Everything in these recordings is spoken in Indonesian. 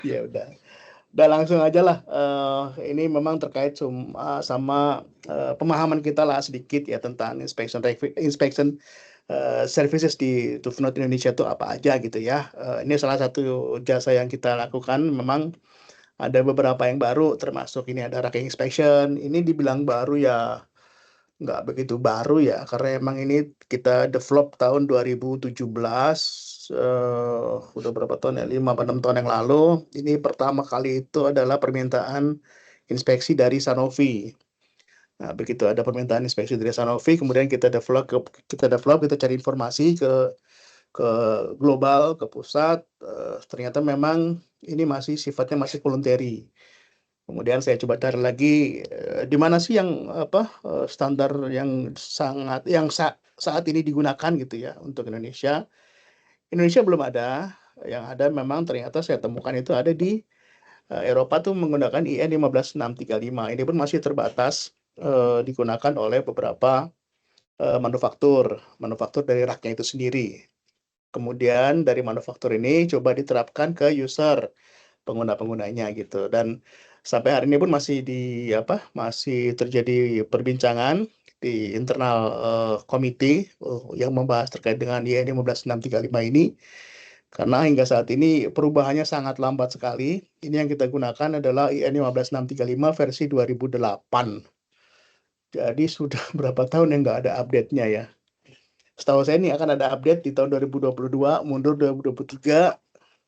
Ya udah langsung aja lah. Ini memang terkait sama pemahaman kita lah sedikit ya tentang inspection services di Tufnot Indonesia itu apa aja gitu ya. Ini salah satu jasa yang kita lakukan. Memang ada beberapa yang baru, termasuk ini ada racking inspection. Ini dibilang baru ya nggak begitu baru ya, karena emang ini kita develop tahun 2017, udah berapa tahun ya, 5 atau 6 tahun yang lalu. Ini pertama kali itu adalah permintaan inspeksi dari Sanofi. Nah, begitu ada permintaan inspeksi dari Sanofi, kemudian kita cari informasi ke global, ke pusat. Ternyata memang ini masih sifatnya masih voluntary. Kemudian saya coba cari lagi di mana sih yang standar yang saat ini digunakan gitu ya untuk Indonesia. Indonesia belum ada. Yang ada memang ternyata saya temukan itu ada di Eropa tuh menggunakan IN 15635. Ini pun masih terbatas digunakan oleh beberapa manufaktur dari raknya itu sendiri. Kemudian dari manufaktur ini coba diterapkan ke user, pengguna-penggunanya gitu. Dan sampai hari ini pun masih terjadi perbincangan di internal komite yang membahas terkait dengan IN 15635 ini, karena hingga saat ini perubahannya sangat lambat sekali. Ini yang kita gunakan adalah IN 15635 versi 2008. Jadi sudah berapa tahun yang nggak ada update-nya ya. Setahu saya ini akan ada update di tahun 2022, mundur 2023.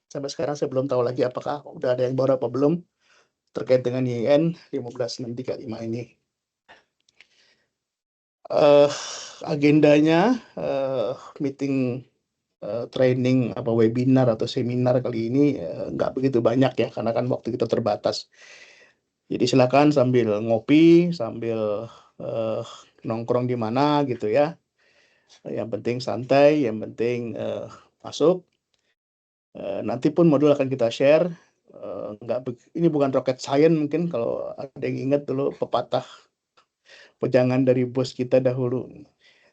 Sampai sekarang saya belum tahu lagi apakah udah ada yang baru apa belum terkait dengan IN 15635 ini. eh Agendanya meeting training apa webinar atau seminar kali ini nggak begitu banyak ya, karena kan waktu kita terbatas. Jadi silakan sambil ngopi, sambil eh, nongkrong di mana gitu ya. Yang penting santai, yang penting masuk. Nanti pun modul akan kita share. Ini bukan rocket science, mungkin kalau ada yang ingat dulu pepatah pejangan dari bos kita dahulu.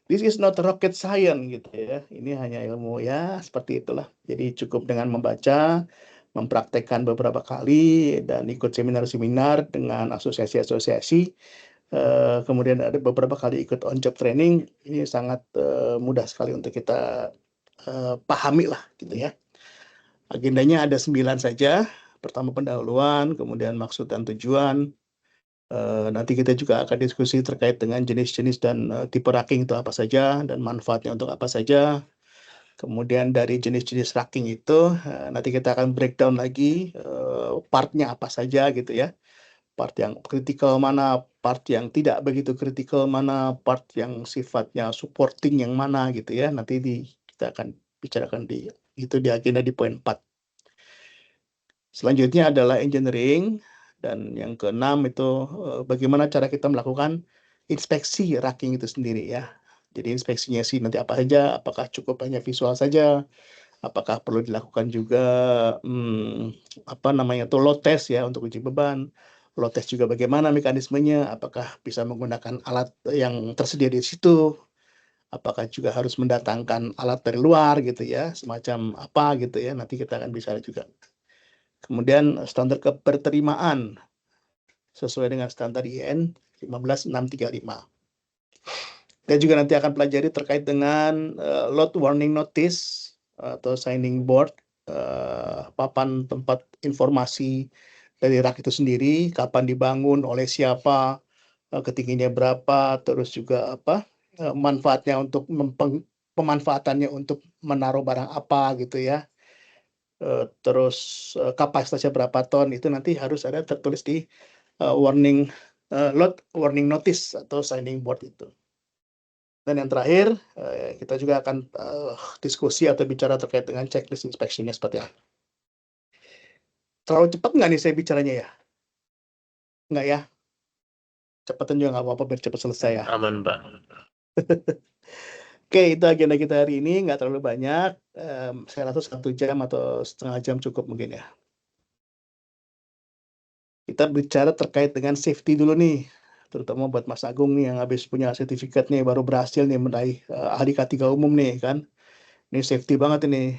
This is not rocket science gitu ya. Ini hanya ilmu ya seperti itulah. Jadi cukup dengan membaca, mempraktekkan beberapa kali dan ikut seminar-seminar dengan asosiasi-asosiasi. Kemudian ada beberapa kali ikut on job training. Ini sangat mudah sekali untuk kita pahami lah gitu ya. Agendanya ada 9 saja. Pertama pendahuluan, kemudian maksud dan tujuan. Nanti kita juga akan diskusi terkait dengan jenis-jenis dan tipe racking itu apa saja dan manfaatnya untuk apa saja. Kemudian dari jenis-jenis racking itu nanti kita akan breakdown lagi partnya apa saja gitu ya. Part yang kritikal mana, part yang tidak begitu kritikal mana, part yang sifatnya supporting yang mana gitu ya. Kita akan bicarakan di agenda di poin 4. Selanjutnya adalah engineering, dan yang keenam itu bagaimana cara kita melakukan inspeksi racking itu sendiri ya. Jadi inspeksinya sih nanti apa saja, apakah cukup hanya visual saja, apakah perlu dilakukan juga load test ya untuk uji beban. Load test juga bagaimana mekanismenya, apakah bisa menggunakan alat yang tersedia di situ, apakah juga harus mendatangkan alat dari luar gitu ya, semacam apa gitu ya, nanti kita akan bicara juga. Kemudian standar keberterimaan sesuai dengan standar IN 15635. Dan juga nanti akan pelajari terkait dengan load warning notice atau signing board, papan tempat informasi dari rak itu sendiri, kapan dibangun, oleh siapa, ketinggiannya berapa, terus juga manfaatnya untuk pemanfaatannya untuk menaruh barang apa gitu ya. Terus kapasitasnya berapa ton, itu nanti harus ada tertulis di load warning notice atau signing board itu. Dan yang terakhir kita juga akan diskusi atau bicara terkait dengan checklist inspeksinya seperti apa. Terlalu cepat nggak nih saya bicaranya ya? Nggak ya? Cepatan juga nggak apa-apa biar cepat selesai ya. Aman, Pak. Oke, itu agenda kita hari ini, nggak terlalu banyak. Saya rasa 1 jam atau setengah jam cukup mungkin ya. Kita bicara terkait dengan safety dulu nih, terutama buat Mas Agung nih yang habis punya sertifikat nih, baru berhasil nih meraih ahli K3 umum nih kan. Ini safety banget ini.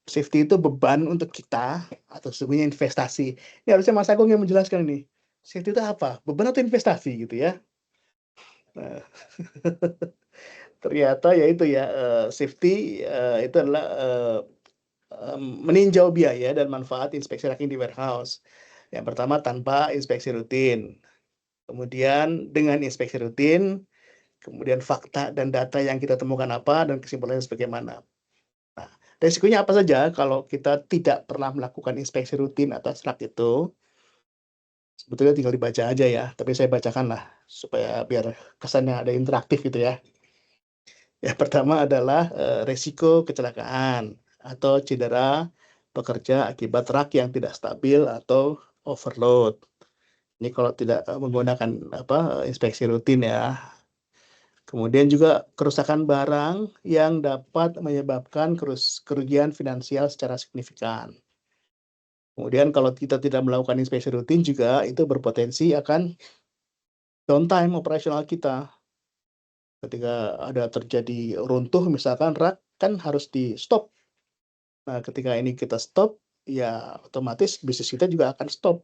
safety itu beban untuk kita atau sesungguhnya investasi. Ini harusnya Mas Agung yang menjelaskan ini. Safety itu apa? Beban atau investasi gitu ya? Nah, ternyata ya itu ya, safety, itu adalah, meninjau biaya dan manfaat inspeksi racking di warehouse. Yang pertama tanpa inspeksi rutin, kemudian dengan inspeksi rutin, kemudian fakta dan data yang kita temukan apa dan kesimpulannya sebagaimana. Nah, resikonya apa saja kalau kita tidak pernah melakukan inspeksi rutin atas rak itu? Sebetulnya tinggal dibaca aja ya, tapi saya bacakan lah supaya biar kesannya ada interaktif gitu ya. Yang pertama adalah, resiko kecelakaan atau cedera pekerja akibat rak yang tidak stabil atau overload. Ini kalau tidak, menggunakan inspeksi rutin ya. Kemudian juga kerusakan barang yang dapat menyebabkan kerugian finansial secara signifikan. Kemudian kalau kita tidak melakukan inspeksi rutin juga itu berpotensi akan downtime operasional kita. Ketika ada terjadi runtuh misalkan rak kan harus di-stop. Nah, ketika ini kita stop, ya otomatis bisnis kita juga akan stop.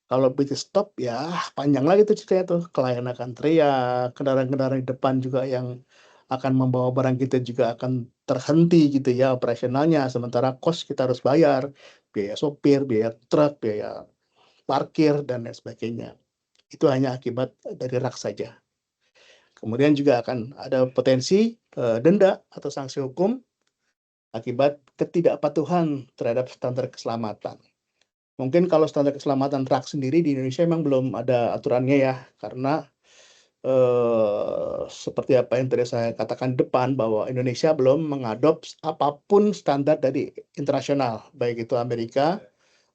Kalau bisnis stop, ya panjang lagi tuh ceritanya tuh, klien akan teriak, kendaraan-kendaraan di depan juga yang akan membawa barang kita juga akan terhenti gitu ya operasionalnya, sementara cost kita harus bayar, biaya sopir, biaya truk, biaya parkir, dan lain sebagainya. Itu hanya akibat dari rak saja. Kemudian juga akan ada potensi, denda atau sanksi hukum akibat ketidakpatuhan terhadap standar keselamatan. Mungkin kalau standar keselamatan truk sendiri di Indonesia memang belum ada aturannya ya, karena, seperti apa yang tadi saya katakan di depan, bahwa Indonesia belum mengadop apapun standar dari internasional, baik itu Amerika,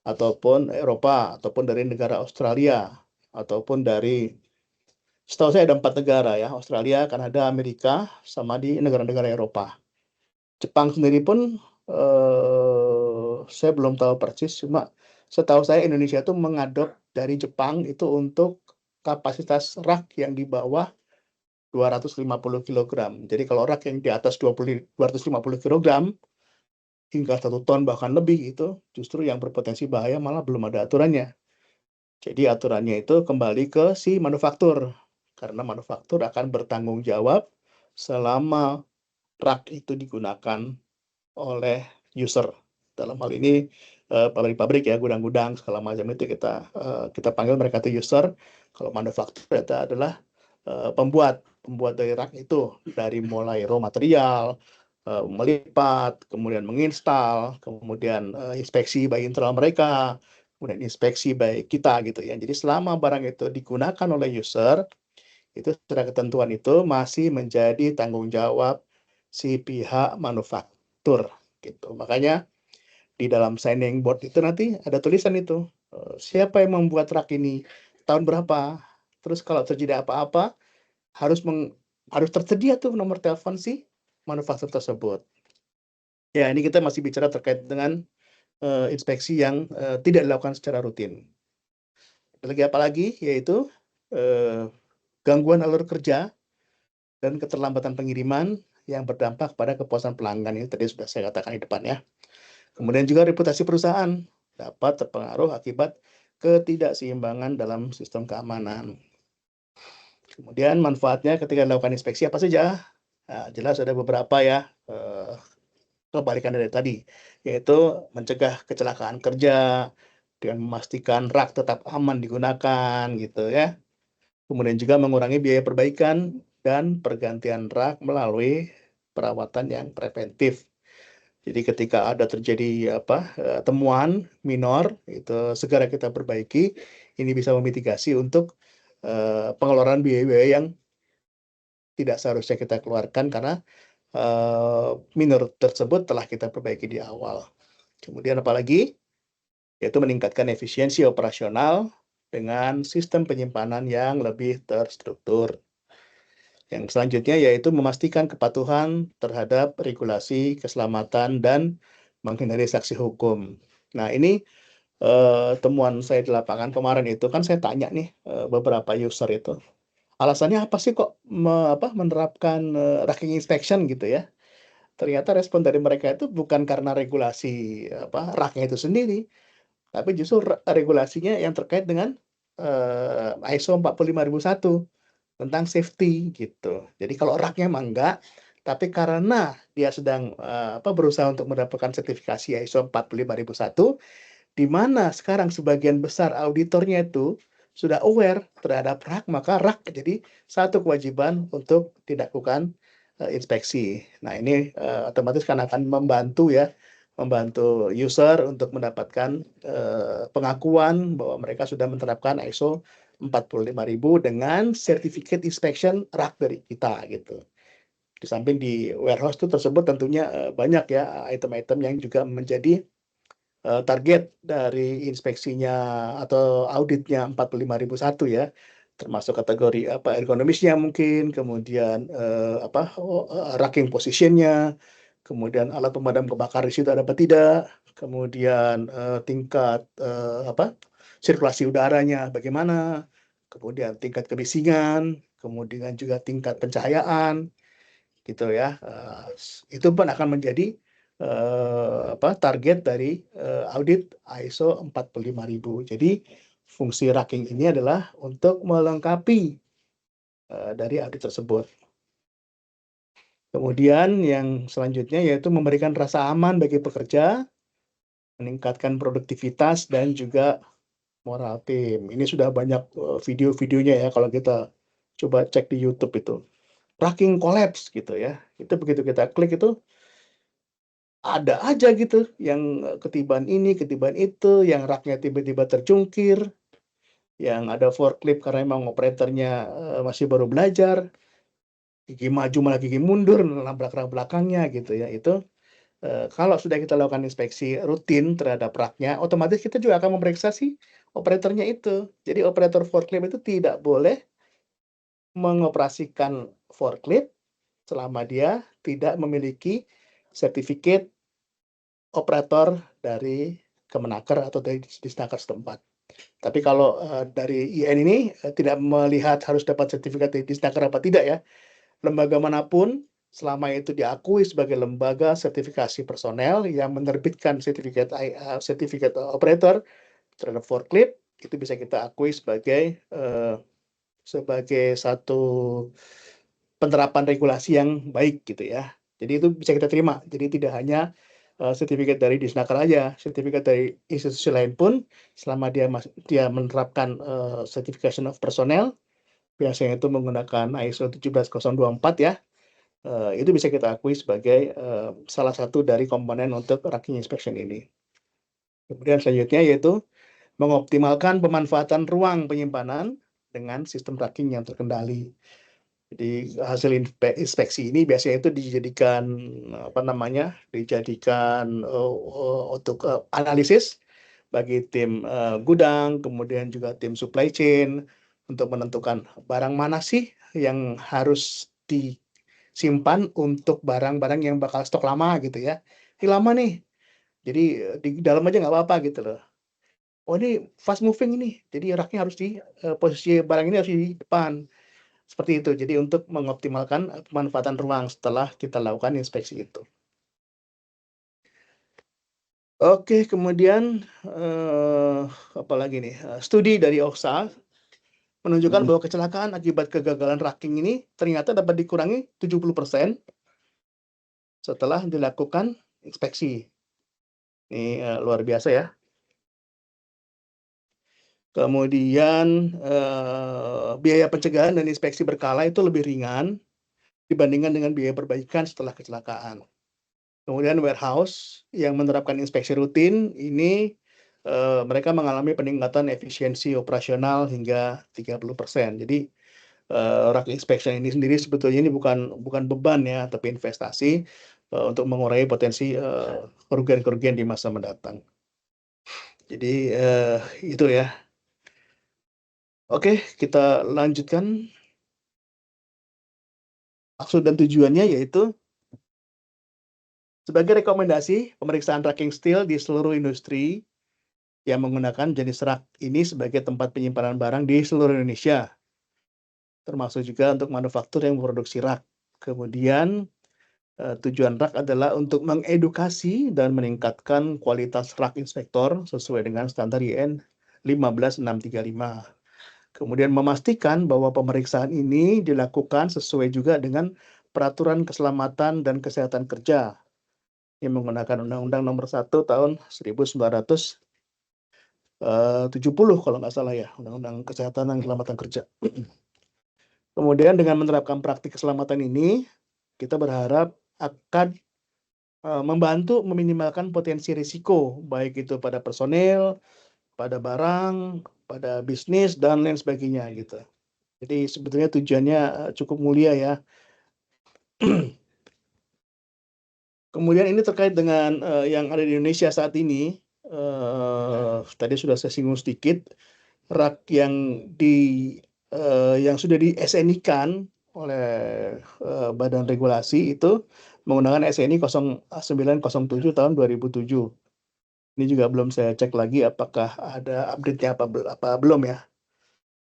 ataupun Eropa, ataupun dari negara Australia, ataupun dari setahu saya ada 4 negara ya, Australia, Kanada, Amerika, sama di negara-negara Eropa. Jepang sendiri pun, saya belum tahu persis, cuma setahu saya Indonesia itu mengadop dari Jepang itu untuk kapasitas rak yang di bawah 250 kilogram. Jadi kalau rak yang di atas 250 kilogram hingga 1 ton bahkan lebih itu justru yang berpotensi bahaya malah belum ada aturannya. Jadi aturannya itu kembali ke si manufaktur, karena manufaktur akan bertanggung jawab selama rak itu digunakan oleh user. Dalam hal ini, pabrik-pabrik ya, gudang-gudang segala macam itu kita panggil mereka itu user. Kalau manufaktur itu adalah, pembuat dari rak itu, dari mulai raw material, melipat, kemudian menginstal, kemudian, inspeksi baik internal mereka, kemudian inspeksi baik kita gitu ya. Jadi selama barang itu digunakan oleh user, itu secara ketentuan itu masih menjadi tanggung jawab si pihak manufaktur gitu. Makanya di dalam signing board itu nanti ada tulisan itu, siapa yang membuat rak ini, tahun berapa, terus kalau terjadi apa-apa harus harus tersedia tuh nomor telepon si manufaktur tersebut. Ya ini kita masih bicara terkait dengan, inspeksi yang, tidak dilakukan secara rutin. Ada lagi apa lagi, yaitu, eee, gangguan alur kerja dan keterlambatan pengiriman yang berdampak pada kepuasan pelanggan, ini tadi sudah saya katakan di depan ya. Kemudian juga reputasi perusahaan dapat terpengaruh akibat ketidakseimbangan dalam sistem keamanan. Kemudian manfaatnya ketika dilakukan inspeksi apa saja? Nah, jelas ada beberapa ya, kebalikan dari tadi, yaitu mencegah kecelakaan kerja dengan memastikan rak tetap aman digunakan gitu ya. Kemudian juga mengurangi biaya perbaikan dan pergantian rak melalui perawatan yang preventif. Jadi ketika ada terjadi temuan minor itu segera kita perbaiki, ini bisa memitigasi untuk, pengeluaran biaya-biaya yang tidak seharusnya kita keluarkan karena, minor tersebut telah kita perbaiki di awal. Kemudian apalagi, yaitu meningkatkan efisiensi operasional dengan sistem penyimpanan yang lebih terstruktur. Yang selanjutnya yaitu memastikan kepatuhan terhadap regulasi keselamatan dan menghindari sanksi hukum. Nah ini, temuan saya di lapangan kemarin itu kan saya tanya nih, beberapa user itu, alasannya apa sih kok menerapkan, racking inspection gitu ya. ternyata respon dari mereka itu bukan karena regulasi raknya itu sendiri, tapi justru regulasinya yang terkait dengan ISO 45001 tentang safety gitu. Jadi kalau raknya mah enggak, tapi karena dia sedang berusaha untuk mendapatkan sertifikasi ISO 45001, di mana sekarang sebagian besar auditornya itu sudah aware terhadap rak, maka rak jadi satu kewajiban untuk dilakukan inspeksi. Nah, ini otomatis kan akan membantu ya, membantu user untuk mendapatkan pengakuan bahwa mereka sudah menerapkan ISO 45000 dengan Certificate Inspection rak dari kita gitu. Di samping di warehouse itu tersebut tentunya banyak ya item-item yang juga menjadi target dari inspeksinya atau auditnya 45001 ya, termasuk kategori ergonomisnya mungkin, kemudian racking position-nya, kemudian alat pemadam kebakaran di situ ada apa tidak, kemudian tingkat sirkulasi udaranya bagaimana, kemudian tingkat kebisingan, kemudian juga tingkat pencahayaan gitu ya. Itu pun akan menjadi target dari audit ISO 45000. Jadi fungsi racking ini adalah untuk melengkapi dari audit tersebut. Kemudian yang selanjutnya yaitu memberikan rasa aman bagi pekerja, meningkatkan produktivitas dan juga moral tim. Ini sudah banyak video-videonya ya kalau kita coba cek di YouTube itu. Racking collapse gitu ya. Itu begitu kita klik itu ada aja gitu yang ketiban ini, ketiban itu, yang raknya tiba-tiba terjungkir, yang ada forklift karena memang operatornya masih baru belajar, gigi maju malah gigi mundur, nabrak rak belakangnya gitu ya. Itu kalau sudah kita lakukan inspeksi rutin terhadap raknya, otomatis kita juga akan memeriksa si operatornya itu. Jadi operator forklift itu tidak boleh mengoperasikan forklift selama dia tidak memiliki sertifikat operator dari Kemenaker atau dari Disnaker setempat. Tapi kalau dari IN ini tidak melihat harus dapat sertifikat dari Disnaker apa tidak ya. Lembaga manapun selama itu diakui sebagai lembaga sertifikasi personel yang menerbitkan sertifikat operator terhadap forklift, itu bisa kita akui sebagai satu penerapan regulasi yang baik gitu ya. Jadi itu bisa kita terima. Jadi tidak hanya sertifikat dari Disnaker aja, sertifikat dari institusi lain pun selama dia menerapkan certification of personnel, biasanya itu menggunakan ISO 17024 ya, itu bisa kita akui sebagai salah satu dari komponen untuk racking inspection ini. Kemudian selanjutnya yaitu mengoptimalkan pemanfaatan ruang penyimpanan dengan sistem racking yang terkendali. Jadi hasil inspeksi ini biasanya itu dijadikan untuk analisis bagi tim gudang, kemudian juga tim supply chain untuk menentukan barang mana sih yang harus disimpan untuk barang-barang yang bakal stok lama gitu ya. Ini lama nih, jadi di dalam aja nggak apa-apa gitu loh. Oh ini fast moving ini, jadi raknya harus posisi barang ini harus di depan. Seperti itu. Jadi untuk mengoptimalkan pemanfaatan ruang setelah kita lakukan inspeksi itu. Oke, kemudian apalagi nih? Studi dari OXA menunjukkan bahwa kecelakaan akibat kegagalan racking ini ternyata dapat dikurangi 70% setelah dilakukan inspeksi. Ini luar biasa ya. Kemudian biaya pencegahan dan inspeksi berkala itu lebih ringan dibandingkan dengan biaya perbaikan setelah kecelakaan. Kemudian warehouse yang menerapkan inspeksi rutin ini mereka mengalami peningkatan efisiensi operasional hingga 30%. Jadi rack inspection ini sendiri sebetulnya ini bukan beban ya, tapi investasi untuk mengurangi potensi kerugian-kerugian di masa mendatang. Jadi itu ya. Oke, kita lanjutkan. Maksud dan tujuannya yaitu sebagai rekomendasi pemeriksaan racking steel di seluruh industri yang menggunakan jenis rak ini sebagai tempat penyimpanan barang di seluruh Indonesia, termasuk juga untuk manufaktur yang memproduksi rak. Kemudian Tujuan rak adalah untuk mengedukasi dan meningkatkan kualitas rak inspektor sesuai dengan standar IN 15635. Kemudian memastikan bahwa pemeriksaan ini dilakukan sesuai juga dengan peraturan keselamatan dan kesehatan kerja yang menggunakan Undang-Undang Nomor 1 Tahun 1970 kalau nggak salah ya, Undang-Undang Kesehatan dan Keselamatan Kerja. Kemudian dengan menerapkan praktik keselamatan ini, kita berharap akan membantu meminimalkan potensi risiko, baik itu pada personel, pada barang, pada bisnis, dan lain sebagainya gitu. Jadi sebetulnya tujuannya cukup mulia ya. Kemudian ini terkait dengan yang ada di Indonesia saat ini. Tadi sudah saya singgung sedikit, rak yang sudah di SNI-kan oleh Badan Regulasi itu menggunakan SNI 0907 tahun 2007. Ini juga belum saya cek lagi apakah ada update-nya apa belum ya.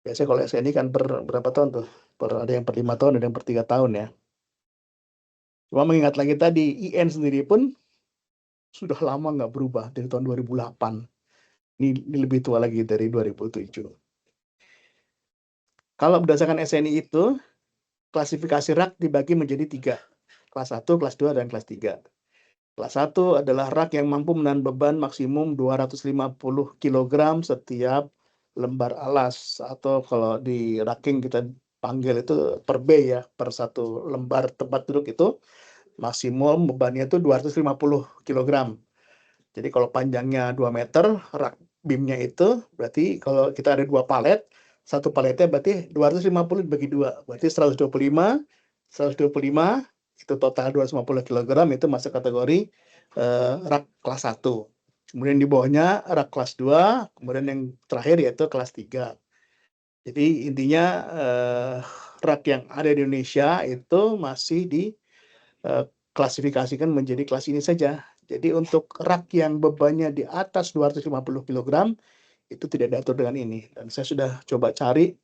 Biasanya kalau SNI kan per berapa tahun tuh? Ada yang per 5 tahun, ada yang per 3 tahun ya. Cuma mengingat lagi tadi, IN sendiri pun sudah lama nggak berubah dari tahun 2008. Ini lebih tua lagi dari 2007. Kalau berdasarkan SNI itu, klasifikasi rak dibagi menjadi 3. Kelas 1, kelas 2, dan kelas 3. Kelas 1 adalah rak yang mampu menahan beban maksimum 250 kg setiap lembar alas. Atau kalau di racking kita panggil itu per bay ya, per satu lembar tempat duduk itu maksimum bebannya itu 250 kg. Jadi kalau panjangnya 2 meter, rak beamnya itu berarti kalau kita ada 2 palet, satu paletnya berarti 250 dibagi 2, berarti 125, 125 itu total 250 kg itu masuk kategori rak kelas 1. Kemudian di bawahnya rak kelas 2, kemudian yang terakhir yaitu kelas 3. Jadi intinya rak yang ada di Indonesia itu masih diklasifikasikan menjadi kelas ini saja. Jadi untuk rak yang bebannya di atas 250 kg itu tidak diatur dengan ini. Dan saya sudah coba cari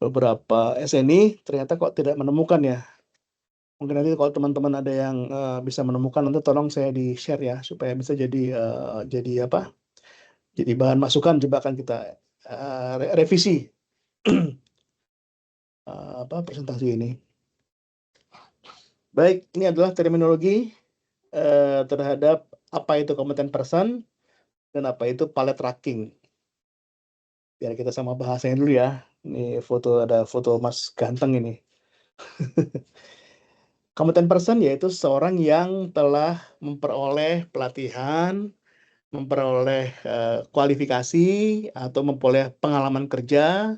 beberapa SNI, ternyata kok tidak menemukan ya. Mungkin nanti kalau teman-teman ada yang bisa menemukan, nanti tolong saya di-share ya, supaya bisa jadi apa? Jadi bahan masukan, coba akan kita revisi presentasi ini. Baik, ini adalah terminologi terhadap apa itu competent person dan apa itu pallet tracking. Biar kita sama bahasanya dulu ya. Ini ada foto Mas ganteng ini. Competent person yaitu seorang yang telah memperoleh pelatihan, memperoleh kualifikasi, atau memperoleh pengalaman kerja,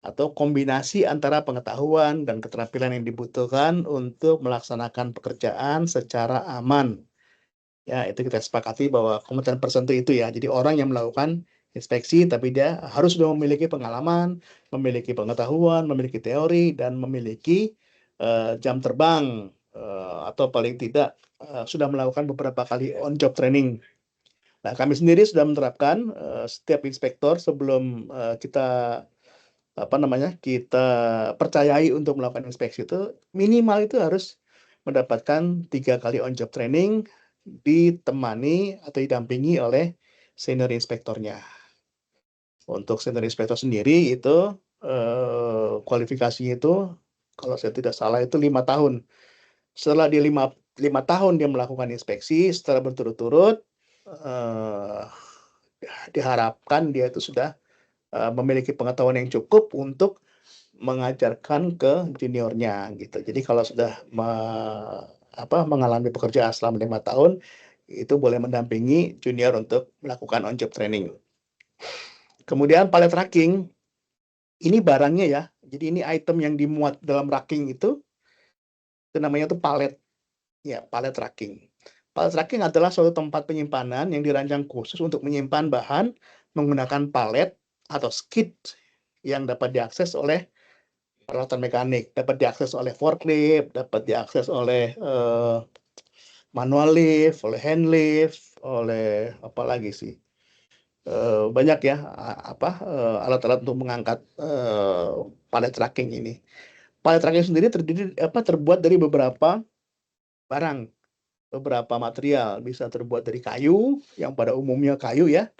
atau kombinasi antara pengetahuan dan keterampilan yang dibutuhkan untuk melaksanakan pekerjaan secara aman. Ya, itu kita sepakati bahwa competent person itu ya. Jadi orang yang melakukan inspeksi, tapi dia harus sudah memiliki pengalaman, memiliki pengetahuan, memiliki teori, dan memiliki jam terbang, atau paling tidak sudah melakukan beberapa kali on-job training. Nah, kami sendiri sudah menerapkan setiap inspektor sebelum kita percayai untuk melakukan inspeksi itu minimal itu harus mendapatkan 3 kali on-job training ditemani atau didampingi oleh senior inspektornya. Untuk senior inspektor sendiri itu kualifikasinya itu kalau saya tidak salah itu 5 tahun. Setelah dia 5 tahun dia melakukan inspeksi setelah berturut-turut, diharapkan dia itu sudah memiliki pengetahuan yang cukup untuk mengajarkan ke juniornya gitu. Jadi kalau sudah mengalami pekerjaan selama 5 tahun, itu boleh mendampingi junior untuk melakukan on job training. Kemudian pallet tracking, ini barangnya ya. Jadi ini item yang dimuat dalam racking itu namanya tuh pallet. Ya, pallet tracking. Pallet tracking adalah suatu tempat penyimpanan yang dirancang khusus untuk menyimpan bahan menggunakan palet atau skid yang dapat diakses oleh peralatan mekanik, dapat diakses oleh forklift, dapat diakses oleh manual lift, oleh hand lift, oleh apa lagi sih? Banyak ya alat-alat untuk mengangkat pallet tracking ini. Pallet tracking sendiri terbuat dari beberapa barang, beberapa material. Bisa terbuat dari kayu, yang pada umumnya kayu ya.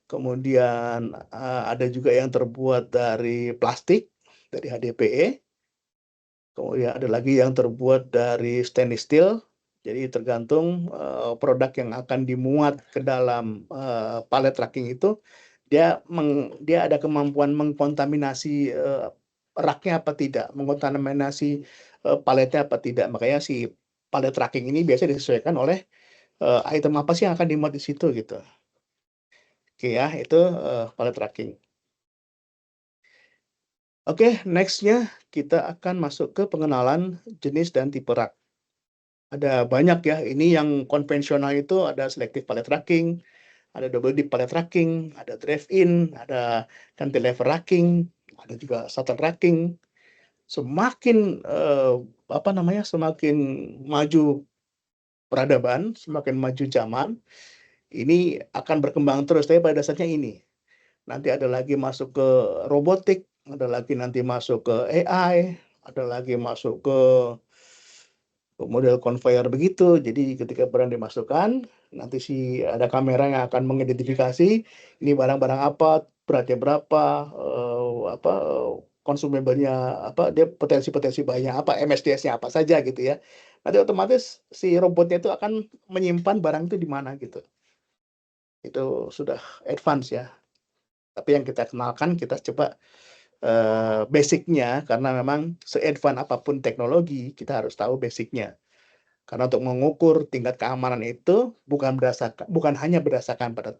Kemudian ada juga yang terbuat dari plastik, dari HDPE. Kemudian ada lagi yang terbuat dari stainless steel. Jadi tergantung produk yang akan dimuat ke dalam pallet tracking itu, dia ada kemampuan mengkontaminasi raknya apa tidak, mengkontaminasi paletnya apa tidak. Makanya si pallet tracking ini biasanya disesuaikan oleh item apa sih yang akan dimuat di situ gitu. Oke ya, itu pallet tracking. Oke, next-nya kita akan masuk ke pengenalan jenis dan tipe rak. Ada banyak ya, ini yang konvensional itu ada selective pallet tracking, ada double deep pallet tracking, ada drive-in, ada cantilever racking, ada juga shuttle racking. Semakin semakin maju peradaban, semakin maju zaman, ini akan berkembang terus. Tapi pada dasarnya ini, nanti ada lagi masuk ke robotik, ada lagi nanti masuk ke AI, ada lagi masuk ke model conveyor begitu. Jadi ketika barang dimasukkan, nanti ada kamera yang akan mengidentifikasi ini barang-barang apa, beratnya berapa, konsumibelnya apa, dia potensi-potensi bahayanya apa, MSDS-nya apa saja gitu ya. Nanti otomatis si robotnya itu akan menyimpan barang itu di mana gitu. Itu sudah advance ya. Tapi yang kita kenalkan, kita coba basic-nya, karena memang se-advance apapun teknologi, kita harus tahu basic-nya. Karena untuk mengukur tingkat keamanan itu bukan hanya berdasarkan pada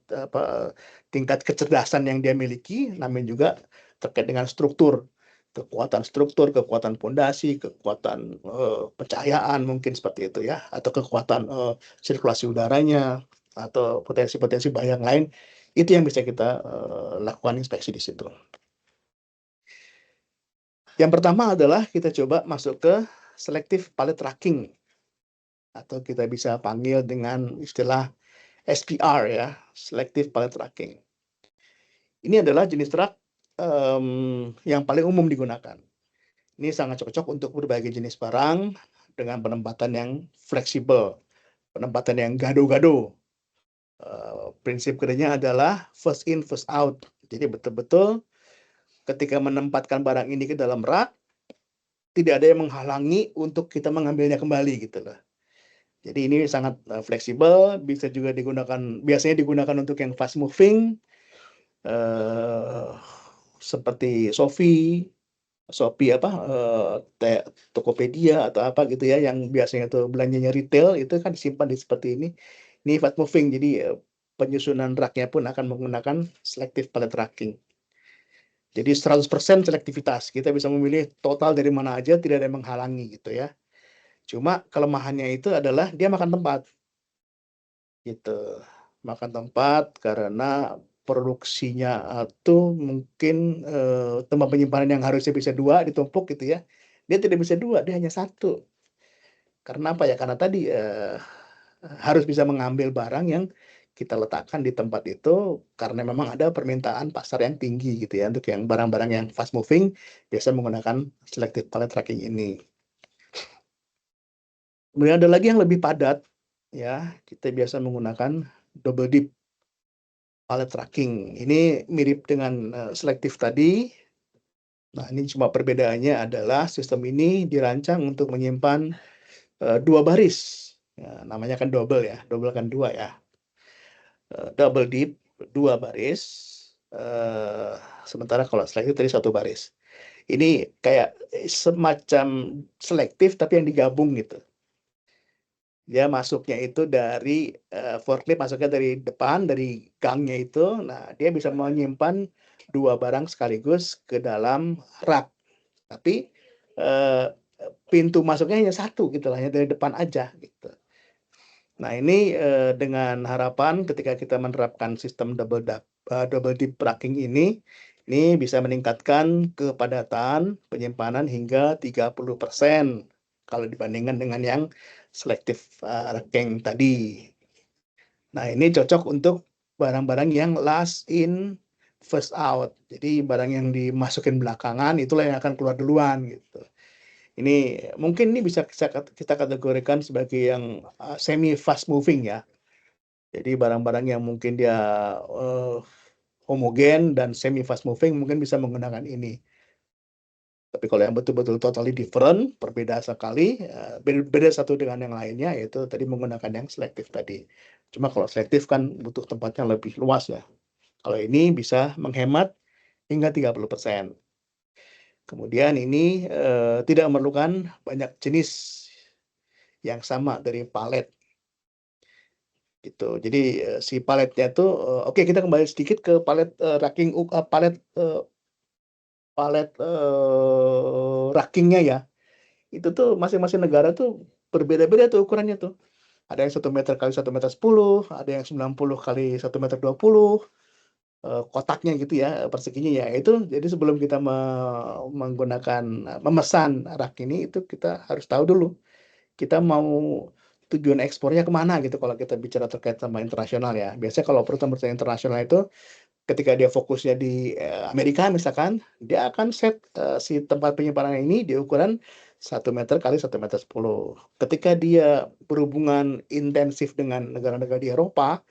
tingkat kecerdasan yang dia miliki, namun juga terkait dengan struktur, kekuatan pondasi, kekuatan pencahayaan mungkin seperti itu ya, atau kekuatan sirkulasi udaranya, atau potensi-potensi bahaya yang lain. Itu yang bisa kita lakukan inspeksi di situ. Yang pertama adalah kita coba masuk ke selective pallet tracking, atau kita bisa panggil dengan istilah SPR ya, selective pallet tracking. Ini adalah jenis truk yang paling umum digunakan. Ini sangat cocok untuk berbagai jenis barang dengan penempatan yang fleksibel, penempatan yang gado-gado. Prinsip kerjanya adalah first in, first out. Jadi betul-betul ketika menempatkan barang ini ke dalam rak, tidak ada yang menghalangi untuk kita mengambilnya kembali gitu loh. Jadi ini sangat fleksibel, biasanya digunakan untuk yang fast moving, seperti Shopee Tokopedia atau apa gitu ya, yang biasanya tuh belanjanya retail itu kan disimpan di seperti ini. Ini fast moving, jadi penyusunan raknya pun akan menggunakan selective pallet tracking. Jadi 100% selektivitas, kita bisa memilih total dari mana aja, tidak ada yang menghalangi gitu ya. Cuma kelemahannya itu adalah dia makan tempat. Gitu. Makan tempat karena produksinya itu mungkin tempat penyimpanan yang harusnya bisa 2 ditumpuk gitu ya, dia tidak bisa 2, dia hanya 1. Karena apa ya, karena tadi harus bisa mengambil barang yang kita letakkan di tempat itu, karena memang ada permintaan pasar yang tinggi gitu ya, untuk yang barang-barang yang fast moving biasa menggunakan selective pallet tracking ini. Kemudian ada lagi yang lebih padat ya, kita biasa menggunakan double deep pallet tracking. Ini mirip dengan selektif tadi. Nah, ini cuma perbedaannya adalah sistem ini dirancang untuk menyimpan 2 baris. Ya, namanya kan double ya, double kan 2 ya. Double deep 2 baris, sementara kalau selektif tadi 1 baris. Ini kayak semacam selektif tapi yang digabung gitu. Dia masuknya itu dari forklift, masuknya dari depan, dari gangnya itu. Nah, dia bisa menyimpan 2 barang sekaligus ke dalam rak. Tapi pintu masuknya hanya 1 gitu lah, hanya dari depan aja gitu. Nah, ini dengan harapan ketika kita menerapkan sistem double deep tracking ini bisa meningkatkan kepadatan penyimpanan hingga 30% kalau dibandingkan dengan yang selective tracking tadi. Nah, ini cocok untuk barang-barang yang last in, first out. Jadi barang yang dimasukin belakangan itulah yang akan keluar duluan gitu. Ini mungkin ini bisa kita kategorikan sebagai yang semi fast moving ya. Jadi barang-barang yang mungkin dia homogen dan semi fast moving mungkin bisa menggunakan ini. Tapi kalau yang betul-betul totally different, berbeda sekali, beda satu dengan yang lainnya, yaitu tadi menggunakan yang selektif tadi. Cuma kalau selektif kan butuh tempatnya lebih luas ya. Kalau ini bisa menghemat hingga 30%. Kemudian ini tidak memerlukan banyak jenis yang sama dari palet gitu. Jadi si paletnya tuh oke, kita kembali sedikit ke palet racking palet palet rackingnya ya. Itu tuh masing-masing negara tuh berbeda-beda tuh ukurannya tuh. Ada yang 1 meter kali 1,10 meter, ada yang 90 kali 1,20 meter, kotaknya gitu ya, perseginya ya. Itu jadi sebelum kita menggunakan memesan rak ini, itu kita harus tahu dulu, kita mau tujuan ekspornya kemana gitu kalau kita bicara terkait sama internasional ya. Biasanya kalau perusahaan-perusahaan internasional itu ketika dia fokusnya di Amerika misalkan, dia akan set si tempat penyimpanan ini di ukuran 1 meter kali 1,10 meter. Ketika dia berhubungan intensif dengan negara-negara di Eropa,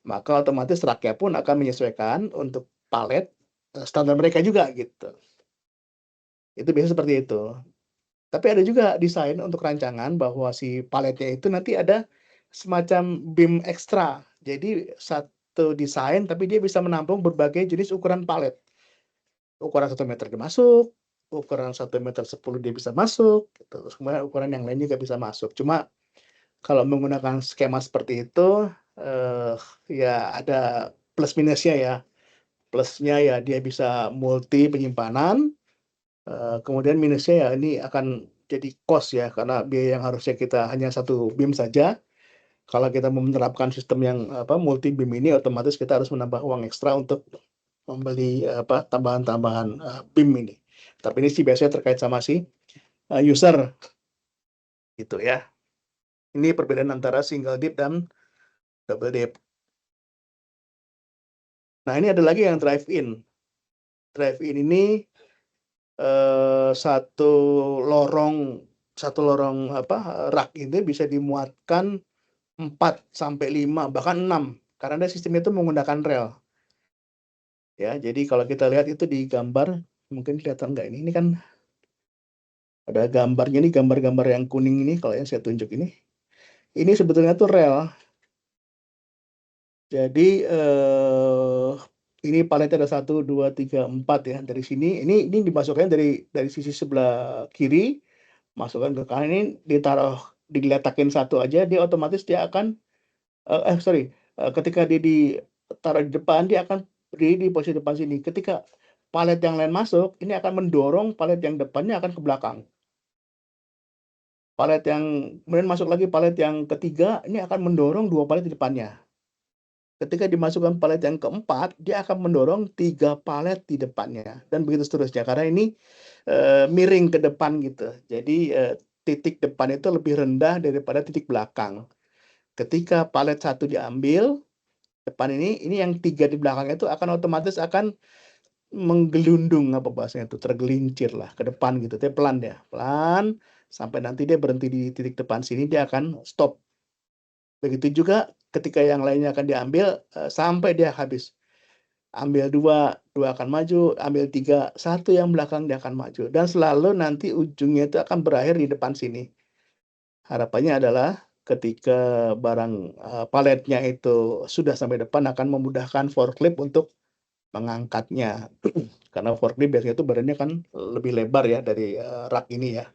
maka otomatis raknya pun akan menyesuaikan untuk palet standar mereka juga gitu. Itu biasanya seperti itu. Tapi ada juga desain untuk rancangan bahwa si paletnya itu nanti ada semacam beam ekstra. Jadi satu desain tapi dia bisa menampung berbagai jenis ukuran palet. Ukuran 1 meter dia masuk, ukuran 1,10 meter dia bisa masuk, gitu. Terus kemudian ukuran yang lain juga bisa masuk. Cuma kalau menggunakan skema seperti itu, ya ada plus minusnya ya. Plusnya ya dia bisa multi penyimpanan, kemudian minusnya ya ini akan jadi cost ya, karena biaya yang harusnya kita hanya satu BIM saja, kalau kita menerapkan sistem yang multi BIM ini otomatis kita harus menambah uang ekstra untuk membeli tambahan-tambahan BIM ini. Tapi ini sih biasanya terkait sama si user gitu ya. Ini perbedaan antara single dip dan double dip. Nah, ini ada lagi yang drive-in. Drive-in ini satu lorong rak ini bisa dimuatkan 4 sampai 5 bahkan 6 karena sistem itu menggunakan rel. Ya, jadi kalau kita lihat itu di gambar, mungkin kelihatan nggak ini? Ini kan ada gambarnya nih, gambar-gambar yang kuning ini kalau yang saya tunjuk ini. Ini sebetulnya tuh rel. Jadi ini paletnya ada 1, 2, 3, 4 ya dari sini. Ini dimasukkan dari sisi sebelah kiri, masukkan ke kanan, ini diletakin satu aja, dia otomatis dia akan ketika dia ditaruh di depan, dia akan berdiri di posisi depan sini. Ketika palet yang lain masuk, ini akan mendorong palet yang depannya akan ke belakang. Palet yang kemudian masuk lagi, palet yang ketiga, ini akan mendorong 2 palet di depannya. Ketika dimasukkan palet yang keempat, dia akan mendorong 3 palet di depannya, dan begitu seterusnya. Karena ini miring ke depan gitu. Jadi titik depan itu lebih rendah daripada titik belakang. Ketika palet 1 diambil, depan ini yang 3 di belakangnya itu akan otomatis akan menggelundung, apa bahasanya itu, tergelincir lah ke depan gitu. Tapi pelan dia, pelan sampai nanti dia berhenti di titik depan sini, dia akan stop. Begitu juga ketika yang lainnya akan diambil sampai dia habis. Ambil 2, 2 akan maju, ambil 3, 1 yang belakang dia akan maju. Dan selalu nanti ujungnya itu akan berakhir di depan sini. Harapannya adalah ketika barang paletnya itu sudah sampai depan akan memudahkan forklift untuk mengangkatnya. Karena forklift biasanya itu badannya kan lebih lebar ya dari rak ini ya.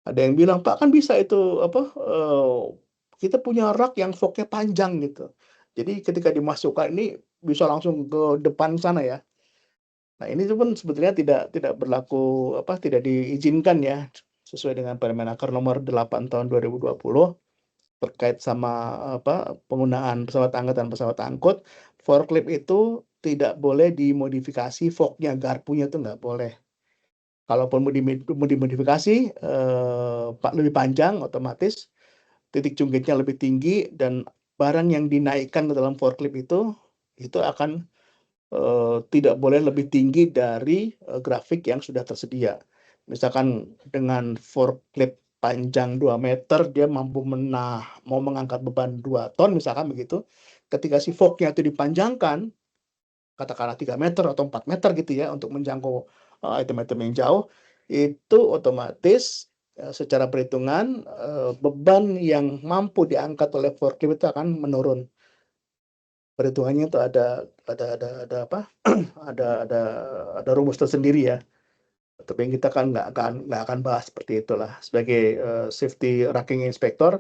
Ada yang bilang, "Pak, kan bisa itu kita punya rak yang forknya panjang," gitu. Jadi ketika dimasukkan ini bisa langsung ke depan sana ya. Nah, ini pun sebetulnya tidak berlaku tidak diizinkan ya, sesuai dengan Permenaker nomor 8 tahun 2020 terkait sama penggunaan pesawat angkut dan pesawat angkut. Forklift itu tidak boleh dimodifikasi forknya, garpunya itu nggak boleh. Kalaupun mau dimodifikasi, lebih panjang, otomatis titik jungkitnya lebih tinggi dan barang yang dinaikkan ke dalam forklift itu akan tidak boleh lebih tinggi dari grafik yang sudah tersedia. Misalkan dengan forklift panjang 2 meter, dia mampu mau mengangkat beban 2 ton misalkan begitu. Ketika si forknya itu dipanjangkan, katakanlah 3 meter atau 4 meter gitu ya, untuk menjangkau item-item yang jauh, itu otomatis secara perhitungan beban yang mampu diangkat oleh forklift itu akan menurun. Perhitungannya itu ada apa, ada rumus tersendiri ya. Tapi kita kan nggak akan bahas seperti itulah. Sebagai safety racking inspector,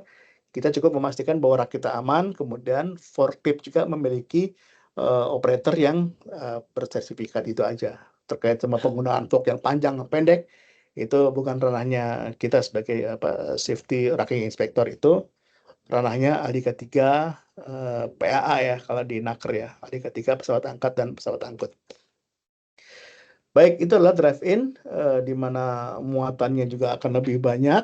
kita cukup memastikan bahwa rak kita aman, kemudian forklift juga memiliki operator yang bersertifikat, itu aja. Terkait sama penggunaan fork yang panjang atau pendek, itu bukan ranahnya kita sebagai safety racking inspector, itu ranahnya ahli K3 PAA ya, kalau di Naker ya, ahli K3 pesawat angkat dan pesawat angkut. Baik, itu adalah drive-in, di mana muatannya juga akan lebih banyak,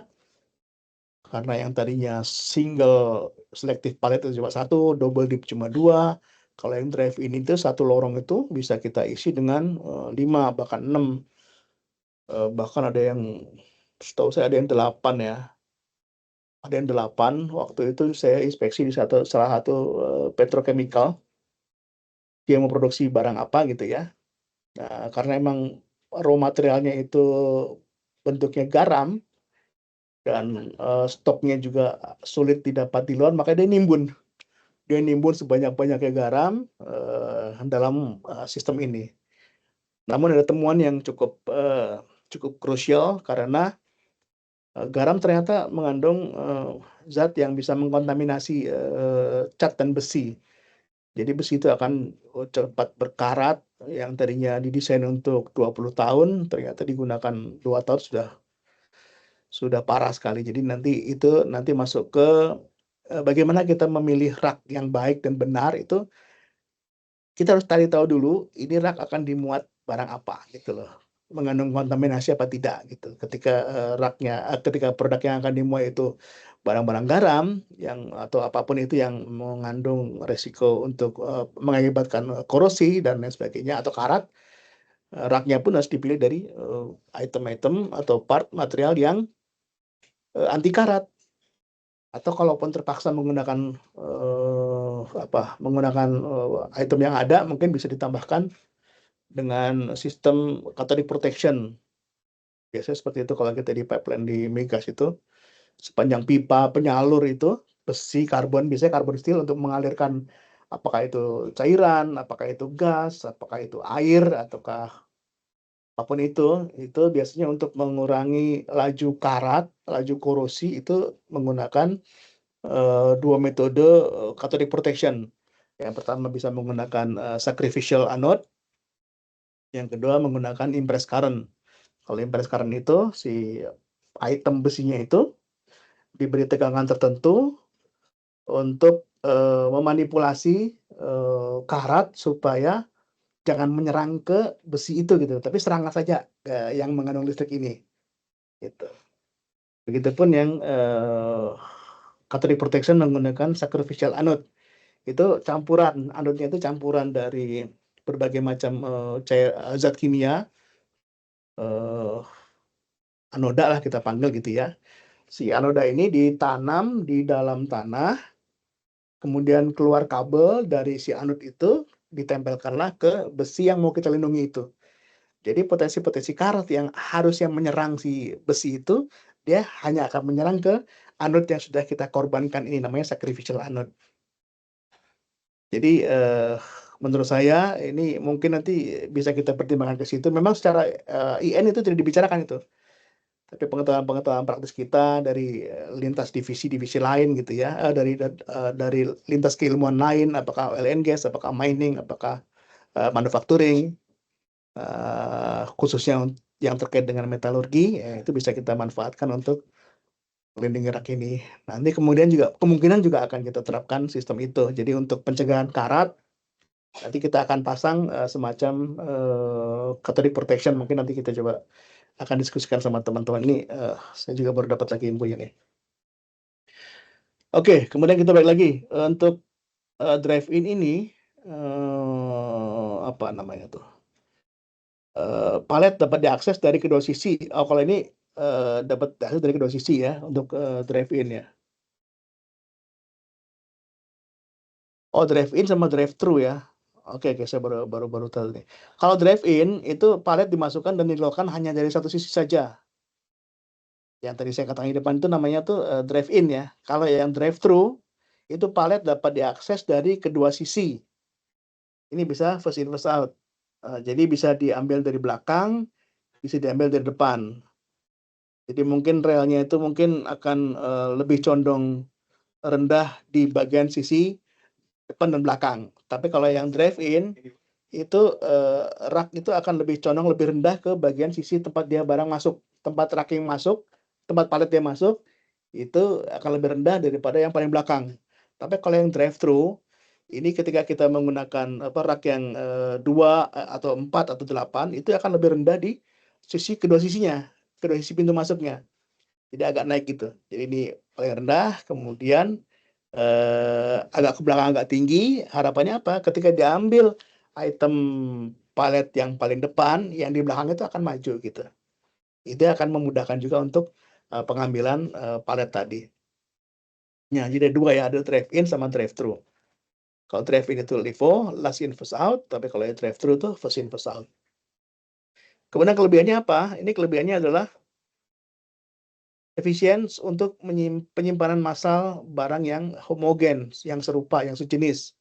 karena yang tadinya single selective pallet itu cuma 1, double dip cuma 2. Kalau yang drive-in itu satu lorong itu bisa kita isi dengan 5 bahkan 6. Bahkan ada yang, setahu saya ada yang 8 ya. Ada yang 8, waktu itu saya inspeksi di salah satu petrochemical, dia memproduksi barang apa gitu ya. Nah, karena emang raw materialnya itu bentuknya garam, dan stoknya juga sulit didapat di luar, makanya dia nimbun. Dia nimbun sebanyak-banyaknya garam dalam sistem ini. Namun ada temuan yang cukup krusial, karena garam ternyata mengandung zat yang bisa mengkontaminasi cat dan besi. Jadi besi itu akan cepat berkarat, yang tadinya didesain untuk 20 tahun, ternyata digunakan 2 tahun sudah parah sekali. Jadi nanti masuk ke bagaimana kita memilih rak yang baik dan benar, itu kita harus cari tahu dulu ini rak akan dimuat barang apa gitu loh. Mengandung kontaminasi apa tidak gitu. Ketika produk yang akan dimuat itu barang-barang garam atau apapun itu yang mengandung resiko untuk mengakibatkan korosi dan lain sebagainya atau karat, raknya pun harus dipilih dari item-item atau part material yang anti karat. Atau kalaupun terpaksa menggunakan item yang ada, mungkin bisa ditambahkan dengan sistem cathodic protection. Biasanya seperti itu kalau kita di pipeline di migas itu, sepanjang pipa penyalur itu besi karbon, biasanya karbon steel untuk mengalirkan apakah itu cairan, apakah itu gas, apakah itu air, ataukah apapun itu biasanya untuk mengurangi laju karat, laju korosi, itu menggunakan dua metode cathodic protection. Yang pertama bisa menggunakan sacrificial anode, yang kedua menggunakan impress current. Kalau impress current itu si item besinya itu diberi tegangan tertentu untuk memanipulasi karat supaya jangan menyerang ke besi itu gitu, tapi seranglah saja yang mengandung listrik ini gitu. Begitupun yang cathodic protection menggunakan sacrificial anode. Itu campuran, anodnya itu campuran dari berbagai macam zat kimia, anoda lah kita panggil gitu ya. Si anoda ini ditanam di dalam tanah, kemudian keluar kabel dari si anod itu, ditempelkanlah ke besi yang mau kita lindungi itu. Jadi potensi-potensi karat yang harusnya menyerang si besi itu, dia hanya akan menyerang ke anod yang sudah kita korbankan, ini namanya sacrificial anode. Jadi menurut saya ini mungkin nanti bisa kita pertimbangkan ke situ. Memang secara IN itu tidak dibicarakan itu. Tapi pengetahuan-pengetahuan praktis kita dari lintas divisi-divisi lain gitu ya, dari lintas keilmuan lain, apakah oil and gas, apakah mining, apakah manufacturing, khususnya yang terkait dengan metalurgi, itu bisa kita manfaatkan untuk melindungi rak ini. Nanti kemudian juga kemungkinan juga akan kita terapkan sistem itu. Jadi untuk pencegahan karat, nanti kita akan pasang semacam cathodic protection. Mungkin nanti kita coba akan diskusikan sama teman-teman ini. Saya juga baru dapat lagi info ini. Oke, kemudian kita balik lagi untuk drive-in ini, apa namanya tuh? palet dapat diakses dari kedua sisi. Oh, kalau ini dapat diakses dari kedua sisi ya untuk drive in ya. Oh, drive in sama drive thru ya. Oke, oke, saya baru tahu nih. Kalau drive in itu palet dimasukkan dan dikeluarkan hanya dari satu sisi saja. Yang tadi saya katakan di depan itu namanya tuh drive in ya. Kalau yang drive thru itu palet dapat diakses dari kedua sisi. Ini bisa first in first out. Jadi bisa diambil dari belakang, bisa diambil dari depan. Jadi mungkin relnya itu mungkin akan lebih condong rendah di bagian sisi depan dan belakang. Tapi kalau yang drive in itu rak itu akan lebih condong lebih rendah ke bagian sisi tempat dia barang masuk, tempat racking masuk, tempat palet dia masuk itu akan lebih rendah daripada yang paling belakang. Tapi kalau yang drive thru ini ketika kita menggunakan rak yang 2 atau 4 atau 8 itu akan lebih rendah di sisi kedua sisinya, kedua sisi pintu masuknya. Jadi agak naik gitu. Jadi ini paling rendah, kemudian agak ke belakang agak tinggi. Harapannya apa? Ketika diambil item palet yang paling depan, yang di belakang itu akan maju gitu. Itu akan memudahkan juga untuk pengambilan palet tadi. Ya, jadi ada dua ya, ada drive in sama drive thru. Kalau drive in itu LIFO, last in first out, tapi kalau drive thru itu first in first out. Kemudian kelebihannya apa? Ini kelebihannya adalah efisien untuk penyimpanan massal barang yang homogen, yang serupa, yang sejenis.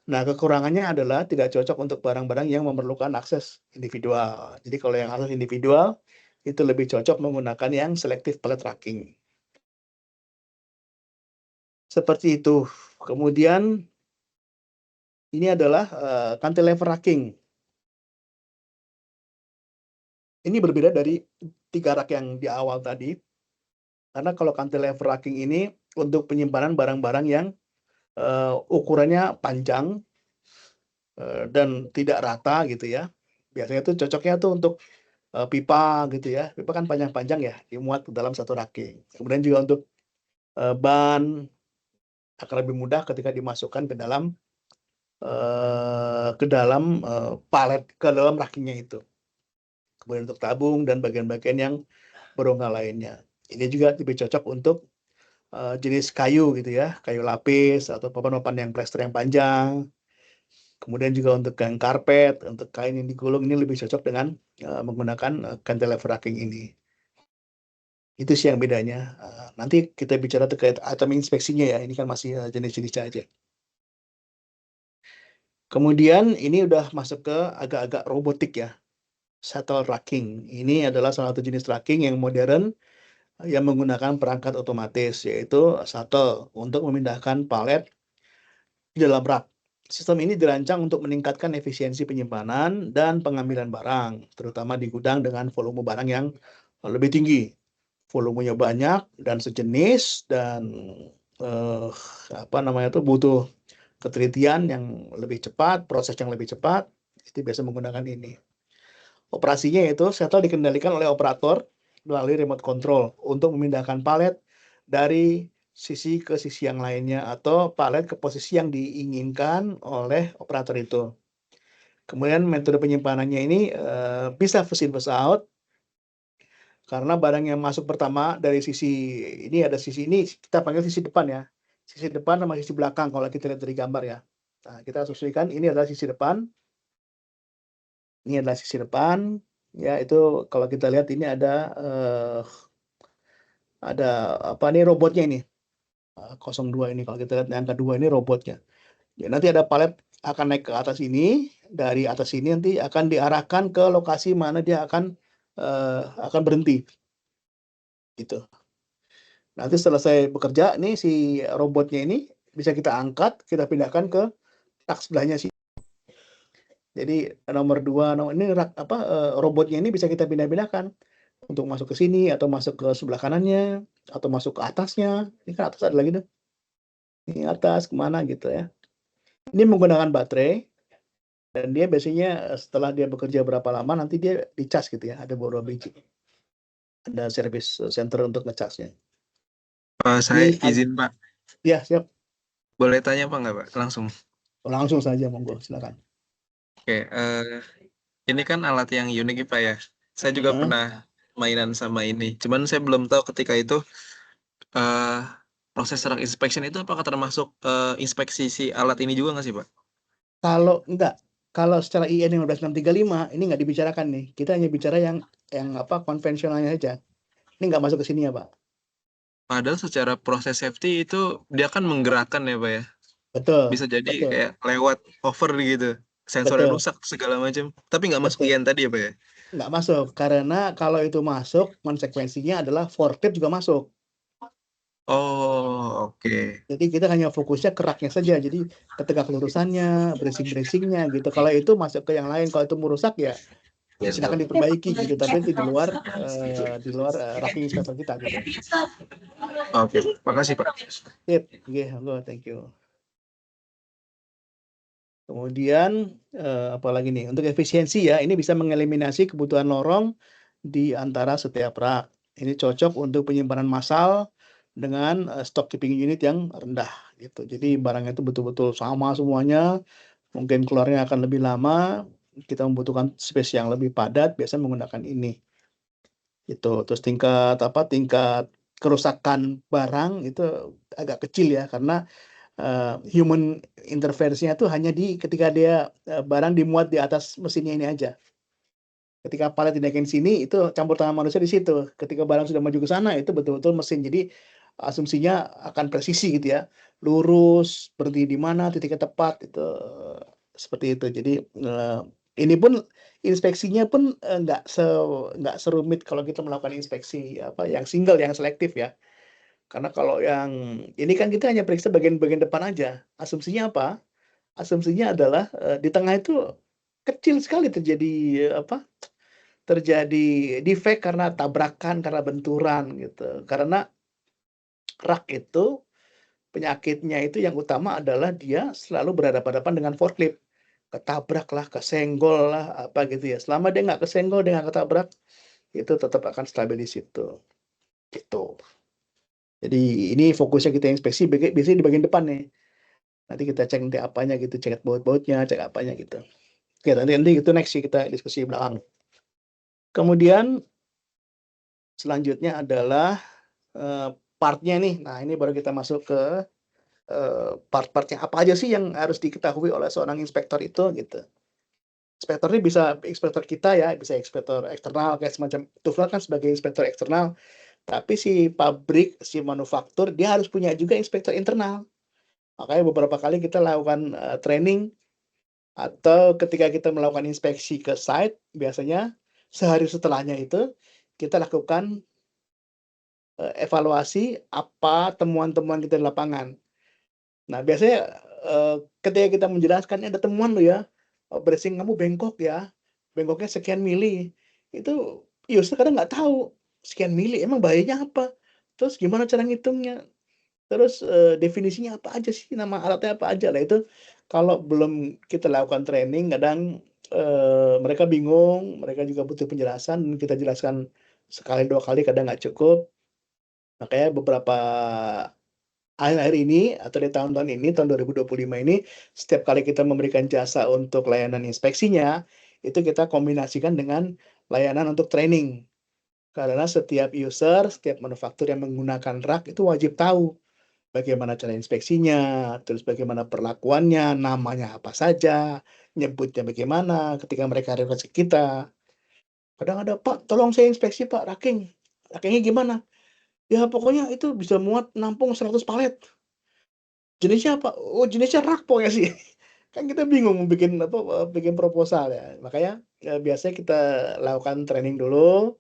Nah, kekurangannya adalah tidak cocok untuk barang-barang yang memerlukan akses individual. Jadi kalau yang akses individual, itu lebih cocok menggunakan yang selective pallet tracking. Seperti itu. Kemudian, ini adalah cantilever racking. Ini berbeda dari 3 rak yang di awal tadi. Karena kalau cantilever racking ini untuk penyimpanan barang-barang yang ukurannya panjang dan tidak rata gitu ya. Biasanya tuh cocoknya tuh untuk pipa gitu ya. Pipa kan panjang-panjang ya, dimuat ke dalam satu racking. Kemudian juga untuk ban akan lebih mudah ketika dimasukkan ke dalam palet, ke dalam rackingnya itu. Kemudian untuk tabung dan bagian-bagian yang berongga lainnya. Ini juga lebih cocok untuk jenis kayu gitu ya, kayu lapis atau papan-papan yang plester yang panjang. Kemudian juga untuk yang karpet, untuk kain yang digulung ini lebih cocok dengan menggunakan cantilever racking ini. Itu sih yang bedanya. Nanti kita bicara terkait item inspeksinya ya, ini kan masih jenis-jenisnya aja. Kemudian ini udah masuk ke agak-agak robotik ya, shuttle racking. Ini adalah salah satu jenis racking yang modern yang menggunakan perangkat otomatis, yaitu shuttle untuk memindahkan palet di dalam rak. Sistem ini dirancang untuk meningkatkan efisiensi penyimpanan dan pengambilan barang, terutama di gudang dengan volume barang yang lebih tinggi. Volumenya banyak dan sejenis dan butuh ketelitian yang lebih cepat, proses yang lebih cepat, itu biasa menggunakan ini. Operasinya yaitu shuttle dikendalikan oleh operator melalui remote control untuk memindahkan palet dari sisi ke sisi yang lainnya atau palet ke posisi yang diinginkan oleh operator itu. Kemudian metode penyimpanannya ini bisa first in first out karena barang yang masuk pertama dari sisi ini, ada sisi ini kita panggil sisi depan ya. Sisi depan sama sisi belakang kalau kita lihat dari gambar ya. Nah, kita asumsikan ini adalah sisi depan. Ini adalah sisi depan. Ya, itu kalau kita lihat ini ada apa nih robotnya ini. 02 ini kalau kita lihat yang kedua ini robotnya. Ya, nanti ada palet akan naik ke atas ini, dari atas ini nanti akan diarahkan ke lokasi mana dia akan berhenti. Gitu. Nanti selesai bekerja, nih si robotnya ini bisa kita angkat, kita pindahkan ke rak sebelahnya sih. Jadi nomor 2, ini robotnya ini bisa kita pindah-pindahkan untuk masuk ke sini atau masuk ke sebelah kanannya atau masuk ke atasnya. Ini kan atas ada lagi tuh. Ini atas kemana gitu ya. Ini menggunakan baterai dan dia biasanya setelah dia bekerja berapa lama nanti dia dicas gitu ya. Ada beberapa biji. Ada service center untuk ngecasnya. Saya izin Pak. Ya, siap. Boleh tanya Pak nggak Pak? Langsung. Langsung saja, monggo, silakan. Oke, Ini kan alat yang unik ya, Pak ya. Saya juga Heeh. pernah mainan sama ini. Cuman saya belum tahu ketika itu eh proses rak inspection itu apakah termasuk inspeksi si alat ini juga nggak sih, Pak? Kalau enggak, kalau secara IN 15635 ini nggak dibicarakan nih. Kita hanya bicara yang apa konvensionalnya aja. Ini nggak masuk ke sini ya, Pak. Padahal secara proses safety itu dia kan menggerakkan ya, Pak ya. Betul, Bisa jadi betul, kayak lewat over gitu. Sensornya betul, rusak segala macam. Tapi nggak masuk betul. IN tadi ya, Pak ya. Nggak masuk karena kalau itu masuk konsekuensinya adalah forklift juga masuk. Oh, oke. Jadi kita hanya fokusnya keraknya saja. Jadi ketegak lurusannya, bracing-bracingnya gitu. Kalau itu masuk ke yang lain, kalau itu merusak ya silakan diperbaiki gitu. Tapi itu di luar racking inspector kita gitu. Oke, makasih, Pak. Sip, oke, thank you. Kemudian apalagi nih untuk efisiensi ya, ini bisa mengeliminasi kebutuhan lorong di antara setiap rak. Ini cocok untuk penyimpanan massal dengan stock keeping unit yang rendah gitu. Jadi barangnya itu betul-betul sama semuanya, mungkin keluarnya akan lebih lama, kita membutuhkan space yang lebih padat, biasanya menggunakan ini. Gitu. Terus tingkat kerusakan barang itu agak kecil ya karena human intervensinya tuh hanya ketika dia barang dimuat di atas mesinnya ini aja. Ketika palet dinaikin sini itu campur tangan manusia di situ. Ketika barang sudah maju ke sana itu betul-betul mesin. Jadi asumsinya akan presisi gitu ya. Lurus, berhenti di mana, titiknya tepat itu seperti itu. Jadi ini pun inspeksinya pun nggak serumit kalau kita melakukan inspeksi apa yang single yang selektif ya. Karena kalau yang ini kan kita hanya periksa bagian-bagian depan aja. Asumsinya apa? Asumsinya adalah di tengah itu kecil sekali terjadi apa? Terjadi defect karena tabrakan, karena benturan gitu. Karena rak itu penyakitnya itu yang utama adalah dia selalu berhadapan-hadapan dengan forklift. Ketabrak lah, kesenggol lah, apa gitu ya. Selama dia nggak kesenggol, dia nggak ketabrak, itu tetap akan stabil di situ. Gitu. Jadi ini fokusnya kita inspeksi biasanya di bagian depan nih. Nanti kita cek nanti apanya gitu, cek baut-bautnya, cek apanya gitu. Oke, nanti nanti itu next sih kita diskusi belakang. Kemudian selanjutnya adalah partnya nih. Nah, ini baru kita masuk ke part-partnya apa aja sih yang harus diketahui oleh seorang inspektor itu gitu. Inspektor ini bisa inspektor kita ya, bisa inspektor eksternal kayak semacam Tufla kan sebagai inspektor eksternal, tapi si pabrik, si manufaktur dia harus punya juga inspektor internal. Makanya beberapa kali kita lakukan training atau ketika kita melakukan inspeksi ke site, biasanya sehari setelahnya itu kita lakukan evaluasi apa temuan-temuan kita di lapangan. Nah, biasanya ketika kita menjelaskan, "Ini ada temuan lo ya, bracing kamu bengkok ya, bengkoknya sekian mili." Itu user kadang nggak tahu, sekian mili emang bahayanya apa? Terus gimana cara ngitungnya? Terus definisinya apa aja sih, nama alatnya apa aja? Lah itu kalau belum kita lakukan training kadang mereka bingung, mereka juga butuh penjelasan, kita jelaskan sekali 2 kali kadang nggak cukup. Makanya beberapa akhir-akhir ini atau di tahun-tahun ini, tahun 2025 ini, setiap kali kita memberikan jasa untuk layanan inspeksinya, itu kita kombinasikan dengan layanan untuk training. Karena setiap user, setiap manufaktur yang menggunakan rak itu wajib tahu bagaimana cara inspeksinya, terus bagaimana perlakuannya, namanya apa saja, nyebutnya bagaimana ketika mereka request ke kita. Kadang ada, "Pak, tolong saya inspeksi Pak, racking. Rackingnya gimana?" "Ya pokoknya itu bisa muat nampung 100 palet." "Jenisnya apa?" "Oh jenisnya rak pokoknya sih." Kan kita bingung bikin apa, bikin proposal ya. Makanya, biasanya kita lakukan training dulu,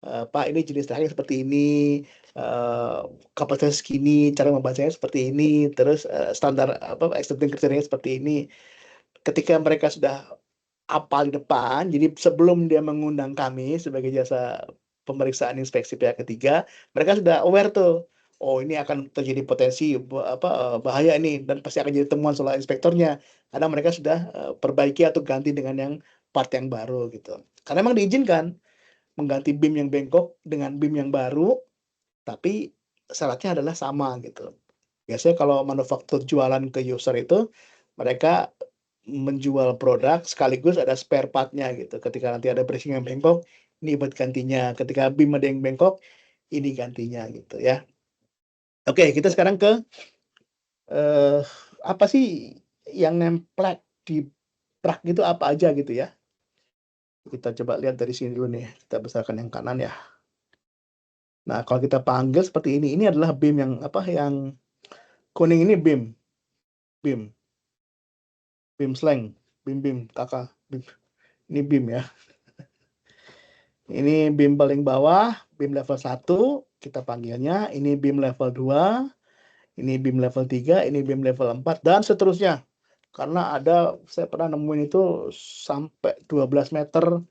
"Pak ini jenis raknya seperti ini, eee, kapasitasnya segini, cara membacanya seperti ini, terus, standar apa, accepting kriterianya seperti ini." Ketika mereka sudah hafal di depan, jadi sebelum dia mengundang kami sebagai jasa pemeriksaan inspeksi pihak ketiga, mereka sudah aware tuh, "Oh ini akan terjadi potensi bahaya nih dan pasti akan jadi temuan soal inspektornya." Karena mereka sudah, perbaiki atau ganti dengan yang part yang baru gitu. Karena memang diizinkan mengganti BIM yang bengkok dengan BIM yang baru, tapi syaratnya adalah sama gitu. Biasanya kalau manufaktur jualan ke user itu, mereka menjual produk sekaligus ada spare part-nya gitu. Ketika nanti ada bracing yang bengkok, ini buat gantinya. Ketika beam ada yang bengkok, ini gantinya gitu ya. Oke, kita sekarang ke apa sih yang nempel di rak itu apa aja gitu ya. Kita coba lihat dari sini dulu nih. Kita besarkan yang kanan ya. Nah, kalau kita panggil seperti ini adalah beam yang apa yang kuning ini beam slang, beam kakak, beam. Ini beam ya. Ini beam paling bawah, beam level 1 kita panggilnya, ini beam level 2, ini beam level 3, ini beam level 4 dan seterusnya. Karena saya pernah nemuin itu sampai 12 meter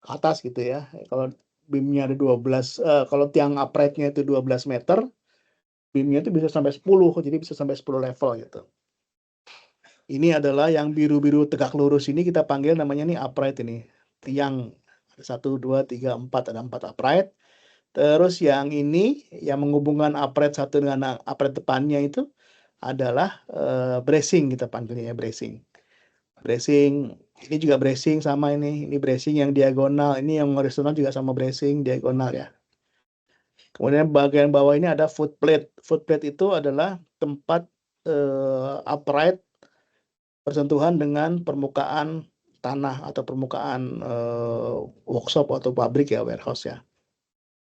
ke atas gitu ya. Kalau beamnya ada 12, kalau tiang upright-nya itu 12 meter, beamnya itu bisa sampai 10, jadi bisa sampai 10 level gitu. Ini adalah yang biru-biru tegak lurus ini kita panggil namanya nih upright ini. Tiang 1, 2, 3, 4, ada 4 upright. Terus yang ini yang menghubungkan upright satu dengan upright depannya itu adalah bracing kita panggilnya ya bracing. Bracing ini juga bracing sama ini bracing yang diagonal, ini yang horizontal juga sama bracing diagonal ya. Kemudian bagian bawah ini ada foot plate. Foot plate itu adalah tempat upright bersentuhan dengan permukaan tanah atau permukaan workshop atau pabrik ya, warehouse ya.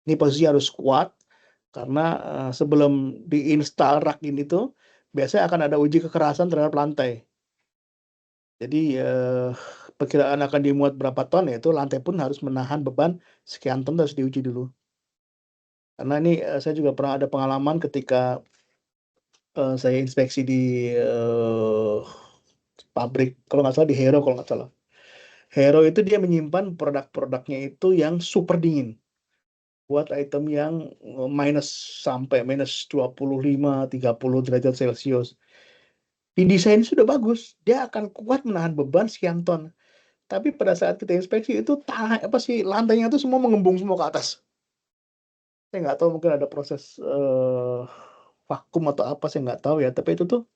Ini posisi harus kuat karena sebelum diinstal rak ini tuh biasanya akan ada uji kekerasan terhadap lantai. Jadi perkiraan akan dimuat berapa ton ya itu lantai pun harus menahan beban sekian ton harus diuji dulu. Karena ini saya juga pernah ada pengalaman ketika saya inspeksi di pabrik kalau nggak salah di Hero kalau nggak salah. Hero itu dia menyimpan produk-produknya itu yang super dingin. Buat item yang sampai minus 25, 30 derajat Celcius. Didesain sudah bagus, dia akan kuat menahan beban sekian ton. Tapi pada saat kita inspeksi itu lantainya itu semua mengembung semua ke atas. Saya nggak tahu mungkin ada proses vakum atau apa saya nggak tahu ya. Tapi itu tuh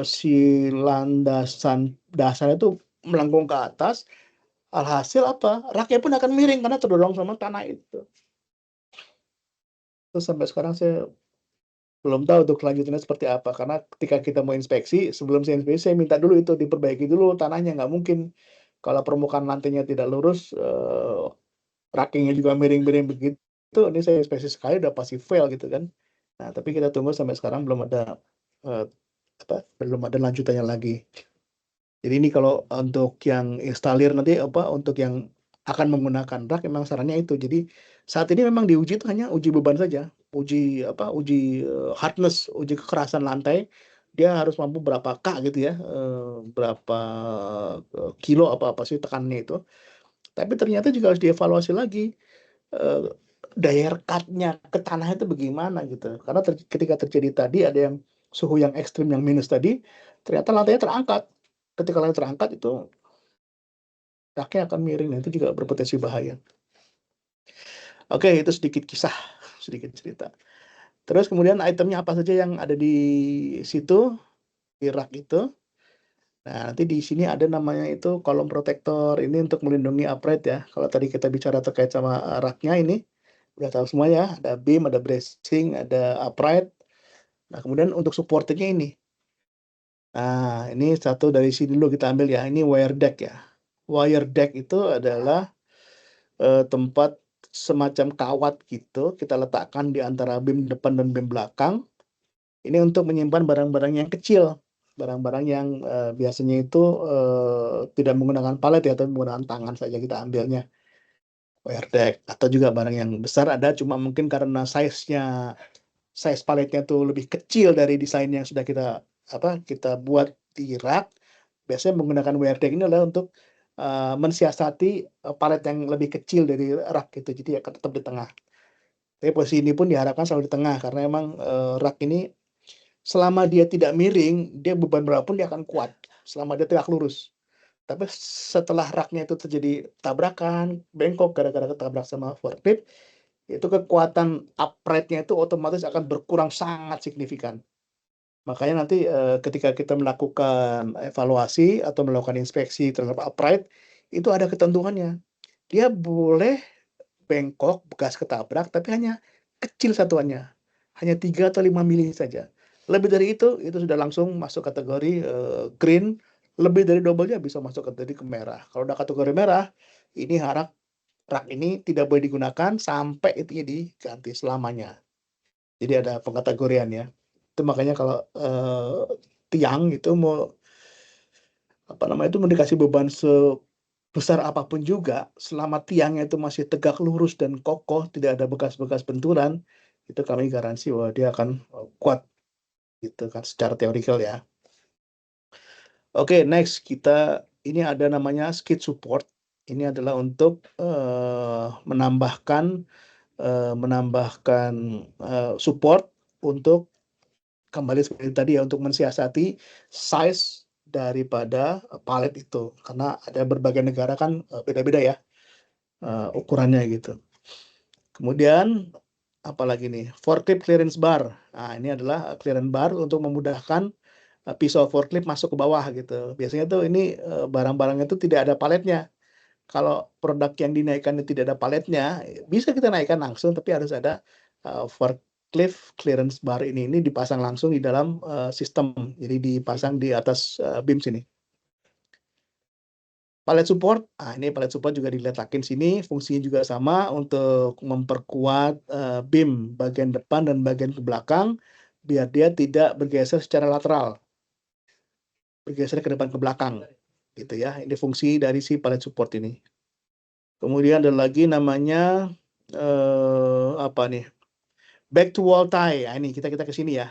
si landasan dasarnya itu melengkung ke atas. Alhasil apa? Raknya pun akan miring karena terdorong sama tanah itu. Terus sampai sekarang saya belum tahu untuk kelanjutannya seperti apa, karena ketika kita mau inspeksi, sebelum saya inspeksi, saya minta dulu itu diperbaiki dulu tanahnya, nggak mungkin kalau permukaan lantainya tidak lurus, rackingnya juga miring-miring begitu, ini saya inspeksi sekali udah pasti fail gitu kan. Nah, tapi kita tunggu sampai sekarang belum ada lanjutannya lagi. Jadi ini kalau untuk yang instalir nanti untuk yang akan menggunakan rak memang sarannya itu. Jadi saat ini memang diuji itu hanya uji beban saja, uji hardness, uji kekerasan lantai. Dia harus mampu berapa K gitu ya, berapa kilo apa sih tekanannya itu. Tapi ternyata juga harus dievaluasi lagi eh, daya rekatnya ke tanah itu bagaimana gitu. Karena ketika terjadi tadi ada yang suhu yang ekstrim yang minus tadi, ternyata lantainya terangkat. Ketika lantai terangkat itu raknya akan miring, dan itu juga berpotensi bahaya. Oke, itu sedikit kisah, sedikit cerita. Terus kemudian itemnya apa saja yang ada di situ, di rak itu. Nah, nanti di sini ada namanya itu kolom protektor. Ini untuk melindungi upright ya. Kalau tadi kita bicara terkait sama raknya ini, udah tahu semua ya. Ada beam, ada bracing, ada upright. Nah, kemudian untuk supportingnya ini. Nah, ini satu dari sini dulu kita ambil ya. Ini wire deck ya. Wire deck itu adalah tempat semacam kawat gitu kita letakkan di antara beam depan dan beam belakang. Ini untuk menyimpan barang-barang yang kecil, barang-barang yang biasanya itu tidak menggunakan palet ya, tapi menggunakan tangan saja kita ambilnya. Wire deck atau juga barang yang besar ada cuma mungkin karena size paletnya tuh lebih kecil dari desain yang sudah kita buat di rak. Biasanya menggunakan wire deck ini adalah untuk mensiasati palet yang lebih kecil dari rak gitu, jadi akan tetap di tengah. Tapi posisi ini pun diharapkan selalu di tengah karena emang rak ini selama dia tidak miring, dia beban berapapun dia akan kuat selama dia tegak lurus. Tapi setelah raknya itu terjadi tabrakan, bengkok gara-gara ketabrak sama forklift, itu kekuatan upright-nya itu otomatis akan berkurang sangat signifikan. Makanya nanti ketika kita melakukan evaluasi atau melakukan inspeksi terhadap upright, itu ada ketentuannya. Dia boleh bengkok, bekas ketabrak, tapi hanya kecil satuannya. Hanya 3 atau 5 mili saja. Lebih dari itu sudah langsung masuk kategori green, lebih dari double-nya bisa masuk kategori ke merah. Kalau udah kategori merah, ini rak ini tidak boleh digunakan sampai itunya diganti selamanya. Jadi ada pengkategorian ya. Itu makanya kalau tiang itu mau itu mau dikasih beban sebesar apapun juga, selama tiangnya itu masih tegak lurus dan kokoh, tidak ada bekas-bekas benturan, itu kami garansi bahwa dia akan kuat gitu kan secara teorikal ya. Oke, next ini ada namanya skid support. Ini adalah untuk menambahkan support untuk kembali seperti tadi ya, untuk mensiasati size daripada palet itu. Karena ada berbagai negara kan beda-beda ya ukurannya gitu. Kemudian apalagi nih, forklift clearance bar. Nah, ini adalah clearance bar untuk memudahkan pisau forklift masuk ke bawah gitu. Biasanya tuh ini barang-barangnya itu tidak ada paletnya. Kalau produk yang dinaikkan itu tidak ada paletnya, bisa kita naikkan langsung, tapi harus ada forklift clearance bar ini dipasang langsung di dalam sistem. Jadi dipasang di atas beam sini. Palet support, ini palet support juga diletakin sini, fungsinya juga sama untuk memperkuat beam bagian depan dan bagian ke belakang, biar dia tidak bergeser secara lateral, bergeser ke depan ke belakang, gitu ya. Ini fungsi dari si palet support ini. Kemudian ada lagi namanya apa nih? Back to wall tie. Nah, ini kita ke sini ya.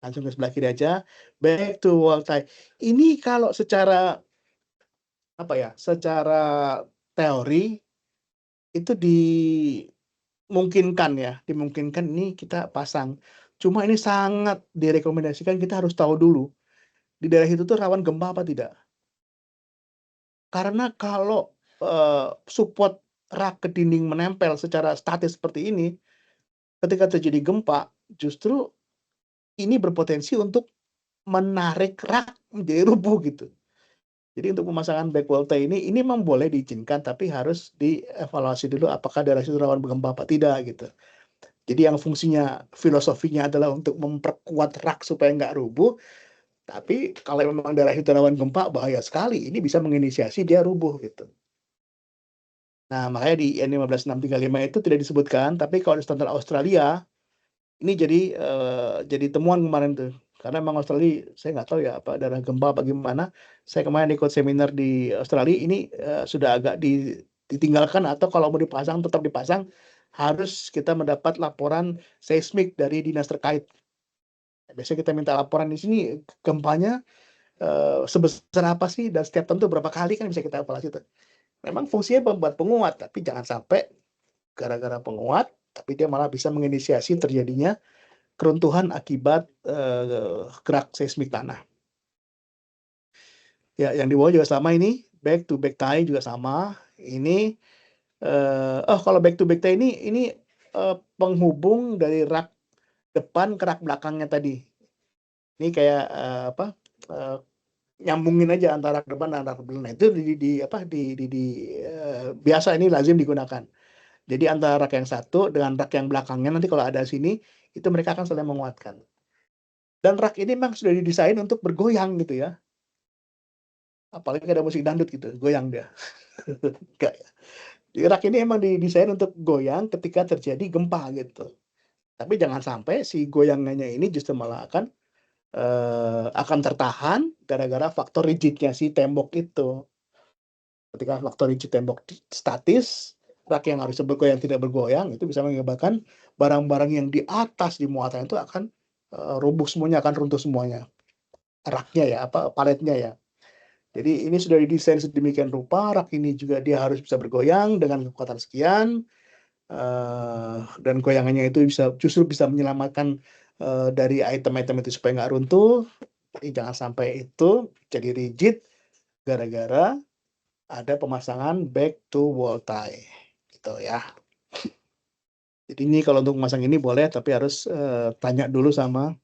Langsung ke sebelah kiri aja. Back to wall tie. Ini kalau secara secara teori itu dimungkinkan ini kita pasang. Cuma ini sangat direkomendasikan kita harus tahu dulu di daerah itu tuh rawan gempa apa tidak. Karena kalau support rak ke dinding menempel secara statis seperti ini, ketika terjadi gempa, justru ini berpotensi untuk menarik rak menjadi rubuh gitu. Jadi untuk pemasangan back wall tie ini memang boleh diizinkan, tapi harus dievaluasi dulu apakah daerah itu rawan gempa apa tidak gitu. Jadi yang fungsinya, filosofinya adalah untuk memperkuat rak supaya nggak rubuh, tapi kalau memang daerah itu rawan gempa, bahaya sekali. Ini bisa menginisiasi dia rubuh gitu. Nah, makanya di IN 15635 itu tidak disebutkan, tapi kalau di standar Australia, ini jadi temuan kemarin tuh. Karena memang Australia, saya nggak tahu ya apa daerah gempa apa gimana. Saya kemarin ikut seminar di Australia, ini sudah agak ditinggalkan, atau kalau mau dipasang tetap dipasang, harus kita mendapat laporan seismik dari dinas terkait. Biasanya kita minta laporan di sini, gempanya sebesar apa sih, dan setiap tentu berapa kali, kan bisa kita evaluasi itu. Memang fungsinya membuat penguat, tapi jangan sampai gara-gara penguat, tapi dia malah bisa menginisiasi terjadinya keruntuhan akibat gerak seismik tanah. Ya, yang di bawah juga sama ini, back to back tie juga sama. Ini kalau back to back tie ini penghubung dari rak depan ke rak belakangnya tadi. Ini kayak nyambungin aja antara rak depan dan rak belakang. Nah, itu biasa ini lazim digunakan. Jadi antara rak yang satu dengan rak yang belakangnya, nanti kalau ada sini, itu mereka akan saling menguatkan. Dan rak ini memang sudah didesain untuk bergoyang gitu ya. Apalagi ada musik dangdut gitu, goyang dia. Enggak ya. Jadi rak ini emang didesain untuk goyang ketika terjadi gempa gitu. Tapi jangan sampai si goyangannya ini justru malah akan tertahan gara-gara faktor rigidnya si tembok itu. Ketika faktor rigid tembok statis, rak yang harus bergoyang tidak bergoyang, itu bisa mengakibatkan barang-barang yang di atas di muatan itu akan rubuh semuanya, akan runtuh semuanya. Raknya ya, paletnya ya. Jadi ini sudah didesain sedemikian rupa, rak ini juga dia harus bisa bergoyang dengan kekuatan sekian, dan goyangannya itu justru bisa menyelamatkan dari item-item itu supaya nggak runtuh. Jadi jangan sampai itu jadi rigid gara-gara ada pemasangan back to wall tie, gitu ya. Jadi ini kalau untuk memasang ini boleh, tapi harus tanya dulu sama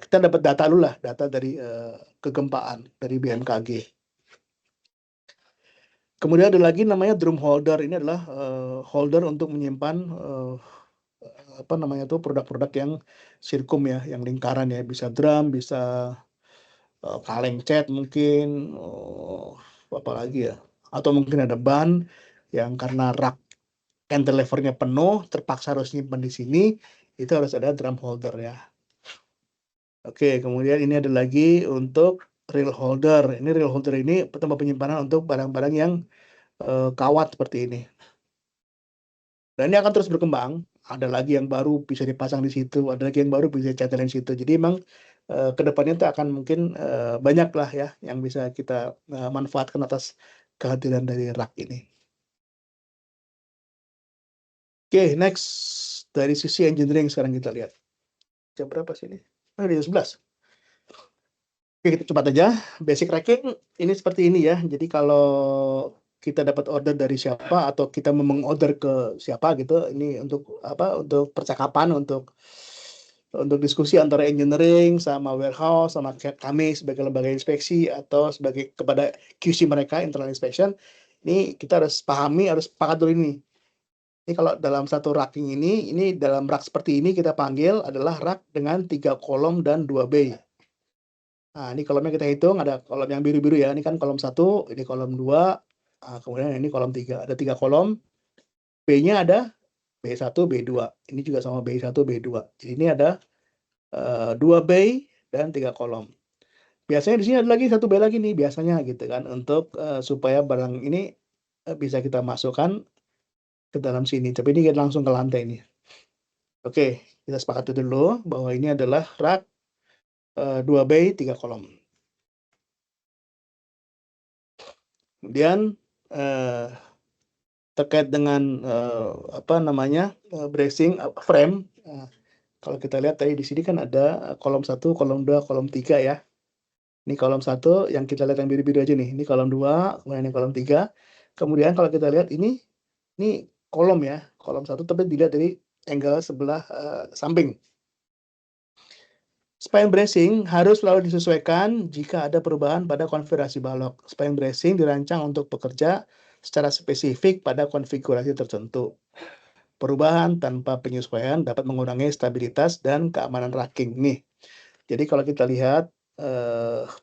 kita dapat data dulu lah, data dari kegempaan dari BMKG. Kemudian ada lagi namanya drum holder. Ini adalah holder untuk menyimpan apa namanya tuh produk-produk yang sirkum ya, yang lingkaran ya, bisa drum, bisa kaleng cat mungkin, apa lagi ya, atau mungkin ada ban yang karena rak cantilevernya penuh, terpaksa harus nyimpan di sini, itu harus ada drum holder ya. Oke, kemudian ini ada lagi untuk reel holder. Ini reel holder ini tempat penyimpanan untuk barang-barang yang kawat seperti ini. Dan ini akan terus berkembang. Ada lagi yang baru bisa dipasang di situ, ada lagi yang baru bisa dicantelin di situ. Jadi emang ke depannya itu akan mungkin banyak lah ya yang bisa kita manfaatkan atas kehadiran dari rak ini. Oke, next dari sisi engineering sekarang kita lihat. Jam berapa sih ini? Oh, jam 11. Oke, kita cepat aja. Basic racking ini seperti ini ya. Jadi kalau kita dapat order dari siapa atau kita mau mengorder ke siapa gitu, ini untuk apa? Untuk percakapan, untuk diskusi antara engineering sama warehouse sama kami sebagai lembaga inspeksi atau sebagai kepada QC mereka internal inspection. Ini kita harus pahami, harus sepakat dulu ini. Ini kalau dalam satu racking ini dalam rak seperti ini kita panggil adalah rak dengan 3 kolom dan 2 bay. Nah, ini kolomnya kita hitung, ada kolom yang biru-biru ya. Ini kan kolom 1, ini kolom 2, kemudian ini kolom 3. Ada 3 kolom, B-nya ada B1, B2. Ini juga sama B1, B2. Jadi ini ada 2 bay dan 3 kolom. Biasanya di sini ada lagi 1 bay lagi nih, biasanya gitu kan, untuk supaya barang ini bisa kita masukkan ke dalam sini. Tapi ini kita langsung ke lantai nih. Oke, kita sepakati dulu bahwa ini adalah rak 2 bay, 3 kolom. Kemudian terkait dengan apa namanya bracing frame. Kalau kita lihat tadi di sini kan ada kolom 1, kolom 2, kolom 3 ya. Ini kolom 1 yang kita lihat yang biru-biru aja nih. Ini kolom 2, kemudian ini kolom 3. Kemudian kalau kita lihat ini kolom ya, kolom 1 tapi dilihat dari angle sebelah samping. Spine bracing harus selalu disesuaikan jika ada perubahan pada konfigurasi balok. Spine bracing dirancang untuk bekerja secara spesifik pada konfigurasi tertentu. Perubahan tanpa penyesuaian dapat mengurangi stabilitas dan keamanan racking nih. Jadi kalau kita lihat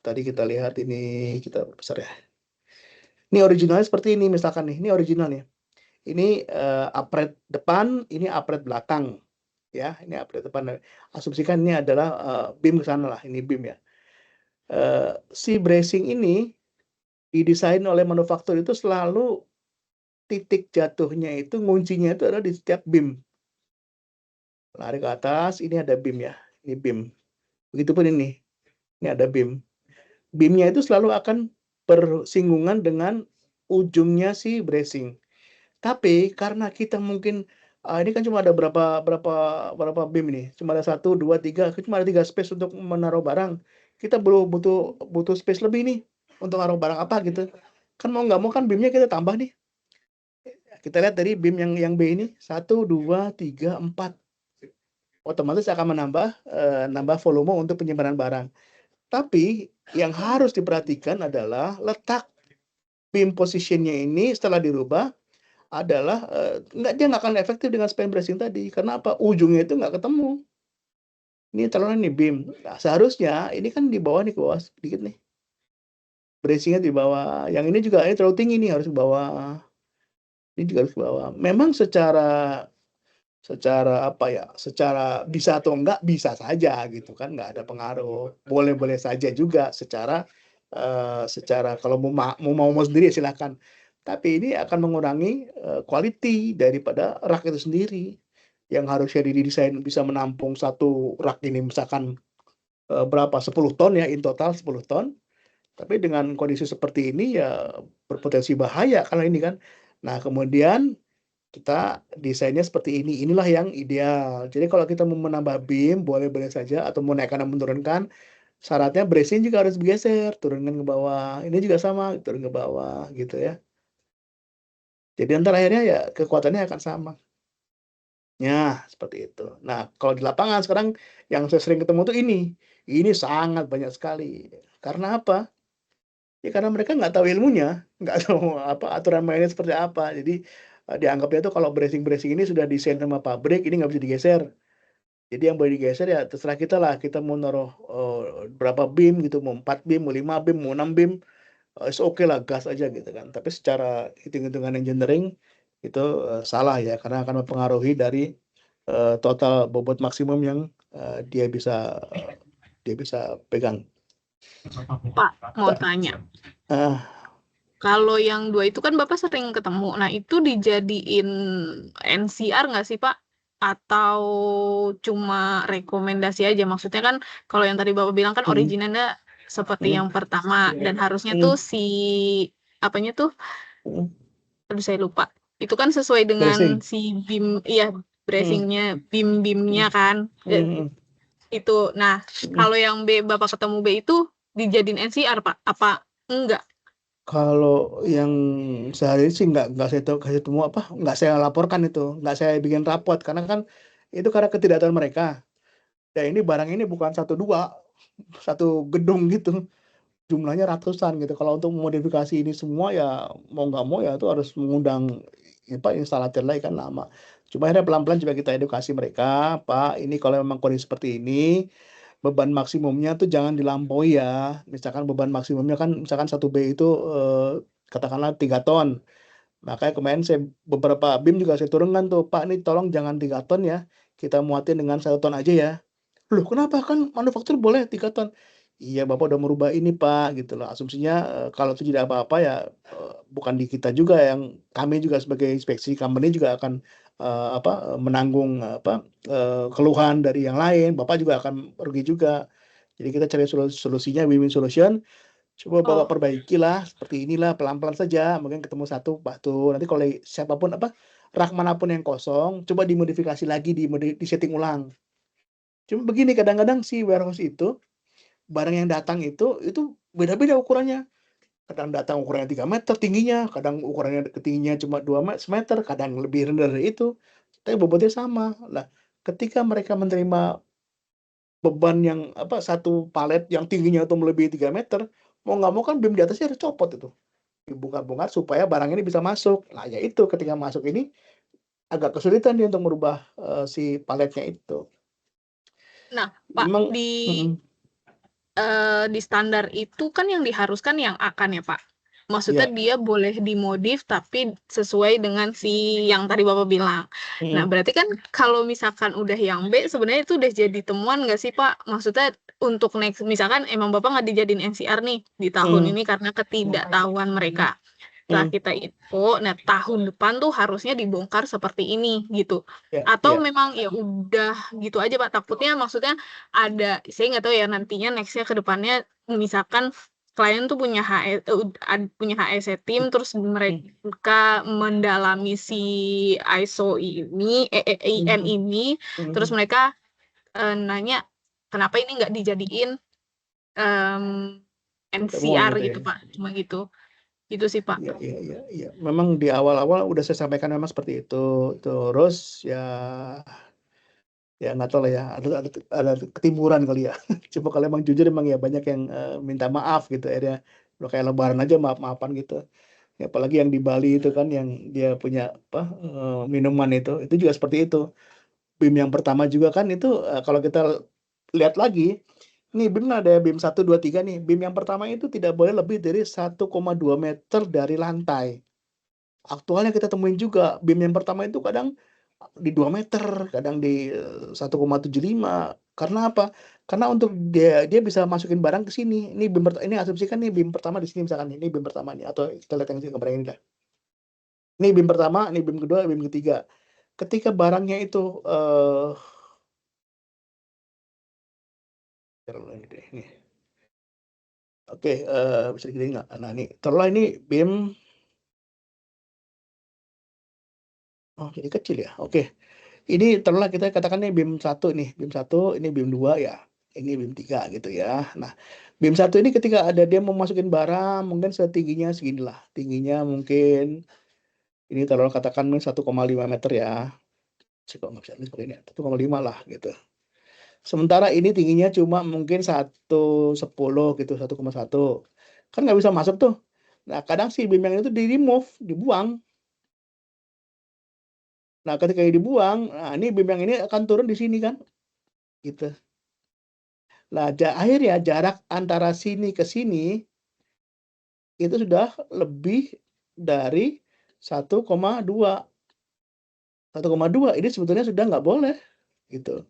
tadi kita lihat ini kita besar ya. Ini originalnya seperti ini misalkan nih. Ini original nih. Ini upright depan, ini upright belakang. Ya, ini upright depan. Asumsikan ini adalah beam ke sana lah, ini beam ya. Si bracing ini didesain oleh manufaktur itu selalu titik jatuhnya itu nguncinya itu ada di setiap beam. Lari ke atas, ini ada beam ya. Ini beam. Begitupun ini ada beam. Beamnya itu selalu akan bersinggungan dengan ujungnya si bracing. Tapi karena kita mungkin ini kan cuma ada berapa beam ini, cuma ada 1, 2, 3, cuma ada 3 space untuk menaruh barang. Kita belum butuh space lebih nih untuk naruh barang apa gitu. Kan mau nggak mau kan beamnya kita tambah nih. Kita lihat dari beam yang B ini 1, 2, 3, 4. Otomatis akan nambah volume untuk penyimpanan barang. Tapi yang harus diperhatikan adalah letak beam positionnya ini setelah dirubah adalah dia nggak akan efektif dengan spine bracing tadi. Karena apa? Ujungnya itu nggak ketemu. Ini taruhnya nih beam. Nah, seharusnya ini kan di bawah nih, ke bawah sedikit nih. Bracingnya di bawah. Yang ini juga ini terlalu tinggi nih, harus ke bawah. Ini juga harus ke bawah. Memang secara apa ya, secara bisa atau enggak bisa saja gitu kan, nggak ada pengaruh, boleh-boleh saja juga secara kalau mau sendiri ya silakan, tapi ini akan mengurangi quality daripada rak itu sendiri yang harusnya didesain bisa menampung satu rak ini misalkan berapa 10 ton ya, in total 10 ton, tapi dengan kondisi seperti ini ya berpotensi bahaya kalau ini kan. Nah kemudian kita desainnya seperti ini. Inilah yang ideal. Jadi kalau kita mau menambah beam, boleh-boleh saja, atau mau naikkan dan menurunkan, syaratnya bracing juga harus bergeser, turunkan ke bawah. Ini juga sama, turun ke bawah, gitu ya. Jadi antara akhirnya ya kekuatannya akan sama. Ya, seperti itu. Nah, kalau di lapangan sekarang yang saya sering ketemu tuh ini sangat banyak sekali. Karena apa? Ya karena mereka nggak tahu ilmunya, nggak tahu apa aturan mainnya seperti apa. Jadi dianggapnya tuh kalau bracing-bracing ini sudah desain sama pabrik, ini nggak bisa digeser. Jadi yang boleh digeser ya terserah kita lah. Kita mau naruh berapa beam gitu, mau 4 beam, mau 5 beam, mau 6 beam, oke lah gas aja gitu kan. Tapi secara hitung-hitungan engineering itu salah ya, karena akan mempengaruhi dari total bobot maksimum yang dia bisa pegang. Pak, mau tanya. Ah, Kalau yang dua itu kan Bapak sering ketemu. Nah, itu dijadiin NCR nggak sih, Pak? Atau cuma rekomendasi aja? Maksudnya kan kalau yang tadi Bapak bilang kan mm, originalnya seperti mm, yang pertama. Dan harusnya tuh mm, si, apanya tuh, mm, aduh saya lupa. Itu kan sesuai dengan bracing. si BIM, iya, Mm, bracingnya, BIM-BIM-nya mm, kan. mm, Itu. Nah, mm. kalau yang B, Bapak ketemu B itu dijadiin NCR, Pak? Apa enggak? Kalau yang sehari sih nggak saya tahu kasih temu apa, nggak saya laporkan itu, nggak saya bikin rapot karena kan itu karena ketidaktahuan mereka. Ya ini barang ini bukan satu dua, satu gedung gitu, jumlahnya ratusan gitu. Kalau untuk modifikasi ini semua ya mau nggak mau ya itu harus mengundang apa instalator lagi kan lama. Cuma akhirnya pelan-pelan juga kita edukasi mereka, Pak, ini kalau memang kondisi seperti ini beban maksimumnya tuh jangan dilampaui ya. Misalkan beban maksimumnya kan misalkan satu B itu katakanlah 3 ton. Makanya kemarin saya beberapa BIM juga saya turunkan tuh, Pak, ini tolong jangan 3 ton ya. Kita muatin dengan 1 ton aja ya. Loh, kenapa? Kan manufaktur boleh 3 ton. Iya, Bapak udah merubah ini, Pak, gitu loh. Asumsinya kalau itu tidak apa-apa ya bukan di kita juga, yang kami juga sebagai inspeksi company juga akan menanggung keluhan dari yang lain. Bapak juga akan rugi juga. Jadi kita cari solusinya win-win solution. Coba Bapak Oh, perbaikilah seperti inilah pelan-pelan saja. Mungkin ketemu satu batu. Nanti kalau siapapun rak manapun yang kosong, coba dimodifikasi lagi, disetting ulang. Cuma begini kadang-kadang si warehouse itu barang yang datang itu beda-beda ukurannya. Kadang datang ukurannya 3 meter tingginya, kadang ukurannya ketingginya cuma 2 meter, kadang lebih rendah dari itu. Tapi bobotnya sama. Lah, ketika mereka menerima beban yang satu palet yang tingginya itu melebihi 3 meter, mau nggak mau kan beam di atasnya harus copot itu. Dibongkar-bongkar supaya barang ini bisa masuk. Nah, ya itu ketika masuk ini agak kesulitan dia untuk merubah si paletnya itu. nah, Pak, Memang di mm, di standar itu kan yang diharuskan yang akan ya, Pak. Maksudnya ya. dia boleh dimodif tapi sesuai dengan si yang tadi Bapak bilang. Nah, Mm, berarti kan kalau misalkan udah yang B, sebenarnya itu udah jadi temuan nggak sih, Pak? Maksudnya untuk next, misalkan emang Bapak nggak dijadiin NCR nih di tahun mm, ini karena ketidaktahuan mereka. Setelah mm, kita info, nah tahun depan tuh harusnya dibongkar seperti ini gitu. ya, Atau ya. memang ya udah gitu aja, Pak. Takutnya maksudnya ada, saya nggak tahu ya nantinya nextnya ke depannya misalkan klien tuh punya punya HSE tim terus Mm, mereka mendalami si ISO ini IN mm, ini terus mm. mereka nanya kenapa ini nggak dijadiin em, Temuan NCR gitu ya. gitu Pak, cuma gitu sih Pak. Iya, iya, iya, iya. Memang di awal-awal udah saya sampaikan memang seperti itu. Terus ya nggak tahu lah ya, ada ketimuran kali ya. Coba kalau emang jujur emang ya banyak yang minta maaf gitu akhirnya. Udah kayak lebaran aja maaf-maafan gitu. Ya, apalagi yang di Bali itu kan yang dia punya minuman itu juga seperti itu. BIM yang pertama juga kan itu kalau kita lihat lagi, nih BIM ada BIM 1, 2, 3 nih. BIM yang pertama itu tidak boleh lebih dari 1,2 meter dari lantai. Aktualnya kita temuin juga BIM yang pertama itu kadang di 2 meter, kadang di 1,75. Karena apa? Karena untuk dia bisa masukin barang ke sini. Ini ini asumsikan nih BIM pertama di sini misalkan ini BIM pertama nih atau kita lihat yang gambar ini dah. Ini BIM pertama, ini BIM kedua, BIM ketiga. Ketika barangnya itu ini deh, nih. Oke, bisa digini nggak? Nah, ini taruhlah ini BIM, oh jadi kecil ya. Oke, ini taruhlah kita katakan ini BIM satu nih, BIM satu, ini BIM 2 ya, ini BIM 3 gitu ya. Nah, BIM satu ini ketika ada dia mau masukin barang, mungkin setingginya seginilah. Tingginya mungkin, ini taruhlah katakan 1,5 meter ya. Saya kok nggak bisa lihat ini 1,5 lah gitu. Sementara ini tingginya cuma mungkin 1,10 gitu, 1,1. Kan nggak bisa masuk tuh. Nah, kadang si beam yang itu di-remove, dibuang. Nah, ketika dibuang, nah ini beam yang ini akan turun di sini kan, gitu. Nah, akhirnya jarak antara sini ke sini itu sudah lebih dari 1,2. 1,2 ini sebetulnya sudah nggak boleh, gitu.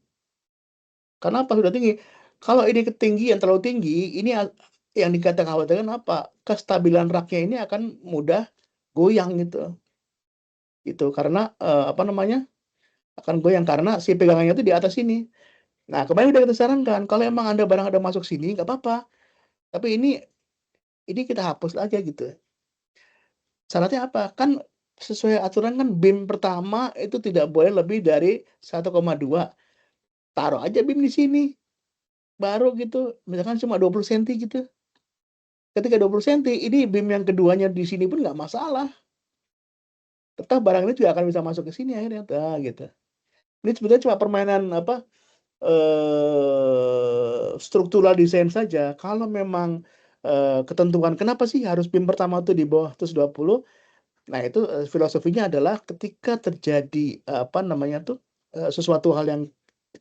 Karena apa? Sudah tinggi. Kalau ini ketinggian terlalu tinggi, ini yang khawatirkan apa? Kestabilan raknya ini akan mudah goyang gitu. Gitu. Karena apa namanya? Akan goyang karena si pegangannya itu di atas sini. Nah, kemarin udah kita sarankan kalau emang barang ada masuk sini nggak apa-apa. Tapi ini kita hapus aja gitu. Syaratnya apa? Kan sesuai aturan kan beam pertama itu tidak boleh lebih dari 1,2. Taruh aja beam di sini. Baru gitu. Misalkan cuma 20 cm gitu. Ketika 20 cm, ini beam yang keduanya di sini pun nggak masalah. Tetap barang ini juga akan bisa masuk ke sini akhirnya. Nah, gitu. Ini sebetulnya cuma permainan apa? Struktural desain saja. Kalau memang ketentuan kenapa sih harus beam pertama itu di bawah 120? Nah, itu filosofinya adalah ketika terjadi apa namanya tuh sesuatu hal yang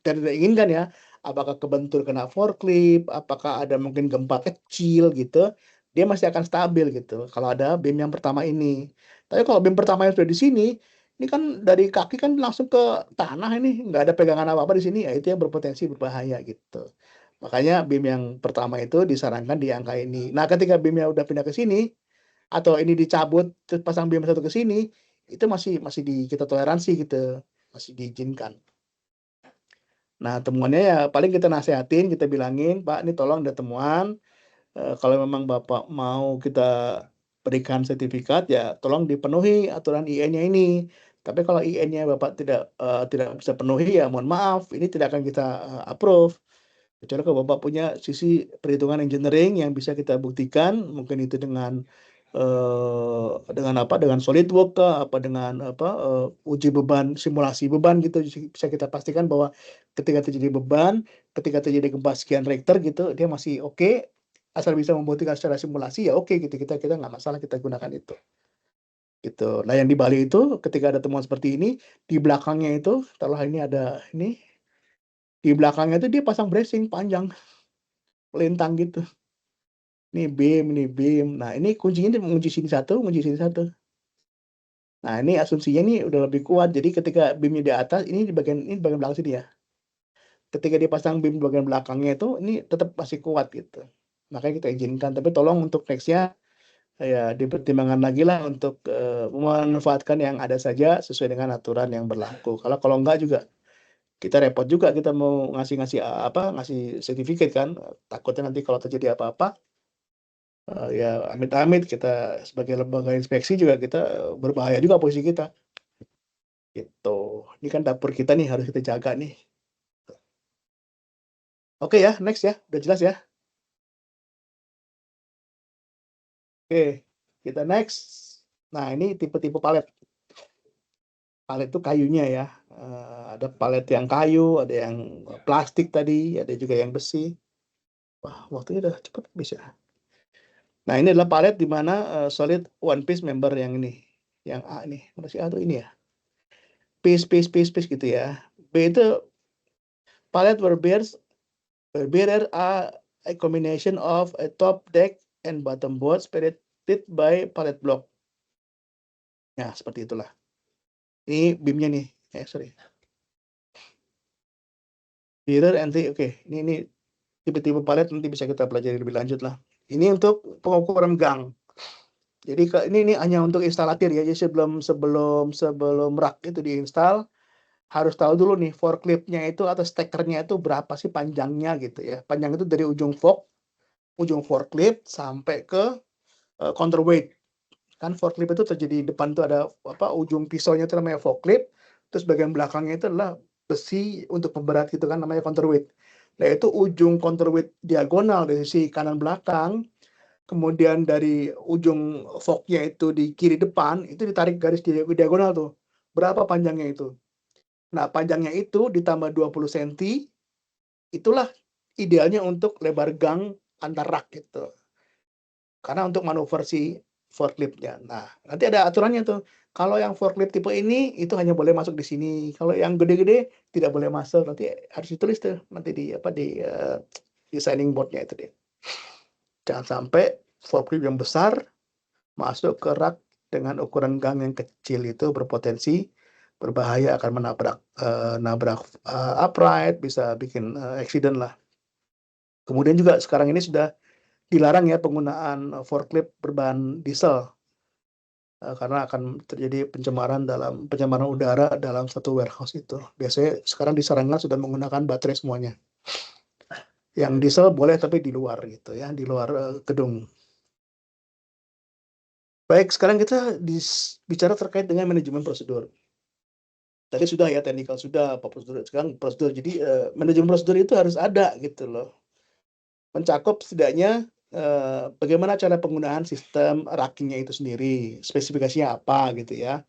tidak inginkan ya, apakah kebentur kena forklift, apakah ada mungkin gempa kecil gitu, dia masih akan stabil gitu. Kalau ada beam yang pertama ini. Tapi kalau beam pertama yang sudah di sini, ini kan dari kaki kan langsung ke tanah ini, nggak ada pegangan apa-apa di sini, ya itu yang berpotensi berbahaya gitu. Makanya beam yang pertama itu disarankan di angka ini. Nah, ketika beamnya udah pindah ke sini, atau ini dicabut terus pasang beam satu ke sini, itu masih kita toleransi gitu, masih diizinkan. Nah, temuannya ya paling kita nasehatin, kita bilangin, Pak, ini tolong ada temuan, kalau memang Bapak mau kita berikan sertifikat, ya tolong dipenuhi aturan IN-nya ini. Tapi kalau IN-nya Bapak tidak bisa penuhi, ya mohon maaf, ini tidak akan kita approve. Kecuali kalau Bapak punya sisi perhitungan engineering yang bisa kita buktikan, mungkin itu dengan apa, dengan SolidWorks kah, apa dengan apa, uji beban, simulasi beban gitu, bisa kita pastikan bahwa ketika terjadi beban, ketika terjadi gempa sekian Richter gitu, dia masih oke, asal bisa membuktikan secara simulasi ya oke gitu, kita nggak masalah kita gunakan itu. Gitu. Nah, yang di Bali itu ketika ada temuan seperti ini, di belakangnya itu setelah ini ada ini, di belakangnya itu dia pasang bracing panjang, melintang gitu. Ini beam. Nah, ini kuncinya mengunci sini satu, mengunci sini satu. Nah, ini asumsinya ini udah lebih kuat. Jadi ketika beamnya di atas, ini di bagian belakang sini ya. Ketika dipasang beam di bagian belakangnya itu, ini tetap masih kuat gitu. Makanya kita izinkan. Tapi tolong untuk nextnya ya dipertimbangkan lagi lah untuk memanfaatkan yang ada saja sesuai dengan aturan yang berlaku. Kalau enggak juga kita repot juga, kita mau ngasih sertifikat kan. Takutnya nanti kalau terjadi apa-apa, ya amit-amit kita sebagai lembaga inspeksi juga kita berbahaya juga posisi kita. Gitu. Ini kan dapur kita nih harus kita jaga nih. Oke ya, next ya. Udah jelas ya. Oke, kita next. Nah, ini tipe-tipe palet. Palet itu kayunya ya. Ada palet yang kayu, ada yang plastik tadi, ada juga yang besi. Wah, waktunya udah cepet bisa. Nah, ini adalah palet di mana solid one piece member yang ini. Yang A nih. Mana sih A tuh ini ya? Piece gitu ya. B itu palet where bearer are a combination of a top deck and bottom board separated by pallet block. Ya, seperti itulah. Ini beamnya nih. Sorry. Bearer nanti, oke. Ini tipe-tipe palet nanti bisa kita pelajari lebih lanjut lah. Ini untuk pengukuran gang. Jadi ini hanya untuk instalatir ya. Jadi sebelum rak itu diinstal, harus tahu dulu nih forkliftnya itu atau stackernya itu berapa sih panjangnya gitu ya. Panjang itu dari ujung forklift sampai ke counterweight. Kan forklift itu terjadi depan itu ada apa, ujung pisaunya itu namanya forklift, terus bagian belakangnya itu adalah besi untuk pemberat gitu kan, namanya counterweight. Nah, itu ujung counterweight diagonal dari sisi kanan belakang, kemudian dari ujung forknya itu di kiri depan, itu ditarik garis diagonal tuh. Berapa panjangnya itu? Nah, panjangnya itu ditambah 20 cm, itulah idealnya untuk lebar gang antar rak gitu. Karena untuk manuver si forklift-nya. Nah, nanti ada aturannya tuh. Kalau yang forklift tipe ini itu hanya boleh masuk di sini. Kalau yang gede-gede tidak boleh masuk. Nanti harus ditulis tuh nanti di signing board-nya itu deh. Jangan sampai forklift yang besar masuk ke rak dengan ukuran gang yang kecil itu berpotensi berbahaya, akan nabrak upright, bisa bikin accident lah. Kemudian juga sekarang ini sudah dilarang ya penggunaan forklift berbahan diesel karena akan terjadi pencemaran udara dalam satu warehouse itu. Biasanya sekarang disarankan sudah menggunakan baterai semuanya. Yang diesel boleh tapi di luar gitu ya, di luar gedung. Baik, sekarang kita bicara terkait dengan manajemen prosedur. Tadi sudah ya, technical sudah, apa prosedur, sekarang prosedur. Jadi manajemen prosedur itu harus ada gitu loh. Mencakup setidaknya bagaimana cara penggunaan sistem rackingnya itu sendiri, spesifikasinya apa gitu ya.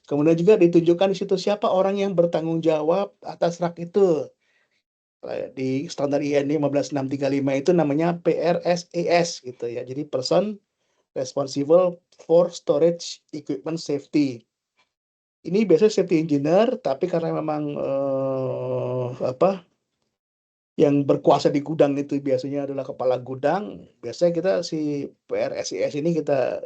Kemudian juga ditunjukkan di situ siapa orang yang bertanggung jawab atas rak itu. Di standar IN 15635 itu namanya PRSES gitu ya. Jadi Person Responsible for Storage Equipment Safety. Ini biasanya safety engineer, tapi karena memang yang berkuasa di gudang itu biasanya adalah kepala gudang. Biasanya kita si PRSIS ini kita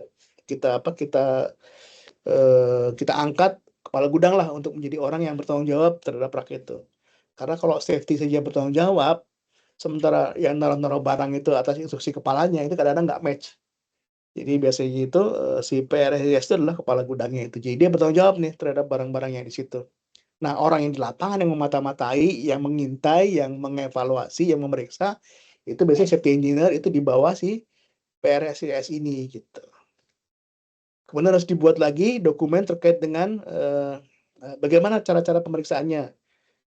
angkat kepala gudang lah untuk menjadi orang yang bertanggung jawab terhadap rak itu. Karena kalau safety saja bertanggung jawab, sementara yang naruh-naruh barang itu atas instruksi kepalanya itu kadang-kadang nggak match. Jadi biasanya itu si PRSIS itu adalah kepala gudangnya itu. Jadi dia bertanggung jawab nih terhadap barang-barang yang di situ. Nah, orang yang di lapangan yang memata-matai, yang mengintai, yang mengevaluasi, yang memeriksa, itu biasanya safety engineer itu di bawah si PRSIS ini gitu. Kemudian harus dibuat lagi dokumen terkait dengan bagaimana cara-cara pemeriksaannya.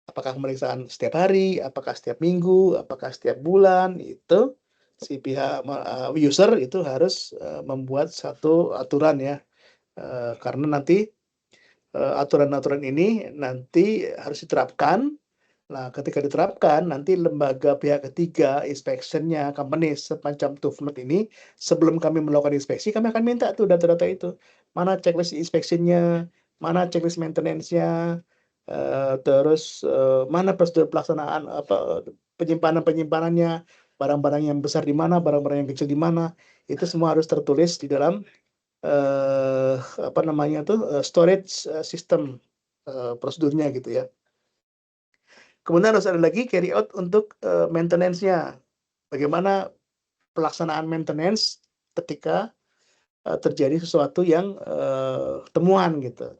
Apakah pemeriksaan setiap hari, apakah setiap minggu, apakah setiap bulan, itu si pihak user itu harus membuat satu aturan ya. Karena nanti aturan-aturan ini nanti harus diterapkan. Nah, ketika diterapkan, nanti lembaga pihak ketiga, inspection-nya, company semacam TUFNOT ini, sebelum kami melakukan inspeksi, kami akan minta tuh data-data itu. Mana checklist inspection-nya, mana checklist maintenance-nya, terus mana prosedur pelaksanaan penyimpanan-penyimpanannya, barang-barang yang besar di mana, barang-barang yang kecil di mana, itu semua harus tertulis di dalam storage system prosedurnya gitu ya. Kemudian harus ada lagi carry out untuk maintenance-nya. Bagaimana pelaksanaan maintenance ketika terjadi sesuatu yang temuan gitu.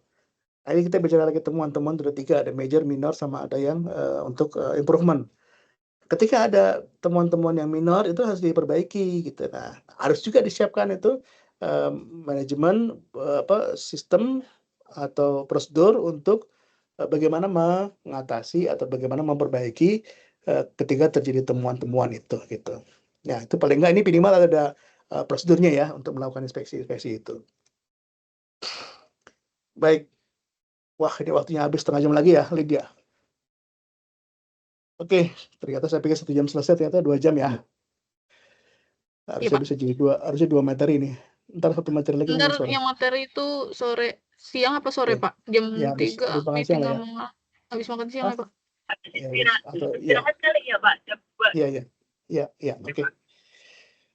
Nah, ini kita bicara lagi temuan-temuan ada 3, ada major, minor, sama ada yang untuk improvement. Ketika ada temuan-temuan yang minor itu harus diperbaiki gitu. Nah, harus juga disiapkan itu manajemen sistem atau prosedur untuk bagaimana mengatasi atau bagaimana memperbaiki ketika terjadi temuan-temuan itu gitu. Ya, itu paling nggak ini minimal ada prosedurnya ya untuk melakukan inspeksi itu. Baik. Wah, ini waktunya habis setengah jam lagi ya, Lydia. Oke, ternyata saya pikir 1 jam selesai, ternyata 2 jam ya. Harusnya Pak. bisa jadi harusnya 2 materi nih. Ntar 1 materi lagi mungkin Ntar sore. yang materi itu siang apa sore, Oke. Pak? Jam Ya, habis 3 makan meeting siang lah ya. sama habis makan siang ya, Pak. Ya, atau ya. kali ya, Pak. Jam 2. Iya, oke.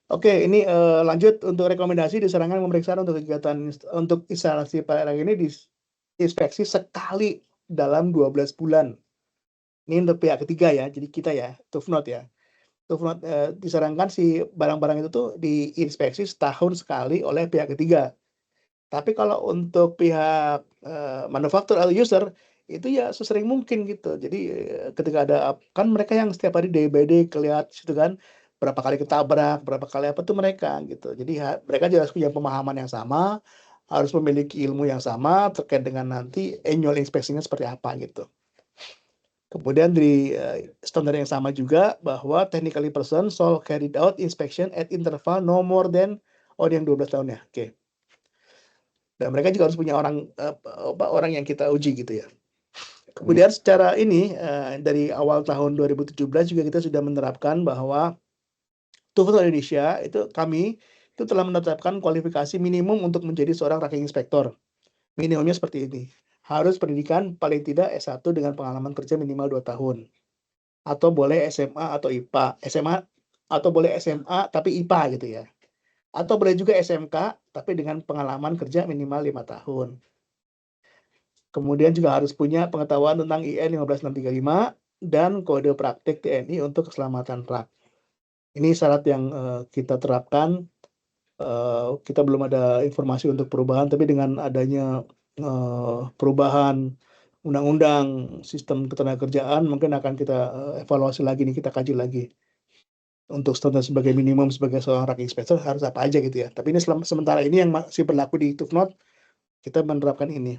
Oke, ini lanjut untuk rekomendasi disarankan pemeriksaan untuk kegiatan untuk instalasi PLN ini diinspeksi sekali dalam 12 bulan. Ini untuk pihak ketiga ya, jadi kita ya, TUFNOT ya. TUFNOT disarankan si barang-barang itu tuh diinspeksi setahun sekali oleh pihak ketiga. Tapi kalau untuk pihak manufaktur atau user itu ya sesering mungkin gitu. Jadi ketika ada kan mereka yang setiap hari day by day kelihatan situ kan berapa kali ketabrak, berapa kali apa tuh mereka gitu. Jadi mereka juga harus punya pemahaman yang sama, harus memiliki ilmu yang sama terkait dengan nanti annual inspection-nya seperti apa gitu. Kemudian di standar yang sama juga bahwa technically person shall carried out inspection at interval no more than yang 12 tahun ya. Oke. Dan mereka juga harus punya orang yang kita uji gitu ya. Kemudian secara ini dari awal tahun 2017 juga kita sudah menerapkan bahwa TOEFL Indonesia kami itu telah menetapkan kualifikasi minimum untuk menjadi seorang ranking inspektor. Minimumnya seperti ini. Harus pendidikan paling tidak S1 dengan pengalaman kerja minimal 2 tahun. Atau boleh SMA atau IPA. SMA atau boleh SMA tapi IPA gitu ya. Atau boleh juga SMK tapi dengan pengalaman kerja minimal 5 tahun. Kemudian juga harus punya pengetahuan tentang IN 15635 dan kode praktik TNI untuk keselamatan prak. Ini syarat yang kita terapkan. Kita belum ada informasi untuk perubahan, tapi dengan adanya perubahan undang-undang sistem ketenagakerjaan mungkin akan kita evaluasi lagi nih, kita kaji lagi untuk standar sebagai minimum sebagai seorang ranking inspector harus apa aja gitu ya. Tapi ini sementara ini yang masih berlaku di TUFNOT, kita menerapkan ini.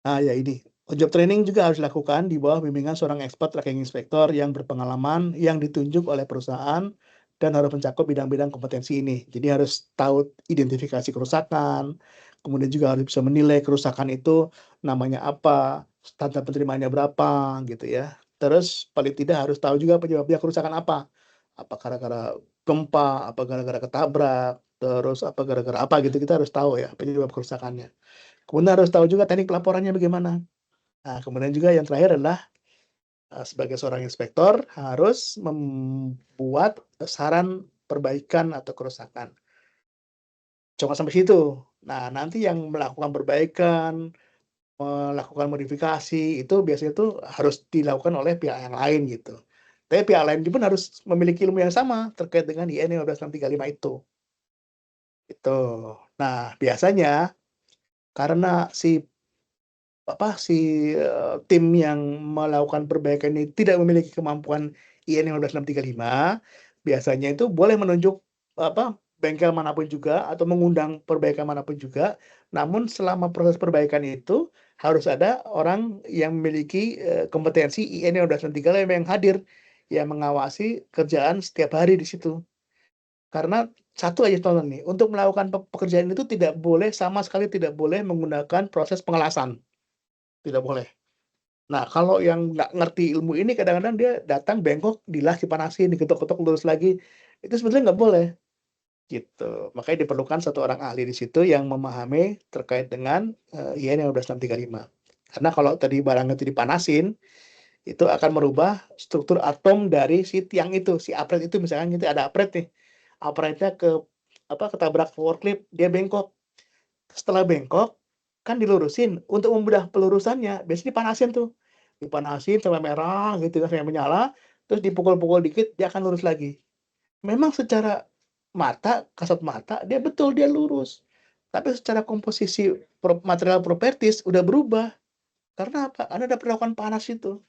Nah ya ini, on-job training juga harus dilakukan di bawah bimbingan seorang expert ranking inspector yang berpengalaman, yang ditunjuk oleh perusahaan, dan harus mencakup bidang-bidang kompetensi ini. Jadi harus tahu identifikasi kerusakan, kemudian juga harus bisa menilai kerusakan itu namanya apa, standar penerimaannya berapa, gitu ya. Terus paling tidak harus tahu juga penyebabnya kerusakan apa. Apa gara-gara gempa, apa gara-gara ketabrak, terus apa gara-gara apa gitu, kita harus tahu ya penyebab kerusakannya. Kemudian harus tahu juga teknik laporannya bagaimana. Nah, kemudian juga yang terakhir adalah sebagai seorang inspektor harus membuat saran perbaikan atau kerusakan. Cuma sampai situ. Nah, nanti yang melakukan perbaikan, melakukan modifikasi itu biasanya tuh harus dilakukan oleh pihak yang lain gitu. Tapi pihak lain pun harus memiliki ilmu yang sama terkait dengan IN 15635 itu. Itu. Nah, biasanya karena si tim yang melakukan perbaikan ini tidak memiliki kemampuan IN 15635, biasanya itu boleh menunjuk bengkel manapun juga atau mengundang perbaikan manapun juga. Namun selama proses perbaikan itu harus ada orang yang memiliki kompetensi IN 15635 yang hadir, yang mengawasi kerjaan setiap hari di situ. Karena satu aja contoh nih, untuk melakukan pekerjaan itu sama sekali tidak boleh menggunakan proses pengelasan. Tidak boleh. Nah, kalau yang nggak ngerti ilmu ini kadang-kadang dia datang bengkok, dilas, dipanasin, diketok-ketok, lurus lagi. Itu sebenarnya nggak boleh, gitu. Makanya diperlukan satu orang ahli di situ yang memahami terkait dengan IN 15635. Karena kalau tadi barang itu dipanasin, itu akan merubah struktur atom dari si tiang itu, si apret itu misalkan gitu ada apret nih. Apretnya ketabrak forklift, dia bengkok. Setelah bengkok, kan dilurusin. Untuk membedah pelurusannya, biasanya dipanasin tuh. Dipanasin sampai merah gitu kan, sampai menyala, terus dipukul-pukul dikit, dia akan lurus lagi. Memang secara mata, kasat mata, dia lurus. Tapi secara komposisi material properties udah berubah. Karena apa? Karena ada perlakuan panas itu.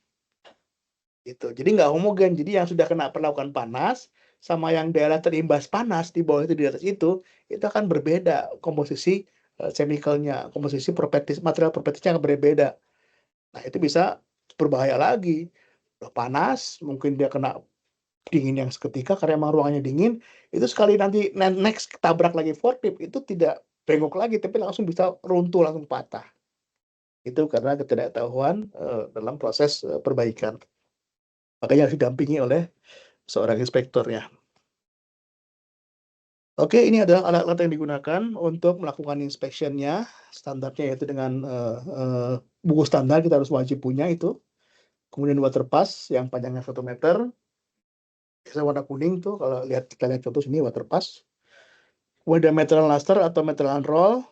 Gitu. Jadi nggak homogen. Jadi yang sudah kena perlakuan panas, sama yang daerah terimbas panas di bawah itu, di atas itu akan berbeda komposisi chemical-nya, komposisi material properties-nya akan berbeda. Nah, itu bisa berbahaya lagi. Udah panas, mungkin dia kena dingin yang seketika karena emang ruangannya dingin, itu sekali nanti next tabrak lagi forklift, itu tidak bengkok lagi, tapi langsung bisa runtuh, langsung patah. Itu karena ketidaktahuan dalam proses perbaikan. Makanya harus didampingi oleh seorang inspektornya. Oke, ini adalah alat-alat yang digunakan untuk melakukan inspection-nya. Standarnya yaitu dengan buku standar kita harus wajib punya itu. Kemudian water pass yang panjangnya 1 meter. Biasanya warna kuning tuh, kalau kita lihat contoh sini water pass. Kemudian meteran laser atau meteran roll.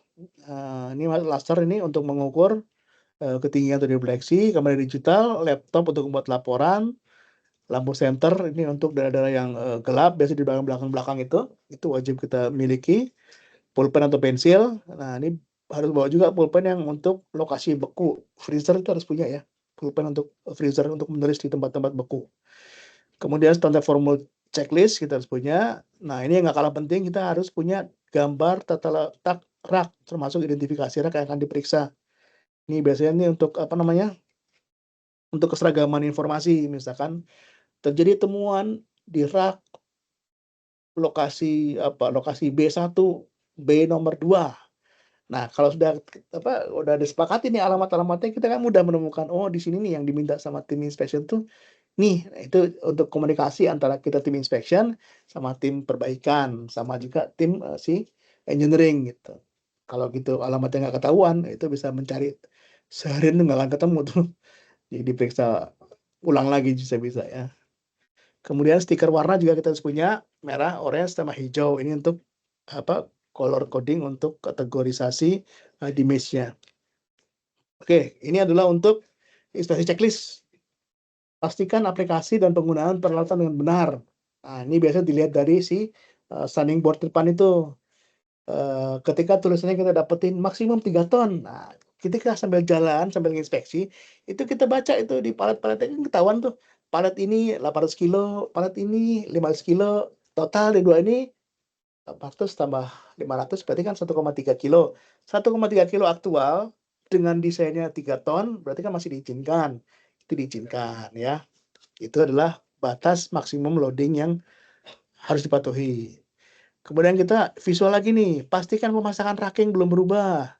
Ini laser ini untuk mengukur ketinggian atau defleksi. Kamera digital, laptop untuk membuat laporan. Lampu senter ini untuk daerah-daerah yang gelap, biasanya di belakang-belakang itu wajib kita miliki. Pulpen atau pensil. Nah, ini harus bawa juga pulpen yang untuk lokasi beku. Freezer itu harus punya ya. Pulpen untuk freezer untuk menulis di tempat-tempat beku. Kemudian standar formal checklist kita harus punya. Nah, ini yang nggak kalah penting, kita harus punya gambar tata letak rak, termasuk identifikasi rak yang akan diperiksa. Ini biasanya ini untuk untuk keseragaman informasi. Misalkan terjadi temuan di rak lokasi B1, B nomor 2. Nah, kalau udah disepakati nih alamat-alamatnya, kita kan mudah menemukan, oh di sini nih yang diminta sama tim inspection tuh nih. Itu untuk komunikasi antara kita tim inspection sama tim perbaikan, sama juga tim si engineering gitu. Kalau gitu alamatnya nggak ketahuan, itu bisa mencari seharian tuh nggak akan ketemu tuh. Jadi diperiksa ulang lagi bisa-bisa ya. Kemudian stiker warna juga kita harus punya, merah, orange, sama hijau. Ini untuk color coding untuk kategorisasi damage-nya. Oke, ini adalah untuk inspeksi checklist. Pastikan aplikasi dan penggunaan peralatan dengan benar. Nah, ini biasa dilihat dari si sounding board depan itu. Ketika tulisannya kita dapetin maksimum 3 ton. Nah, ketika sambil jalan, sambil inspeksi, itu kita baca itu di palet-paletnya kan ketahuan tuh. Palet ini 800 kilo, palet ini 500 kilo, total di dua ini 400 tambah 500 berarti kan 1,3 kilo. 1,3 kilo aktual dengan desainnya 3 ton, berarti kan masih diizinkan. Itu diizinkan ya. Itu adalah batas maksimum loading yang harus dipatuhi. Kemudian kita visual lagi nih, pastikan pemasangan racking belum berubah.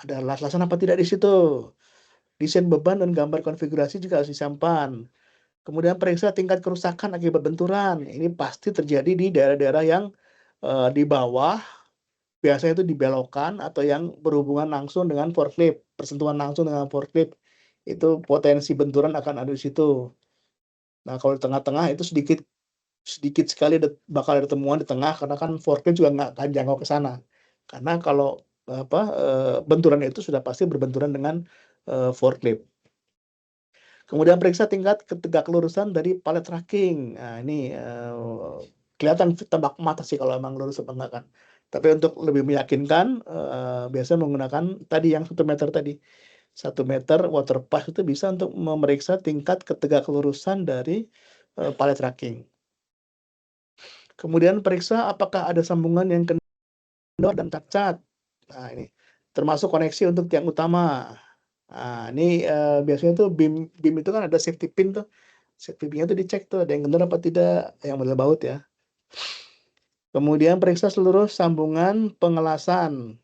Ada las-lasan apa tidak di situ. Desain beban dan gambar konfigurasi juga harus disimpan. Kemudian periksa tingkat kerusakan akibat benturan. Ini pasti terjadi di daerah-daerah yang di bawah, biasanya itu di belokan atau yang berhubungan langsung dengan forklift, persentuhan langsung dengan forklift. Itu potensi benturan akan ada di situ. Nah, kalau di tengah-tengah itu sedikit sekali bakal ada temuan di tengah, karena kan forklift juga nggak akan jangkau ke sana. Karena kalau benturan itu sudah pasti berbenturan dengan forklift. Kemudian periksa tingkat tegak lurusan dari palet tracking. Nah, ini kelihatan tebak mata sih kalau emang lurus apa enggak kan. Tapi untuk lebih meyakinkan, biasanya menggunakan tadi yang 1 meter tadi. 1 meter water pass itu bisa untuk memeriksa tingkat ketegak lurusan dari palet tracking. Kemudian periksa apakah ada sambungan yang kendor dan cacat. Nah, ini termasuk koneksi untuk tiang utama. Nah, ini biasanya tuh BIM itu kan ada safety pin tuh. Safety pin-nya tuh dicek tuh ada yang kendor apa tidak, yang model baut ya. Kemudian periksa seluruh sambungan pengelasan.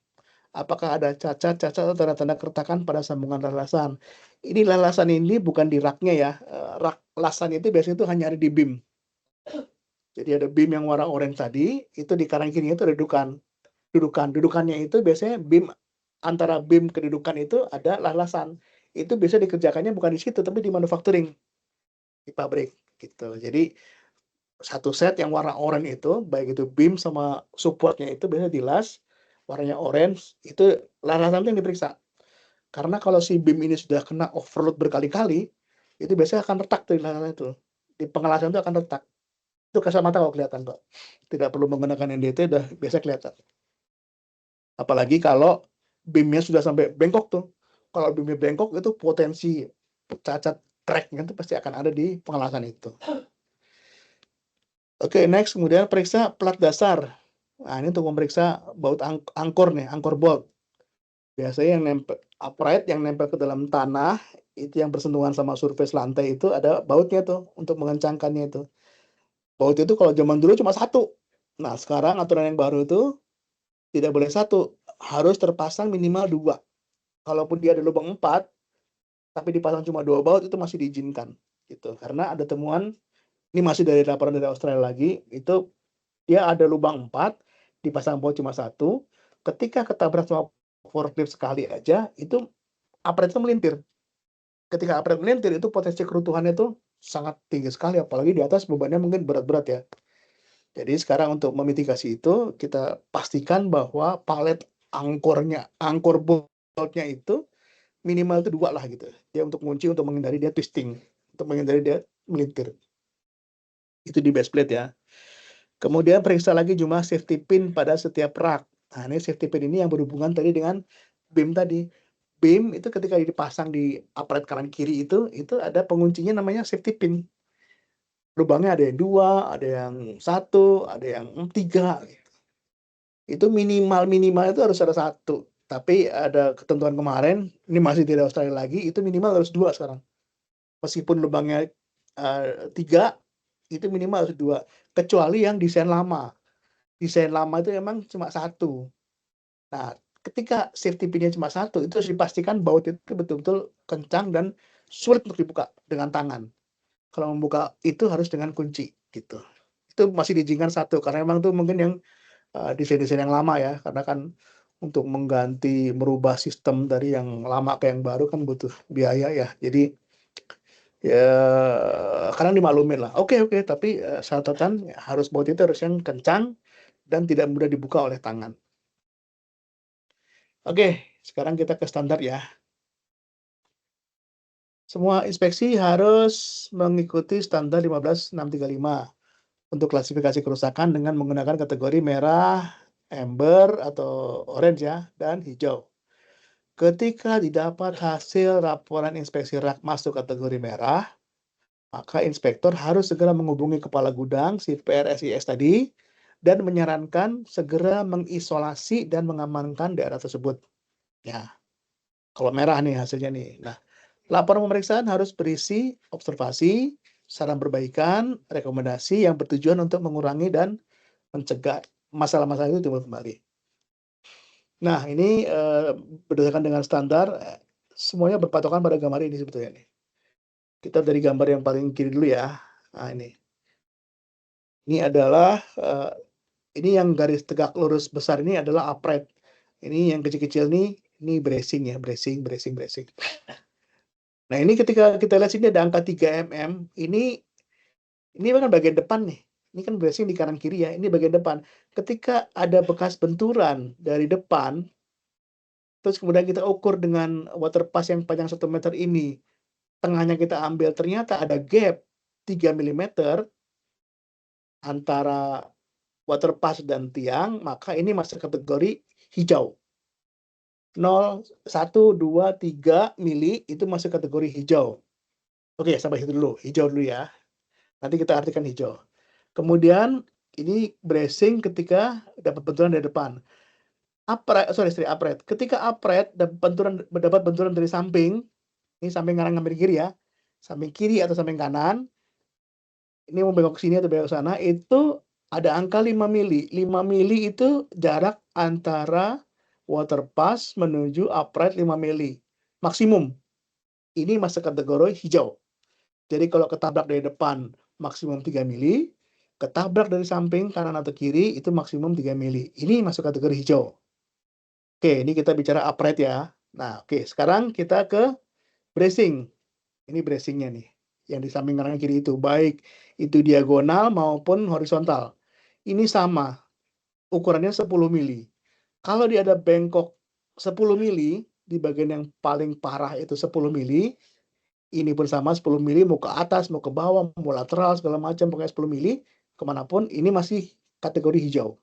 Apakah ada cacat atau tanda-tanda keretakan pada sambungan laslasan. Ini laslasan ini bukan di raknya ya. Rak lasan itu biasanya itu hanya ada di BIM. Jadi ada BIM yang warna oranye tadi, itu di kanan kirinya itu ada dudukannya itu biasanya BIM, antara BIM kedudukan itu ada laslasan. Itu biasa dikerjakannya bukan di situ tapi di manufacturing, di pabrik gitu. Jadi satu set yang warna oranye itu, baik itu BIM sama supportnya itu biasanya dilas warnanya orange, itu laslasan itu yang diperiksa. Karena kalau si BIM ini sudah kena overload berkali-kali, itu biasanya akan retak tuh laslasan itu. Di pengelasan itu akan retak. Itu kasat mata kalau kelihatan kok. Tidak perlu menggunakan NDT, udah biasa kelihatan. Apalagi kalau BIM-nya sudah sampai bengkok tuh. Kalau BIM-nya bengkok itu potensi cacat track-nya itu pasti akan ada di pengelasan itu. Oke, next kemudian periksa plat dasar. Nah, ini untuk memeriksa baut angkor nih, angkor bolt. Biasanya yang nempel upright yang nempel ke dalam tanah, itu yang bersentuhan sama surface lantai itu ada bautnya tuh untuk mengencangkannya itu. Baut itu kalau zaman dulu cuma 1. Nah, sekarang aturan yang baru itu tidak boleh 1, harus terpasang minimal 2. Kalaupun dia ada lubang 4, tapi dipasang cuma 2 baut itu masih diizinkan gitu. Karena ada temuan, ini masih dari laporan dari Australia lagi, itu dia ada lubang 4, dipasang baut cuma 1, ketika ketabrak sama forklift sekali aja, itu upright itu melintir. Ketika upright melintir, itu potensi kerutuhannya itu sangat tinggi sekali, apalagi di atas bebannya mungkin berat-berat ya. Jadi sekarang untuk memitigasi itu, kita pastikan bahwa palet angkor boltnya itu minimal itu 2 lah gitu. Dia untuk kunci, untuk menghindari dia twisting, untuk menghindari dia melintir. Itu di base plate ya. Kemudian periksa lagi jumlah safety pin pada setiap rak. Nah, ini safety pin ini yang berhubungan tadi dengan BIM tadi. BIM itu ketika dipasang di upright kanan kiri itu ada penguncinya namanya safety pin. Lubangnya ada yang 2, ada yang 1, ada yang 3. Itu minimal itu harus ada 1. Tapi ada ketentuan kemarin, ini masih tidak Australia lagi, itu minimal harus 2 sekarang. Meskipun lubangnya 3, itu minimal harus 2. Kecuali yang desain lama. Desain lama itu emang cuma 1. Nah, ketika safety pinnya cuma satu, itu harus dipastikan baut itu betul-betul kencang dan sulit untuk dibuka dengan tangan. Kalau membuka itu harus dengan kunci gitu. Itu masih diizinkan satu karena memang tuh mungkin yang desain-desain yang lama ya, karena kan untuk mengganti merubah sistem dari yang lama ke yang baru kan butuh biaya ya. Jadi ya kadang dimaklumin lah. Oke, tapi catatan harus baut itu harus yang kencang dan tidak mudah dibuka oleh tangan. Oke, sekarang kita ke standar ya. Semua inspeksi harus mengikuti standar 15635 untuk klasifikasi kerusakan dengan menggunakan kategori merah, amber atau orange ya, dan hijau. Ketika didapat hasil laporan inspeksi rak masuk kategori merah, maka inspektor harus segera menghubungi kepala gudang si PRSIS tadi dan menyarankan segera mengisolasi dan mengamankan daerah tersebut. Ya, kalau merah nih hasilnya nih. Nah, laporan pemeriksaan harus berisi observasi, saran perbaikan, rekomendasi yang bertujuan untuk mengurangi dan mencegah masalah-masalah itu timbul kembali. Nah, ini berdasarkan dengan standar, semuanya berpatokan pada gambar ini sebetulnya nih. Kita dari gambar yang paling kiri dulu ya. Nah, ini. Ini adalah ini yang garis tegak lurus besar ini adalah upright. Ini yang kecil-kecil nih, ini bracing ya, bracing. Nah, ini ketika kita lihat sini ada angka 3 mm, ini kan bagian depan nih. Ini kan bracing di kanan kiri ya, ini bagian depan. Ketika ada bekas benturan dari depan, terus kemudian kita ukur dengan water pass yang panjang 1 meter ini, tengahnya kita ambil, ternyata ada gap 3 mm antara water pass dan tiang, maka ini masuk kategori hijau. 0, 1, 2, 3 mili itu masuk kategori hijau. Oke, sampai situ dulu, hijau dulu ya. Nanti kita artikan hijau. Kemudian ini bracing ketika dapat benturan dari depan. Upright. Ketika upright dapat benturan dari samping, ini samping kanan samping kiri ya. Samping kiri atau samping kanan, ini mau belok ke sini atau belok ke sana, itu ada angka 5 mili. 5 mili itu jarak antara water pass menuju upright 5 mili. Maksimum. Ini masuk kategori hijau. Jadi kalau ketabrak dari depan maksimum 3 mili, ketabrak dari samping kanan atau kiri itu maksimum 3 mili. Ini masuk kategori hijau. Oke, ini kita bicara upright ya. Nah, oke, sekarang kita ke bracing. Ini bracingnya nih, yang di samping kanan kiri itu, baik itu diagonal maupun horizontal. Ini sama, ukurannya 10 mili. Kalau dia ada bengkok 10 mili, di bagian yang paling parah itu 10 mili, ini pun sama 10 mili, mau ke atas, mau ke bawah, mau lateral, segala macam, pokoknya 10 mili, kemanapun, ini masih kategori hijau.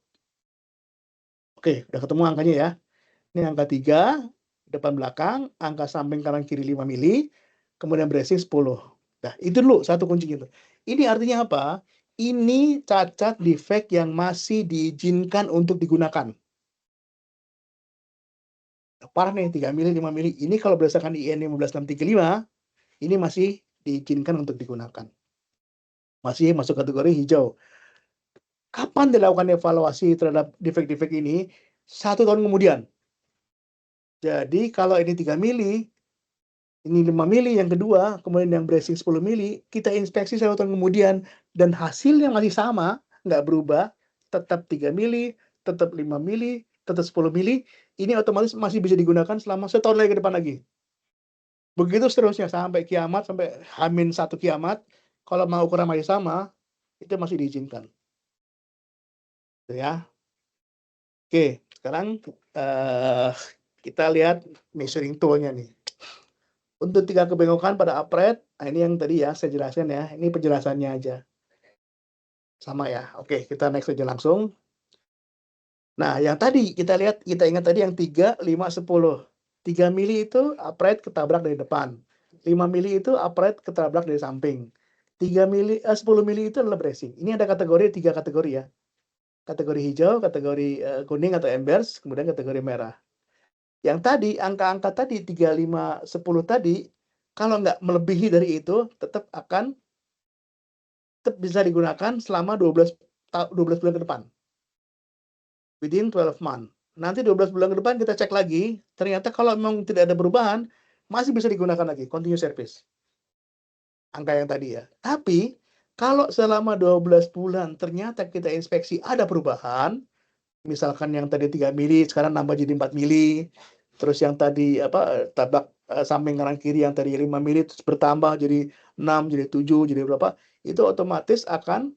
Oke, udah ketemu angkanya ya. Ini angka 3, depan belakang, angka samping kanan kiri 5 mili, kemudian bracing 10. Nah, itu dulu satu kuncinya. Ini artinya apa? Ini cacat defect yang masih diizinkan untuk digunakan. Parah nih, 3 mili, 5 mili. Ini kalau berdasarkan IN 15635, ini masih diizinkan untuk digunakan. Masih masuk kategori hijau. Kapan dilakukan evaluasi terhadap defect-defect ini? 1 tahun kemudian. Jadi kalau ini 3 mili, ini 5 mili yang kedua, kemudian yang bracing 10 mili, kita inspeksi 1 tahun kemudian, dan hasilnya masih sama, nggak berubah, tetap 3 mili, tetap 5 mili, tetap 10 mili, ini otomatis masih bisa digunakan selama 1 tahun lagi ke depan lagi. Begitu seterusnya, sampai kiamat, sampai H-1 kiamat, kalau mau ukuran masih sama, itu masih diizinkan. Ya. Oke, sekarang kita lihat measuring tool-nya nih. Untuk 3 kebengokan pada upright, nah ini yang tadi ya saya jelaskan ya, ini penjelasannya aja. Sama ya. Oke, kita next aja langsung. Nah, yang tadi kita lihat, kita ingat tadi yang 3, 5, 10. 3 mili itu upright ketabrak dari depan. 5 mili itu upright ketabrak dari samping. 10 mili itu adalah bracing. Ini ada kategori, 3 kategori ya. Kategori hijau, kategori kuning atau embers, kemudian kategori merah. Yang tadi, angka-angka tadi, 3, 5, 10 tadi, kalau nggak melebihi dari itu, tetap bisa digunakan selama 12 bulan ke depan. Within 12 month. Nanti 12 bulan ke depan kita cek lagi, ternyata kalau memang tidak ada perubahan, masih bisa digunakan lagi, continue service. Angka yang tadi ya. Tapi, kalau selama 12 bulan ternyata kita inspeksi ada perubahan, misalkan yang tadi 3 mili sekarang nambah jadi 4 mili, terus yang tadi tabak samping kanan kiri yang tadi 5 mili terus bertambah jadi 6, jadi 7, jadi berapa, itu otomatis akan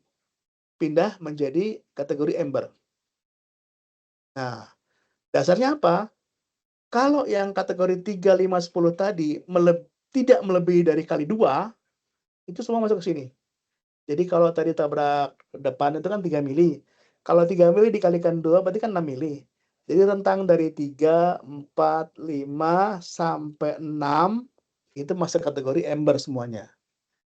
pindah menjadi kategori amber. Nah, dasarnya apa? Kalau yang kategori 3, 5, 10 tadi tidak melebihi dari kali 2, itu semua masuk ke sini. Jadi kalau tadi tabrak depan itu kan 3 mili. Kalau 3 mili dikalikan 2 berarti kan 6 mili. Jadi rentang dari 3, 4, 5, sampai 6 itu masuk kategori amber semuanya.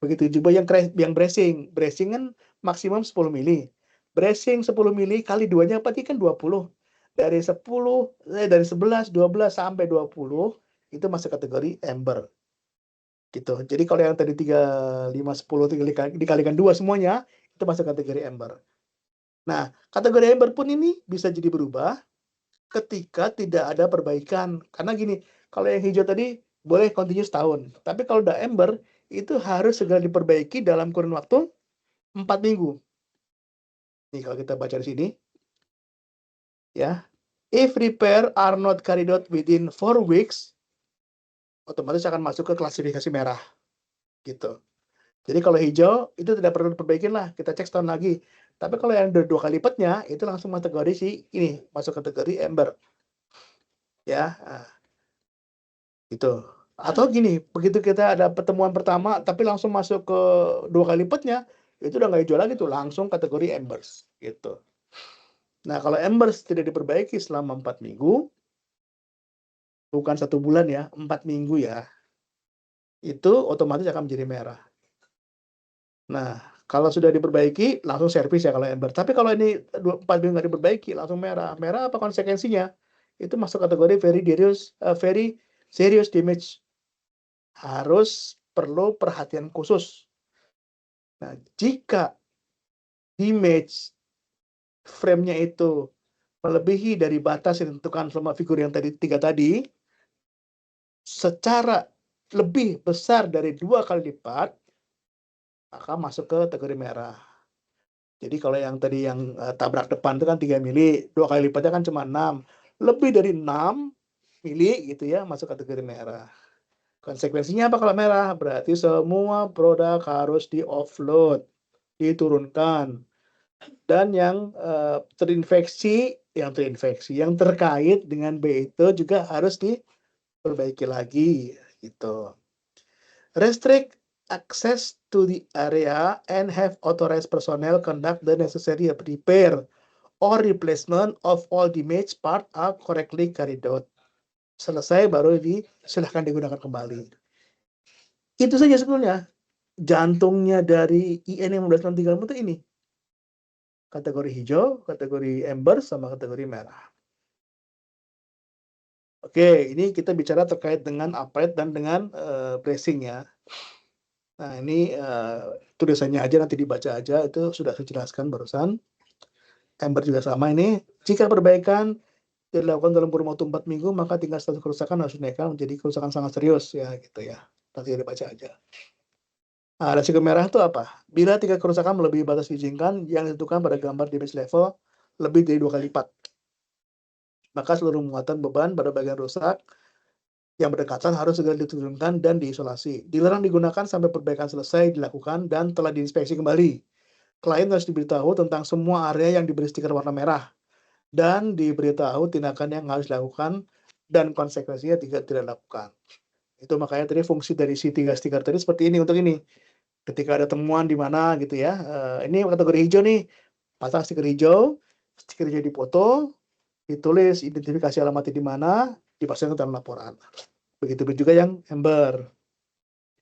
Begitu juga yang bracing. Bracing kan maksimum 10 mili. Bracing 10 mili kali 2-nya berarti kan 20. Dari 11, 12 sampai 20 itu masuk kategori amber. Gitu. Jadi kalau yang tadi 3, 5, 10 dikalikan 2 semuanya itu masuk kategori amber. Nah, kategori amber pun ini bisa jadi berubah ketika tidak ada perbaikan. Karena gini, kalau yang hijau tadi boleh continue setahun. Tapi kalau udah amber, itu harus segera diperbaiki dalam kurun waktu 4 minggu. Nih kalau kita baca di sini, ya. If repair are not carried out within 4 weeks, otomatis akan masuk ke klasifikasi merah. Gitu. Jadi kalau hijau, itu tidak perlu diperbaikin lah. Kita cek setahun lagi. Tapi kalau yang 2 kali lipatnya, itu langsung kategori masuk kategori amber. Ya, gitu. Atau gini, begitu kita ada pertemuan pertama, tapi langsung masuk ke 2 kali lipatnya, itu udah nggak hijau lagi tuh, langsung kategori embers, gitu. Nah, kalau embers tidak diperbaiki selama 4 minggu, bukan 1 bulan ya, 4 minggu ya, itu otomatis akan menjadi merah. Nah, kalau sudah diperbaiki, langsung servis ya kalau ember. Tapi kalau ini 4 minggu nggak diperbaiki, langsung merah. Merah apa konsekuensinya? Itu masuk kategori very serious damage. Harus perlu perhatian khusus. Nah, jika damage frame-nya itu melebihi dari batas yang ditentukan selama figur yang tadi 3 tadi, secara lebih besar dari 2 kali lipat, maka masuk ke kategori merah. Jadi kalau yang tadi yang tabrak depan itu kan 3 mili, 2 kali lipatnya kan cuma 6. Lebih dari 6 mili gitu ya, masuk kategori merah. Konsekuensinya apa kalau merah? Berarti semua produk harus di-offload, diturunkan. Dan yang yang terkait dengan B itu juga harus diperbaiki lagi gitu. Restrict access to the area and have authorized personnel conduct the necessary repair or replacement of all damaged part are correctly carried out. Selesai baru silahkan digunakan kembali. Itu saja sebetulnya. Jantungnya dari IN 1563 itu ini. Kategori hijau, kategori amber, sama kategori merah. Oke, ini kita bicara terkait dengan upright dan dengan bracing ya. Nah, ini tulisannya aja nanti dibaca aja, itu sudah saya jelaskan barusan. Amber juga sama ini. Jika perbaikan dilakukan dalam kurun waktu 4 minggu, maka tingkat status kerusakan harus dinaikkan menjadi kerusakan sangat serius ya gitu ya. Nanti dibaca aja. Nah, resiko merah itu apa? Bila 3 kerusakan melebihi batas diizinkan yang ditentukan pada gambar damage level lebih dari 2 kali lipat, maka seluruh muatan beban pada bagian rusak yang berdekatan harus segera diturunkan dan diisolasi. Dilarang digunakan sampai perbaikan selesai dilakukan dan telah diinspeksi kembali. Klien harus diberitahu tentang semua area yang diberi stiker warna merah dan diberitahu tindakan yang harus dilakukan dan konsekuensinya tidak dilakukan. Itu makanya tadi fungsi dari si 3 stiker tadi seperti ini untuk ini. Ketika ada temuan di mana gitu ya, ini kategori hijau nih, pasang stiker hijau dipoto, ditulis identifikasi alamatnya di mana, dipasang ke dalam laporan. Begitu juga yang amber.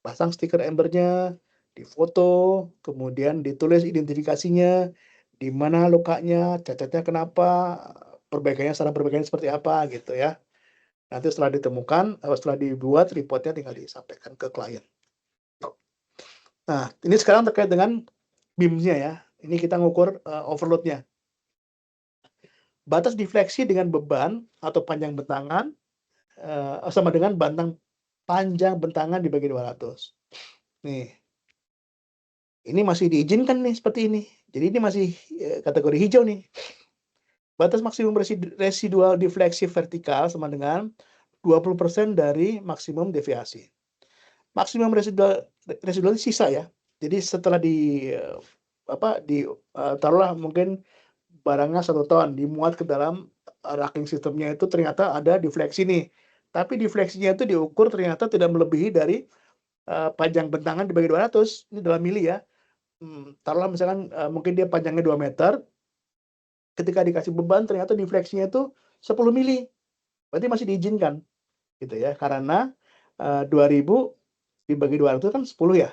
Pasang stiker embernya, difoto, kemudian ditulis identifikasinya, di mana lokanya, cacatnya kenapa, saran perbaikannya seperti apa gitu ya. Nanti setelah ditemukan, setelah dibuat reportnya tinggal disampaikan ke klien. Nah, ini sekarang terkait dengan BIM-nya ya. Ini kita ngukur overload-nya. batas defleksi dengan beban atau panjang bentangan sama dengan panjang bentangan dibagi 200. Nih, ini masih diizinkan nih seperti ini. Jadi ini masih kategori hijau nih. Batas maksimum residual defleksi vertikal sama dengan 20% dari maksimum deviasi. Maksimum residual sisa ya. Jadi setelah taruhlah mungkin barangnya 1 ton dimuat ke dalam racking sistemnya, itu ternyata ada defleksi nih. Tapi defleksinya itu diukur ternyata tidak melebihi dari panjang bentangan dibagi 200. Ini dalam mili ya. Taruhlah misalkan mungkin dia panjangnya 2 meter. Ketika dikasih beban ternyata defleksinya itu 10 mili. Berarti masih diizinkan gitu ya. Karena 2000 dibagi 200 kan 10 ya.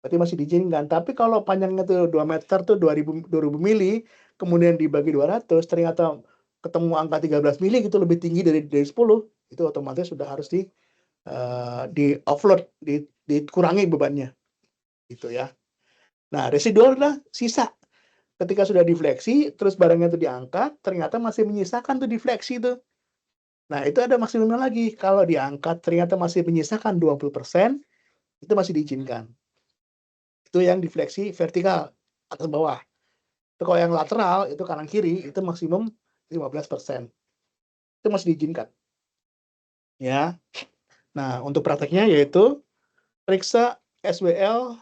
Berarti masih diizinkan. Tapi kalau panjangnya tuh 2 meter tuh 2000 mili, kemudian dibagi 200, ternyata ketemu angka 13 mili gitu, lebih tinggi dari 10, itu otomatis sudah harus di offload, dikurangi bebannya. Gitu ya. Nah, residual adalah sisa. Ketika sudah defleksi, terus barangnya itu diangkat, ternyata masih menyisakan tuh defleksi itu. Nah, itu ada maksimumnya lagi. Kalau diangkat ternyata masih menyisakan 20%, itu masih diizinkan. Itu yang defleksi vertikal, atas bawah. Itu kalau yang lateral, itu kanan kiri, itu maksimum 15%. Itu masih diizinkan. Ya. Nah, untuk prakteknya yaitu periksa SWL,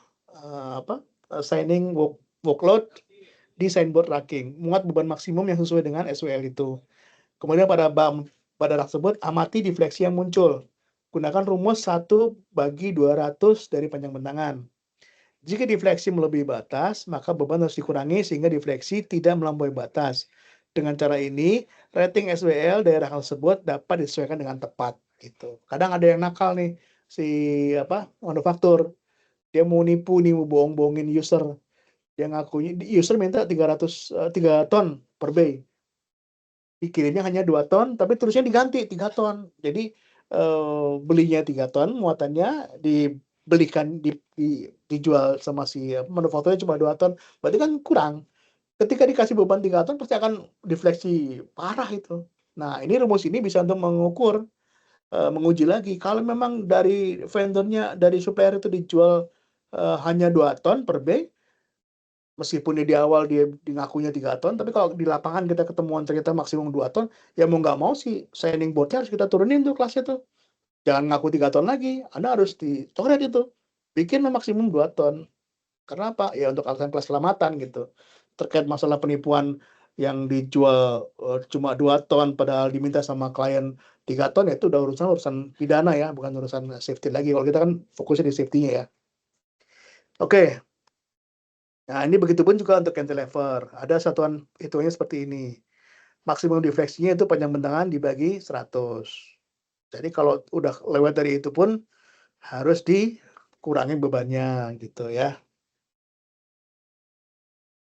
signing workload di signboard racking, muat beban maksimum yang sesuai dengan SWL itu. Kemudian pada rak tersebut amati defleksi yang muncul. Gunakan rumus 1/200 dari panjang bentangan. Jika defleksi melebihi batas, maka beban harus dikurangi sehingga defleksi tidak melampaui batas. Dengan cara ini, rating SWL daerah tersebut dapat disesuaikan dengan tepat. Gitu. Kadang ada yang nakal nih, manufaktur. Dia mau nipu nih, mau bohong-bohongin user. Dia ngakunya, user minta 3 ton per bay. Dikirimnya hanya 2 ton, tapi terusnya diganti 3 ton. Jadi belinya 3 ton, muatannya dibelikan, dijual sama si manufakturnya cuma 2 ton. Berarti kan kurang. Ketika dikasih beban 3 ton, pasti akan defleksi parah itu. Nah, ini rumus ini bisa untuk mengukur, menguji lagi. Kalau memang dari vendornya, dari supplier itu dijual hanya 2 ton per bay, meskipun di awal dia ngakunya 3 ton, tapi kalau di lapangan kita ketemuan ternyata maksimum 2 ton, ya mau nggak mau sih signing board-nya harus kita turunin tuh kelasnya tuh. Jangan ngaku 3 ton lagi, Anda harus dicoret itu. Bikin maksimum 2 ton. Karena apa? Ya untuk alasan keselamatan gitu. Terkait masalah penipuan yang dijual cuma 2 ton padahal diminta sama klien 3 ton, ya itu udah urusan pidana ya, bukan urusan safety lagi. Kalau kita kan fokusnya di safety-nya ya. Oke. Nah, ini begitupun juga untuk cantilever. Ada satuan hitungannya seperti ini. Maksimum defleksinya itu panjang bentangan dibagi 100. Jadi kalau udah lewat dari itu pun harus dikurangi bebannya gitu ya.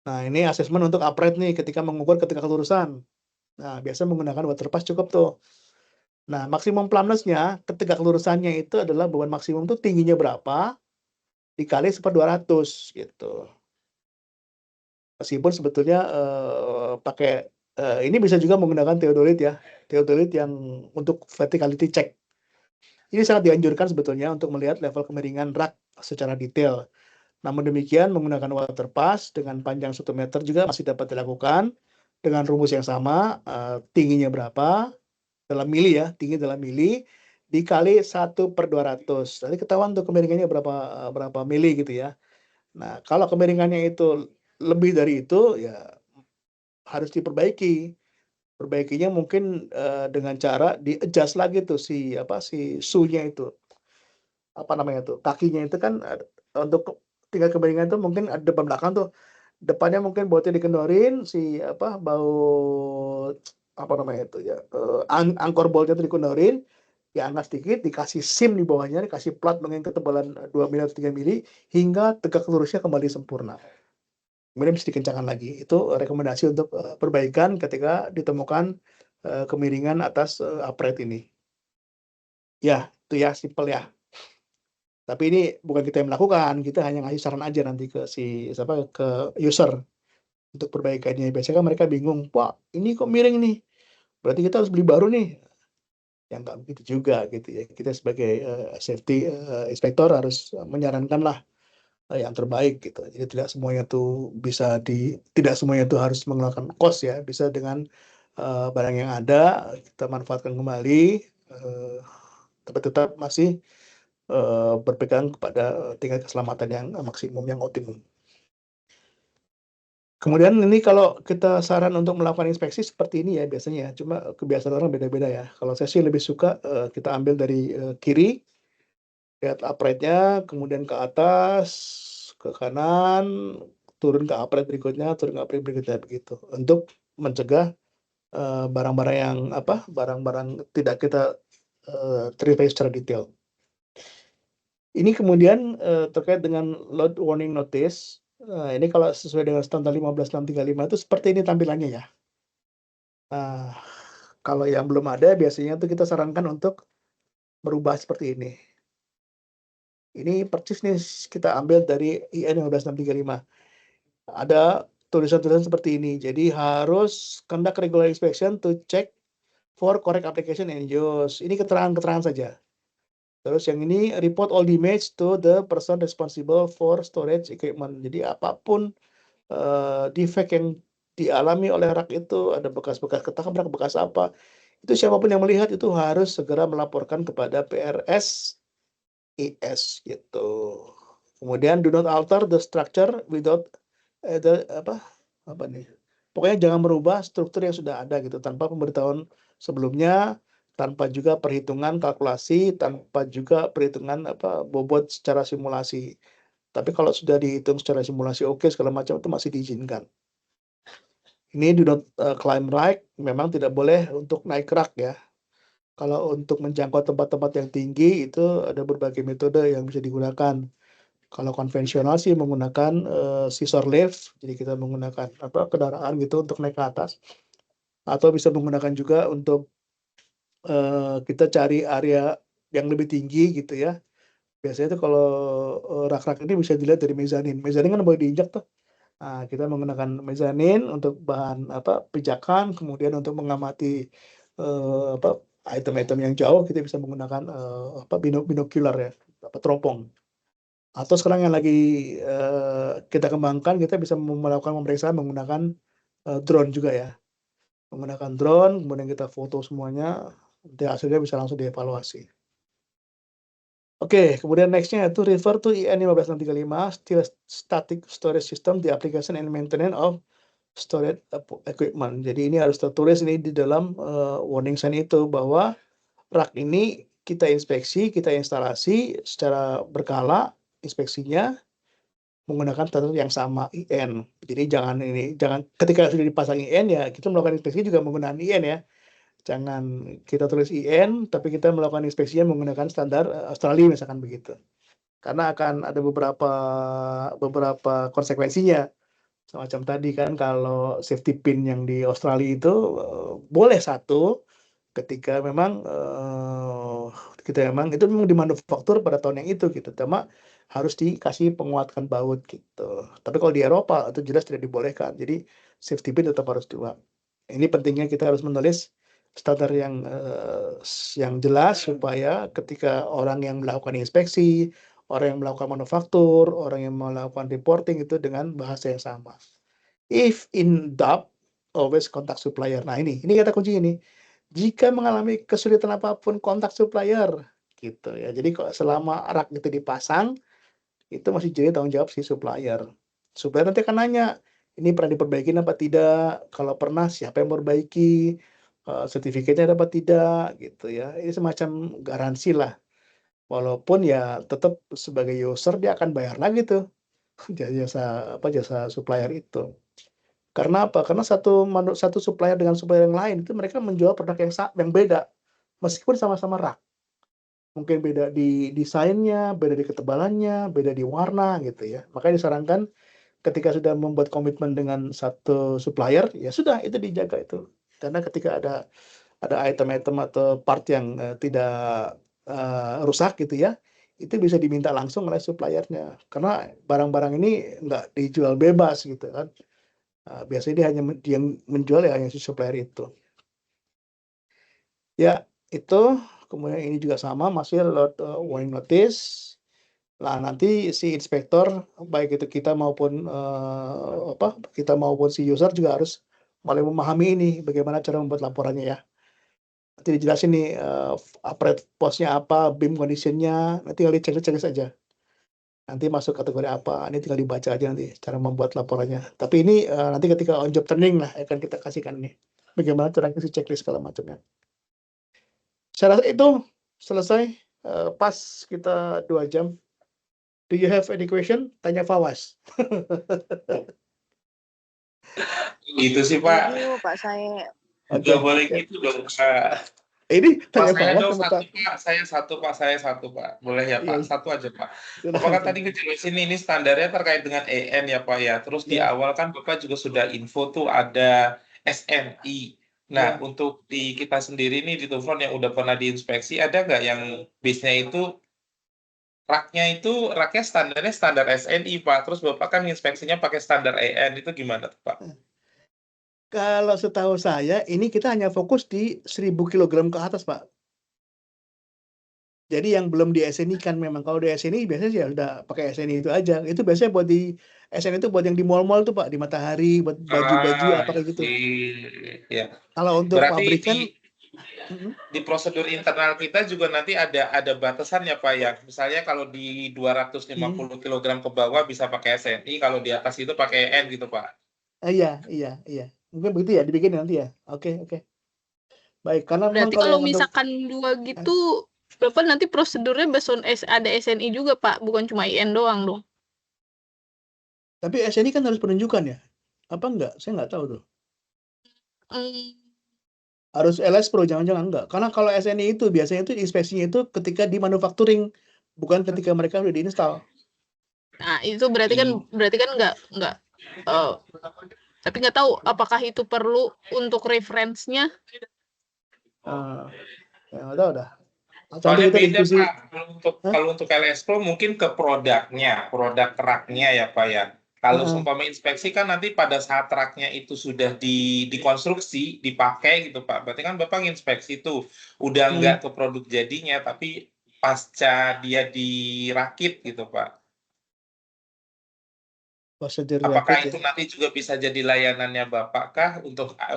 Nah, ini asesmen untuk upright nih ketika mengukur ketika kelurusan. Nah, biasa menggunakan waterpass cukup tuh. Nah, maksimum plumpness-nya ketika kelurusannya itu adalah beban maksimum tuh tingginya berapa dikali 1/200 gitu. Meskipun sebetulnya pakai ini bisa juga menggunakan theodolit ya. Theodolit yang untuk verticality check. Ini sangat dianjurkan sebetulnya untuk melihat level kemiringan rak secara detail. Namun demikian, menggunakan waterpass dengan panjang 1 meter juga masih dapat dilakukan dengan rumus yang sama, tingginya berapa, dalam mili ya, tinggi dalam mili, dikali 1/200. Nanti ketahuan tuh kemiringannya berapa mili gitu ya. Nah, kalau kemiringannya itu lebih dari itu, ya harus diperbaiki. Perbaikinya mungkin dengan cara di-adjust lagi tuh si shoe-nya itu. Apa namanya tuh? Kakinya itu kan untuk tingkat kemiringan itu mungkin ada depan belakang tuh. Depannya mungkin bautnya dikendorin, baut apa namanya itu ya, angkor boltnya itu dikendorin, diangkat sedikit, dikasih sim di bawahnya, dikasih plat dengan ketebalan 2 mili atau 3 mili hingga tegak lurusnya kembali sempurna. Kemudian bisa dikencangkan lagi. Itu rekomendasi untuk perbaikan ketika ditemukan kemiringan atas upright ini. Ya, itu ya simpel ya. Tapi ini bukan kita yang melakukan, kita hanya ngasih saran aja nanti ke ke user. untuk perbaikannya. Biasanya kan mereka bingung, Pak, ini kok miring nih, berarti kita harus beli baru nih. Yang nggak begitu juga gitu ya. Kita sebagai safety inspector harus menyarankan lah yang terbaik gitu. Jadi tidak semuanya tuh harus mengeluarkan cost ya. Bisa dengan barang yang ada kita manfaatkan kembali, tapi tetap masih berpegang kepada tingkat keselamatan yang maksimum, yang optimum. Kemudian ini kalau kita saran untuk melakukan inspeksi seperti ini ya biasanya ya, cuma kebiasaan orang beda-beda ya. Kalau saya sih lebih suka kita ambil dari kiri, lihat upright-nya, kemudian ke atas, ke kanan, turun ke upright berikutnya, turun ke upright berikutnya begitu. Untuk mencegah barang-barang yang barang-barang tidak kita review secara detail. Ini kemudian terkait dengan load warning notice. Ini kalau sesuai dengan standar 15635 itu seperti ini tampilannya ya. Nah, kalau yang belum ada biasanya tuh kita sarankan untuk merubah seperti ini. Ini persis nih kita ambil dari IN 15635. Ada tulisan-tulisan seperti ini. Jadi harus conduct regular inspection to check for correct application and use. Ini keterangan-keterangan saja. Terus yang ini report all damage to the person responsible for storage equipment. Jadi apapun defect yang dialami oleh rak itu, ada bekas-bekas ketabrak, bekas apa, itu siapapun yang melihat itu harus segera melaporkan kepada PRSIS gitu. Kemudian do not alter the structure without pokoknya jangan merubah struktur yang sudah ada gitu tanpa pemberitahuan sebelumnya, tanpa juga perhitungan kalkulasi, tanpa juga perhitungan bobot secara simulasi. Tapi kalau sudah dihitung secara simulasi oke segala macam itu masih diizinkan. Ini do not climb rack, memang tidak boleh untuk naik rak ya. Kalau untuk menjangkau tempat-tempat yang tinggi itu ada berbagai metode yang bisa digunakan. Kalau konvensional sih menggunakan scissor lift, jadi kita menggunakan kendaraan gitu untuk naik ke atas. Atau bisa menggunakan juga untuk kita cari area yang lebih tinggi gitu ya. Biasanya tuh kalau rak-rak ini bisa dilihat dari mezanin. Mezanin kan boleh diinjak tuh. Nah, kita menggunakan mezanin untuk bahan pijakan, kemudian untuk mengamati item-item yang jauh kita bisa menggunakan binokular ya, teropong. Atau sekarang yang lagi kita kembangkan, kita bisa melakukan pemeriksaan menggunakan drone juga ya. Menggunakan drone, kemudian kita foto semuanya, nanti hasilnya bisa langsung dievaluasi. Oke, kemudian next-nya itu refer to IN 15635, still static storage system, the application and maintenance of storage equipment. Jadi ini harus tertulis ini di dalam warning sign itu bahwa rak ini kita inspeksi, kita instalasi secara berkala inspeksinya menggunakan standar yang sama IN. Jadi jangan ketika sudah dipasang IN ya kita melakukan inspeksi juga menggunakan IN ya. Jangan kita tulis IN tapi kita melakukan inspeksinya menggunakan standar Australia misalkan begitu. Karena akan ada beberapa konsekuensinya. Semacam tadi kan kalau safety pin yang di Australia itu boleh satu ketika memang itu memang dimanufaktur pada tahun yang itu gitu. Cuma harus dikasih penguatkan baut gitu. Tapi kalau di Eropa itu jelas tidak dibolehkan. Jadi safety pin tetap harus dua. Ini pentingnya kita harus menulis standar yang jelas supaya ketika orang yang melakukan inspeksi, orang yang melakukan manufaktur, orang yang melakukan reporting itu dengan bahasa yang sama. If in doubt, always contact supplier. Nah ini kata kunci ini. Jika mengalami kesulitan apapun, kontak supplier gitu ya. Jadi kok selama rak itu dipasang, itu masih jadi tanggung jawab si supplier. Supplier nanti akan nanya, ini pernah diperbaiki apa tidak? Kalau pernah, siapa yang memperbaiki? Sertifikatnya dapat tidak? Gitu ya. Ini semacam garansi lah. Walaupun ya tetap sebagai user dia akan bayar lagi tuh jasa supplier itu. Karena apa? Karena satu supplier dengan supplier yang lain itu mereka menjual produk yang beda, meskipun sama-sama rak. Mungkin beda di desainnya, beda di ketebalannya, beda di warna gitu ya. Makanya disarankan ketika sudah membuat komitmen dengan satu supplier, ya sudah itu dijaga itu. Karena ketika ada item-item atau part yang tidak rusak gitu ya, itu bisa diminta langsung oleh suppliernya. Karena barang-barang ini nggak dijual bebas gitu kan. Biasanya dia hanya dia yang menjual ya hanya si supplier itu. Ya, itu. Kemudian ini juga sama, masih load warning notice. Nah, nanti si inspektor, baik itu kita maupun si user juga harus mulai memahami ini, bagaimana cara membuat laporannya ya. Nanti dijelasin nih, operate post-nya apa, BIM condition-nya, nanti tinggal dicek-cek aja. Nanti masuk kategori apa, ini tinggal dibaca aja nanti cara membuat laporannya. Tapi ini nanti ketika on job training lah akan kita kasihkan nih, bagaimana cara kasih checklist segala macamnya. Saya rasa itu selesai, pas kita 2 jam. Do you have any question? Tanya Fawas. Gitu sih Pak. Thank you Pak Sae. Nggak Oke. boleh gitu dong Pak. Ini Pak tanya saya Fawas dong sama satu tak? Pak, saya satu Pak. Boleh ya Iya, Pak, satu aja Pak. sudah. Bapak kan tadi ngejelasin ini standarnya terkait dengan EN ya Pak ya. Terus di Ya. awal kan Bapak juga sudah info tuh ada SNI. Nah, Ya. untuk di kita sendiri nih di Tufron yang udah pernah diinspeksi, ada nggak yang base-nya itu raknya standarnya standar SNI Pak. Terus Bapak kan inspeksinya pakai standar EN, itu gimana tuh Pak? Kalau setahu saya, ini kita hanya fokus di 1000 kg ke atas, Pak. Jadi yang belum di SNI kan memang. Kalau di SNI biasanya ya udah pakai SNI itu aja. Itu biasanya buat di SNI itu buat yang di mall-mall tuh, Pak, di Matahari, buat baju-baju apa kayak gitu. Iya. Kalau untuk Berarti pabrikan, di prosedur internal kita juga nanti ada batasan ya Pak ya. Misalnya kalau di 250 kg ke bawah bisa pakai SNI, kalau di atas itu pakai EN gitu Pak. iya. Mungkin begitu ya dibikin nanti ya. Oke. Baik, karena memang Berarti kalau kalau yang untuk misalkan 2 gitu, Bapak nanti prosedurnya based on ada SNI juga, Pak, bukan cuma IN doang dong. tapi SNI kan harus penunjukan ya? Apa enggak? Saya nggak tahu tuh. Harus LS Pro, jangan-jangan enggak. Karena kalau SNI itu biasanya itu inspeksinya itu ketika di manufacturing, bukan ketika mereka udah diinstal. Nah, itu berarti kan enggak tapi nggak tahu apakah itu perlu untuk reference-nya. Ya nggak tahu dah. Soalnya Nanti kita beda diskusi. Pak, kalau untuk LS Pro mungkin ke produk raknya ya Pak ya. Kalau seumpama inspeksi kan nanti pada saat raknya itu sudah dikonstruksi, dipakai gitu Pak. Berarti kan Bapak inspeksi tuh, udah nggak ke produk jadinya, tapi pasca dia dirakit gitu Pak. Prosedur Apakah rakit itu ya. nanti juga bisa jadi layanannya Bapak kah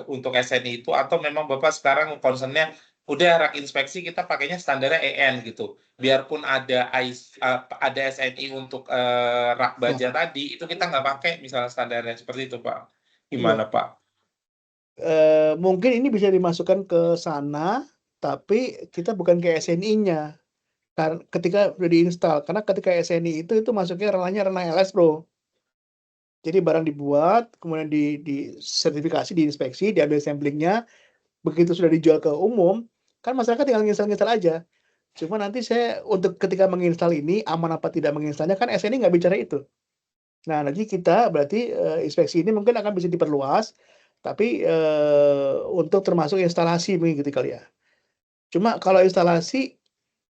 untuk SNI itu, atau memang Bapak sekarang concernnya udah rak inspeksi kita pakainya standarnya EN gitu. Biarpun ada SNI untuk rak baja tadi, itu kita nggak pakai misalnya standarnya seperti itu Pak. Gimana Pak? Mungkin ini bisa dimasukkan ke sana, tapi kita bukan ke SNI-nya. Ketika udah diinstal, karena ketika SNI itu masuknya ranahnya ranah LS Pro. Jadi barang dibuat, kemudian di sertifikasi, diinspeksi, diambil samplingnya, begitu sudah dijual ke umum, kan masyarakat tinggal nginstal aja. Cuma nanti saya untuk ketika menginstal ini aman apa tidak menginstalnya kan SNI nggak bicara itu. Nah nanti kita berarti inspeksi ini mungkin akan bisa diperluas, tapi untuk termasuk instalasi mungkin gitu kali ya. Cuma kalau instalasi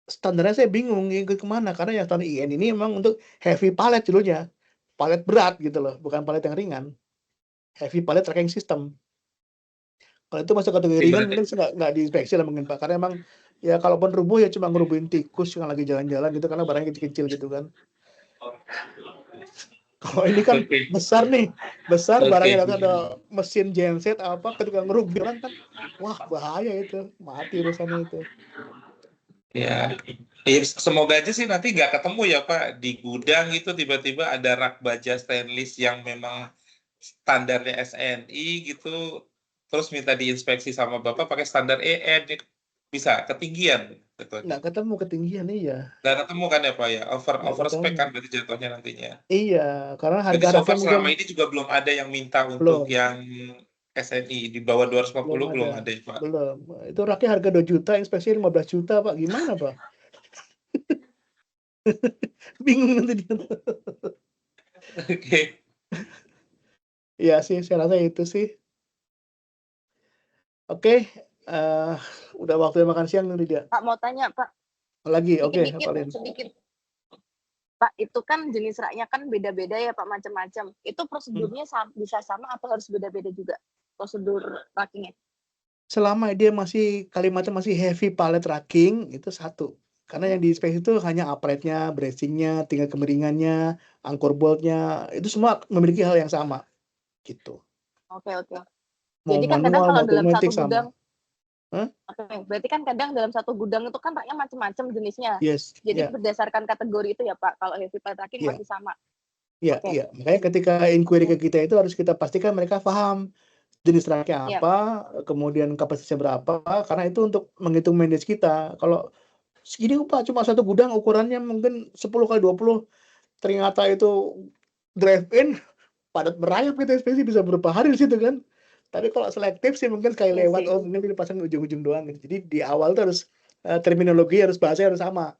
standarnya saya bingung ikut kemana, karena yang standar IN ini memang untuk heavy pallet judulnya, pallet berat gitu loh, bukan pallet yang ringan. Heavy pallet tracking system. Kalau itu masuk kategori ringan mungkin nggak diinspeksi lah mungkin Pak, karena emang ya kalaupun rubuh ya cuma ngerubuhin tikus yang lagi jalan-jalan gitu, karena barangnya kecil-kecil gitu kan. Kalau ini kan besar nih, barangnya ada mesin genset apa, ketika ngerubuh kan, wah bahaya itu, mati urusannya itu. Ya, semoga aja sih nanti nggak ketemu ya Pak, di gudang gitu tiba-tiba ada rak baja stainless yang memang standarnya SNI gitu, terus minta diinspeksi sama Bapak pakai standar EN, bisa ketinggian gitu. Nggak ketemu ketinggian, iya. Nggak ketemu kan ya Pak ya, Nggak over spec ketemu. kan berarti jatuhnya nantinya. Iya, karena Jadi harga so raknya far mungkin selama ini juga belum ada yang minta untuk yang SNI di bawah 250 belum ada ya Pak. belum. Itu raknya harga 2 juta, inspeksi 15 juta Pak, gimana Pak? Bingung nanti dia. Oke. Iya sih, saya rasa itu sih. Oke, udah waktunya makan siang nih dia. Pak mau tanya Pak. Lagi, oke, Dikit-dikit, hafalin. sedikit. Pak, itu kan jenis raknya kan beda-beda ya Pak, macam-macam. Itu prosedurnya bisa sama atau harus beda-beda juga prosedur rackingnya? Selama dia masih kalimatnya masih heavy pallet racking itu satu. Karena yang di spek itu hanya upright-nya, bracing-nya, tingkat kemiringannya, anchor bolt-nya, itu semua memiliki hal yang sama gitu. Oke. Mau Jadi kan kadang manual, kalau mau dalam satu automatic sama. gudang, Hah? oke, berarti kan kadang dalam satu gudang itu kan raknya macam-macam jenisnya. Yes, Jadi ya, berdasarkan kategori itu ya Pak, kalau heavy pallet racking Iya. masih sama. ya, Oke. iya. Makanya ketika inquiry ke kita itu harus kita pastikan mereka paham jenis raknya Iya. apa, kemudian kapasitasnya berapa, karena itu untuk menghitung manage kita. Kalau segini Pak, cuma satu gudang ukurannya mungkin 10 kali 20, ternyata itu drive-in, padat merayap gitu, inspeksi bisa berapa hari di situ kan. Tapi kalau selektif sih mungkin sekali Iya lewat, sih. oh ini dipasang ujung-ujung doang gitu. Jadi di awal tuh harus terminologi, harus bahasanya harus sama.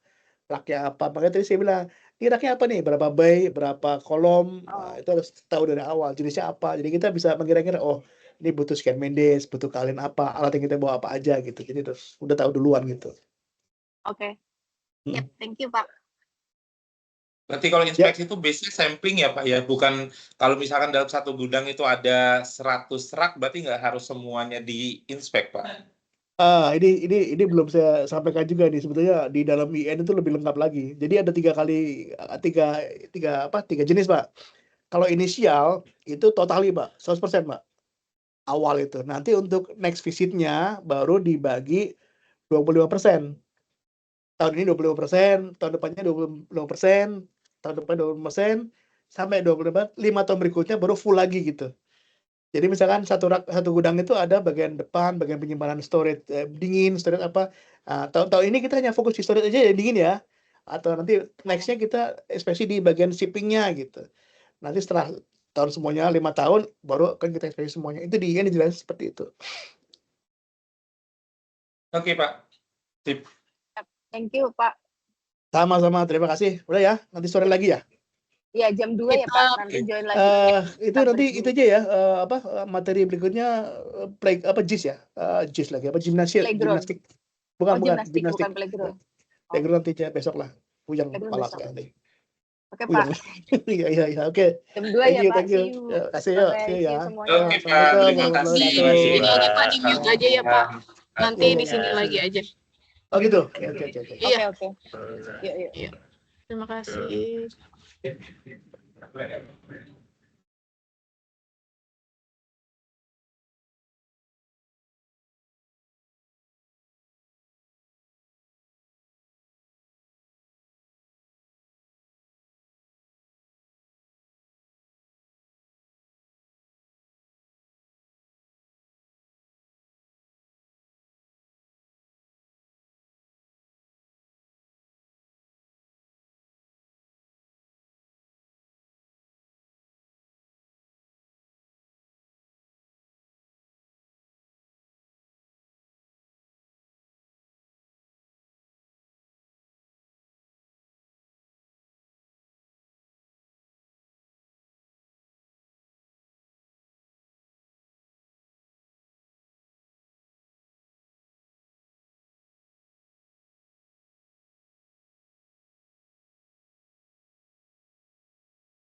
Raknya apa, makanya tadi saya bilang, ini raknya apa nih, berapa bay, berapa kolom, itu harus tahu dari awal, jenisnya apa. Jadi kita bisa mengira-ngira, oh ini butuh scan Mendes, butuh kalian apa, alat yang kita bawa apa aja gitu. Jadi terus udah tahu duluan gitu. Oke. Hmm. Yep, thank you Pak. Berarti kalau inspeksi itu base-nya sampling ya Pak ya, bukan kalau misalkan dalam satu gudang itu ada 100 rak, berarti nggak harus semuanya diinspek Pak. Ini belum saya sampaikan juga nih, sebetulnya di dalam IN itu lebih lengkap lagi. Jadi ada tiga jenis Pak. Kalau inisial itu totali Pak, 100% Pak. Awal itu. Nanti untuk next visitnya baru dibagi 25%. Tahun ini 25%, tahun depannya 25%, tahun depan 20%, sampai 25, 5 tahun berikutnya baru full lagi gitu. Jadi misalkan satu gudang itu ada bagian depan, bagian penyimpanan storage dingin, storage apa. Tahun ini kita hanya fokus di storage aja yang dingin ya. Atau nanti next-nya kita especially di bagian shipping-nya gitu. Nanti setelah tahun semuanya 5 tahun baru akan kita especially semuanya. Itu di yang dijelasin seperti itu. Oke Pak. Sip. Thank you Pak. Sama-sama, terima kasih. Udah ya, nanti sore lagi ya. Iya, jam 2 ya Pak, nanti join lagi. Itu nanti itu aja ya, materi berikutnya JIS ya, JIS lagi apa gimnastik. Bukan Gimnastik, gimnastik. bukan playground. Playground nanti besok lah. Puyeng Playground kepala besok. saya nanti. Oke Puyeng. Pak, Iya, oke. jam 2 ya Pak, Thank you. see you. Ya, kasih yuk, Bye-bye, see you see you ya. semuanya. Oke Pak, Assalamualaikum terima warahmatullahi kasih. Di wabarakatuh. ini aja Pak, di mute aja ya Pak. Nanti Iya. di sini lagi aja. Oh gitu. Oke. Iya. Oke. Yuk. Terima kasih.